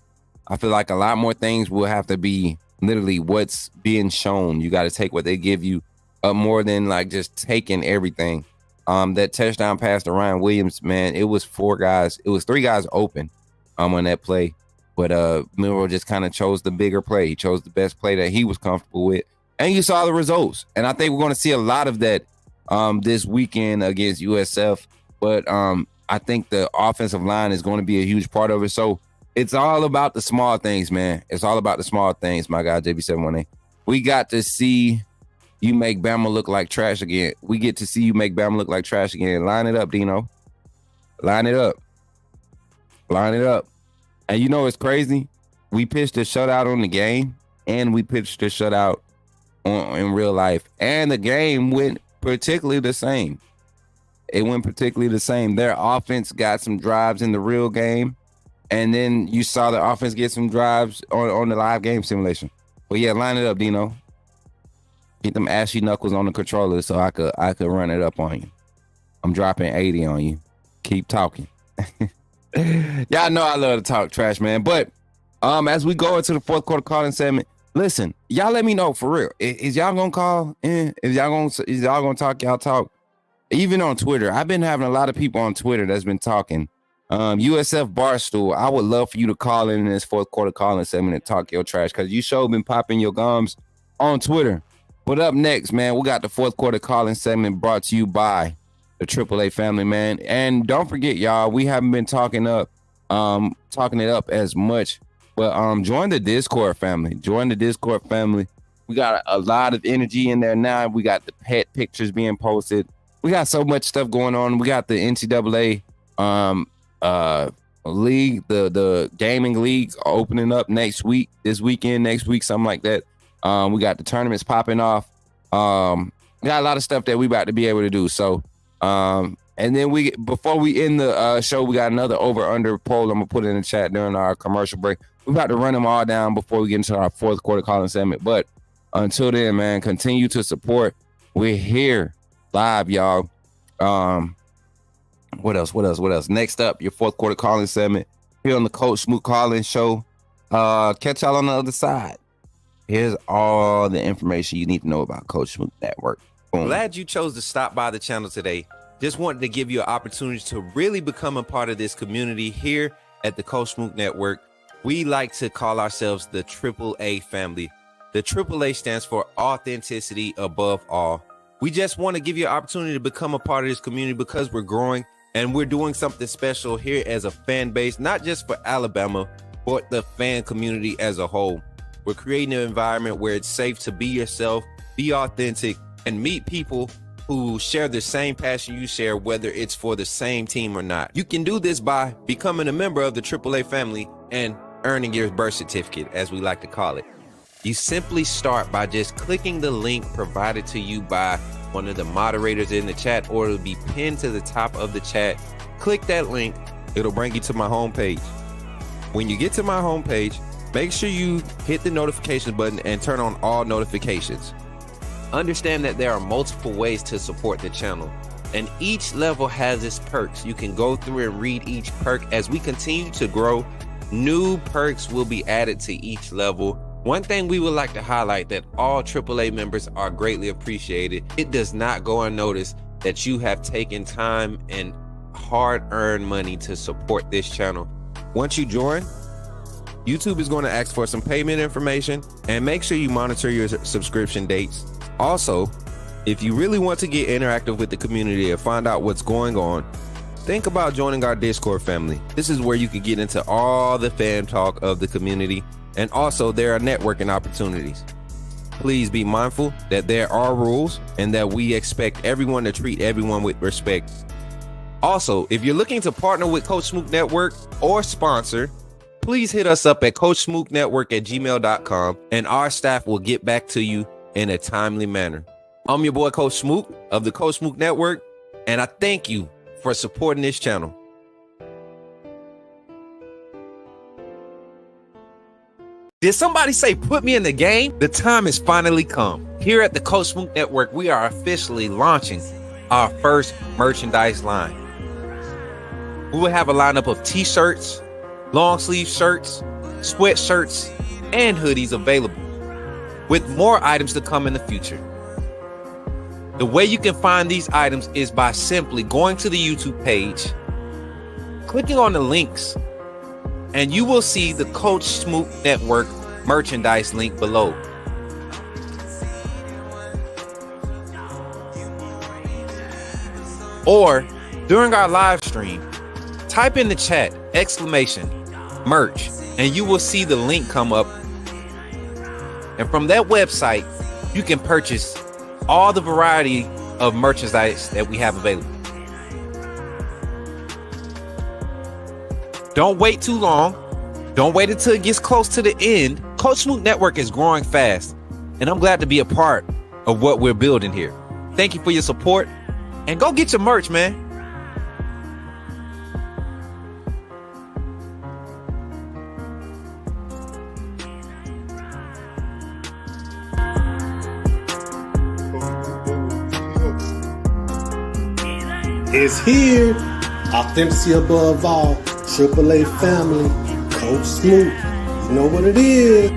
[SPEAKER 19] I feel like a lot more things will have to be literally what's being shown. You got to take what they give you, more than like just taking everything. That touchdown pass to Ryan Williams, man, it was 4 guys. It was 3 guys open on that play. But Milroe just kind of chose the bigger play. He chose the best play that he was comfortable with. And you saw the results. And I think we're going to see a lot of that this weekend against USF. But I think the offensive line is going to be a huge part of it. So it's all about the small things, man. It's all about the small things, my guy, JB718. We got to see you make Bama look like trash again. We get to see you make Bama look like trash again. Line it up, Dino. Line it up. And you know what's crazy? We pitched a shutout on the game, and we pitched a shutout in real life, and the game went particularly the same. Their offense got some drives in the real game, and then you saw the offense get some drives on the live game simulation. But yeah, line it up, Dino. Get them ashy knuckles on the controller so I could run it up on you. I'm dropping 80 on you. Keep talking. Y'all know I love to talk trash, man. But as we go into the fourth quarter calling segment, listen, y'all let me know for real. Is y'all gonna call in? Is y'all gonna talk? Y'all talk. Even on Twitter, I've been having a lot of people on Twitter that's been talking. USF Barstool, I would love for you to call in this fourth quarter calling segment and talk your trash because you sure been popping your gums on Twitter. But up next, man, we got the fourth quarter calling segment brought to you by the AAA family, man. And don't forget, y'all, we haven't been talking it up as much, but join the Discord family. Join the Discord family. We got a lot of energy in there now. We got the pet pictures being posted. We got so much stuff going on. We got the NCAA league, the gaming leagues opening up next week, this weekend, next week, something like that. We got the tournaments popping off. We got a lot of stuff that we about to be able to do. So, and then before we end the show, we got another over/under poll. I'm gonna put it in the chat during our commercial break. We about to run them all down before we get into our fourth quarter calling segment. But until then, man, continue to support. We're here live, y'all. What else? Next up, your fourth quarter calling segment here on the Coach Smook Calling Show. Catch y'all on the other side. Here's all the information you need to know about Coach Smook Network. Boom.
[SPEAKER 1] Glad you chose to stop by the channel today. Just wanted to give you an opportunity to really become a part of this community here at the Coach Smook Network. We like to call ourselves the AAA family. The AAA stands for authenticity above all. We just want to give you an opportunity to become a part of this community because we're growing and we're doing something special here as a fan base, not just for Alabama, but the fan community as a whole. We're creating an environment where it's safe to be yourself, be authentic, and meet people who share the same passion you share, whether it's for the same team or not. You can do this by becoming a member of the AAA family and earning your birth certificate, as we like to call it. You simply start by just clicking the link provided to you by one of the moderators in the chat, or it'll be pinned to the top of the chat. Click that link. It'll bring you to my homepage. When you get to my homepage, make sure you hit the notification button and turn on all notifications. Understand that there are multiple ways to support the channel, and each level has its perks. You can go through and read each perk. As we continue to grow, new perks will be added to each level. One thing we would like to highlight that all AAA members are greatly appreciated. It does not go unnoticed that you have taken time and hard-earned money to support this channel. Once you join, YouTube is going to ask for some payment information, and make sure you monitor your subscription dates. Also, if you really want to get interactive with the community and find out what's going on, think about joining our Discord family. This is where you can get into all the fan talk of the community, and also there are networking opportunities. Please be mindful that there are rules and that we expect everyone to treat everyone with respect. Also, if you're looking to partner with Coach Smook Network or sponsor, please hit us up at coachsmooknetwork@gmail.com, and our staff will get back to you in a timely manner. I'm your boy, Coach Smook of the Coach Smook Network, and I thank you for supporting this channel. Did somebody say put me in the game? The time has finally come. Here at the Coach Smook Network, we are officially launching our first merchandise line. We will have a lineup of t-shirts, long sleeve shirts, sweatshirts, and hoodies available, with more items to come in the future. The way you can find these items is by simply going to the YouTube page, clicking on the links, and you will see the Coach Smook Network merchandise link below. Or during our live stream, type in the chat !merch, and you will see the link come up. And from that website, you can purchase all the variety of merchandise that we have available. Don't wait too long. Don't wait until it gets close to the end. Coach Smook Network is growing fast, and I'm glad to be a part of what we're building here. Thank you for your support, and go get your merch, man.
[SPEAKER 2] is here. Authenticity above all. AAA family. Coach Smook. You know what it is.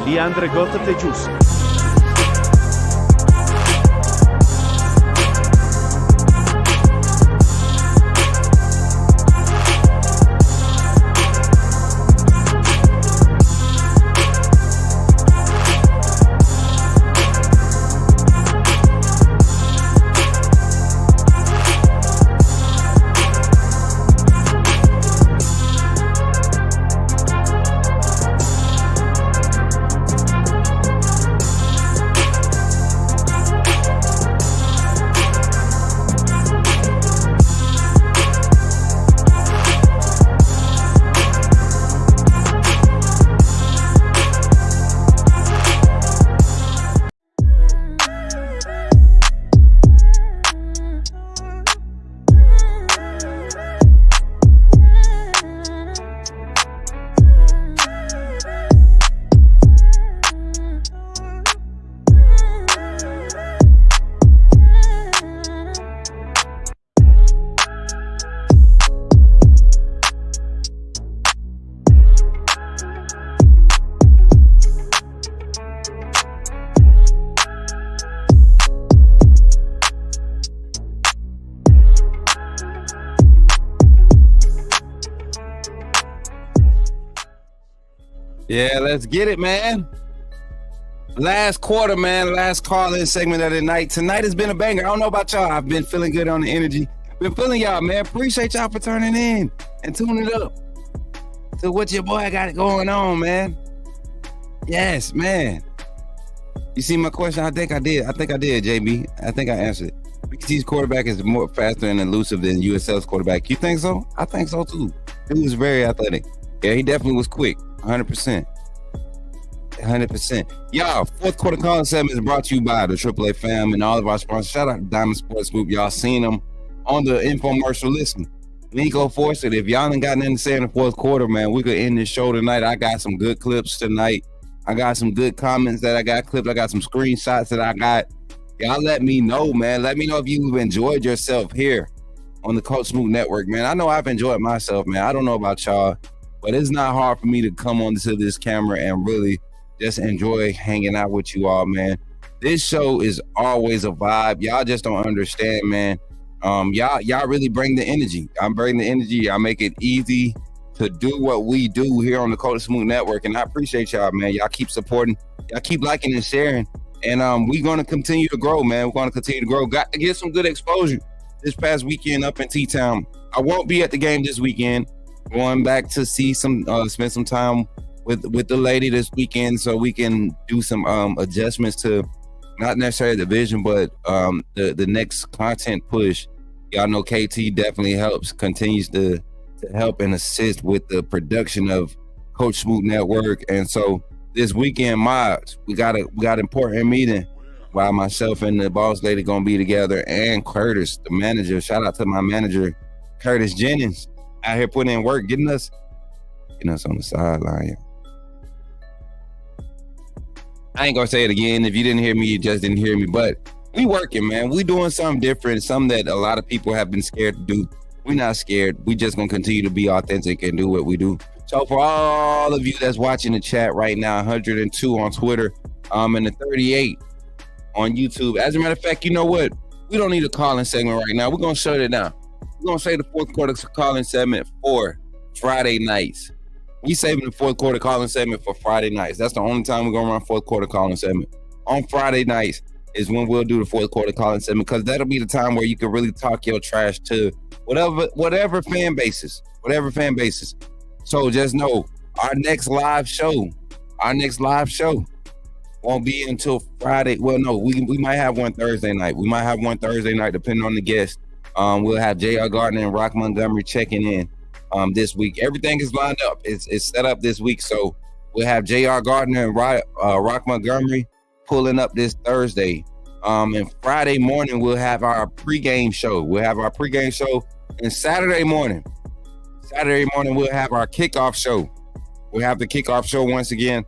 [SPEAKER 3] Leandre Gota Tejus.
[SPEAKER 19] Yeah, let's get it, man. Last quarter, man. Last call-in segment of the night. Tonight has been a banger. I don't know about y'all. I've been feeling good on the energy. Been feeling y'all, man. Appreciate y'all for turning in and tuning up to what your boy got going on, man. Yes, man. You see my question? I think I did, JB. I think I answered it. BT's quarterback is more faster and elusive than USF's quarterback. You think so? I think so, too. He was very athletic. Yeah, he definitely was quick. 100%. 100%. Y'all, fourth quarter call segment is brought to you by the AAA fam and all of our sponsors. Shout out to Diamond Sports Group. Y'all seen them on the infomercial. Listen, Nico Forster, if y'all ain't got nothing to say in the fourth quarter, man, we could end this show tonight. I got some good clips tonight. I got some good comments that I got clipped. I got some screenshots that I got. Y'all let me know, man. Let me know if you've enjoyed yourself here on the Coach Smook Network, man. I know I've enjoyed myself, man. I don't know about y'all, but it's not hard for me to come onto this camera and really just enjoy hanging out with you all, man. This show is always a vibe. Y'all just don't understand, man. Y'all really bring the energy. I'm bringing the energy. I make it easy to do what we do here on the Coach Smook Network, and I appreciate y'all, man. Y'all keep supporting. Y'all keep liking and sharing, and we're going to continue to grow, man. We're going to continue to grow. Got to get some good exposure this past weekend up in T-Town. I won't be at the game this weekend. Going back to see some, spend some time with the lady this weekend so we can do some adjustments to not necessarily the vision, but the next content push. Y'all know KT definitely continues to help and assist with the production of Coach Smook Network. And so this weekend, we got an important meeting while myself and the boss lady gonna be together, and Curtis, the manager. Shout out to my manager, Curtis Jennings, out here putting in work, getting us on the sideline. I ain't gonna say it again. If you didn't hear me, you just didn't hear me. But we working, man. We doing something different, something that a lot of people have been scared to do. We're not scared. We just gonna continue to be authentic and do what we do. So for all of you that's watching the chat right now, 102 on Twitter, and the 38 on YouTube. As a matter of fact, you know what? We don't need a call-in segment right now. We're gonna shut it down. We're gonna say the fourth quarter call-in segment for Friday nights. We saving the fourth quarter call-in segment for Friday nights. That's the only time we're gonna run fourth quarter call-in segment. On Friday nights is when we'll do the fourth quarter call-in segment, because that'll be the time where you can really talk your trash to whatever fan bases. So just know our next live show won't be until Friday. Well, no, we might have one Thursday night. We might have one Thursday night, depending on the guest. We'll have J.R. Gardner and Rock Montgomery checking in this week. Everything is lined up. It's set up this week. So we'll have J.R. Gardner and Rock Montgomery pulling up this Thursday
[SPEAKER 1] And Friday morning, we'll have our pregame show. And Saturday morning, we'll have our kickoff show. We'll have the kickoff show once again.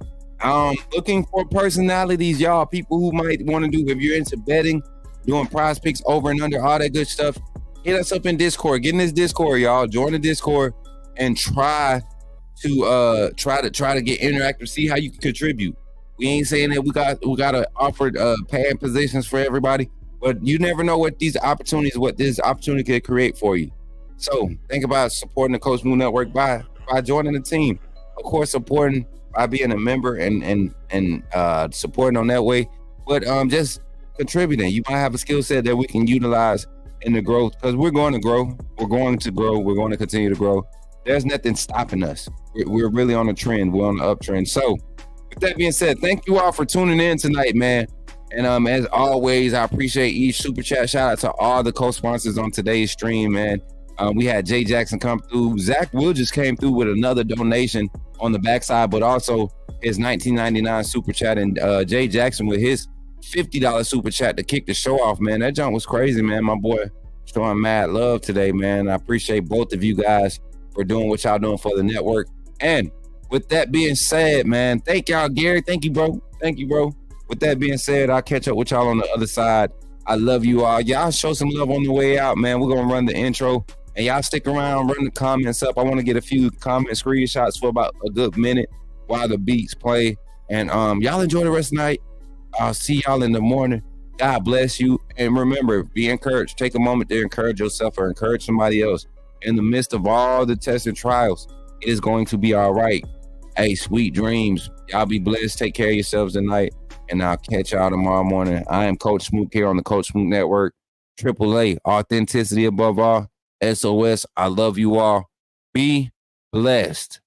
[SPEAKER 1] Looking for personalities, y'all, people who might want to do, if you're into betting, doing prize picks over and under, all that good stuff, hit us up in Discord. Get in this Discord, y'all. Join the Discord and try to get interactive, see how you can contribute. We ain't saying that we got to offer paying positions for everybody, but you never know what this opportunity could create for you. So think about supporting the Coach Smook Network by joining the team. Of course, supporting by being a member and supporting on that way, but just contributing. You might have a skill set that we can utilize in the growth, because we're going to grow. We're going to continue to grow. There's nothing stopping us. We're really on a trend. We're on the uptrend. So with that being said, thank you all for tuning in tonight, man. And as always, I appreciate each super chat. Shout out to all the co-sponsors on today's stream, man. We had Jay Jackson come through. Zach Will just came through with another donation on the backside, but also his $19.99 super chat, and Jay Jackson with his $50 super chat to kick the show off, man. That junk was crazy, man. My boy showing mad love today, man. I appreciate both of you guys for doing what y'all doing for the network. And with that being said, man, thank y'all, Gary. Thank you, bro. With that being said, I'll catch up with y'all on the other side. I love you all. Y'all show some love on the way out, man. We're going to run the intro. And y'all stick around, run the comments up. I want to get a few comment screenshots for about a good minute while the beats play. And y'all enjoy the rest of the night. I'll see y'all in the morning. God bless you. And remember, be encouraged. Take a moment to encourage yourself or encourage somebody else. In the midst of all the tests and trials, it is going to be all right. Hey, sweet dreams. Y'all be blessed. Take care of yourselves tonight. And I'll catch y'all tomorrow morning. I am Coach Smook here on the Coach Smook Network. AAA, authenticity above all. SOS, I love you all. Be blessed.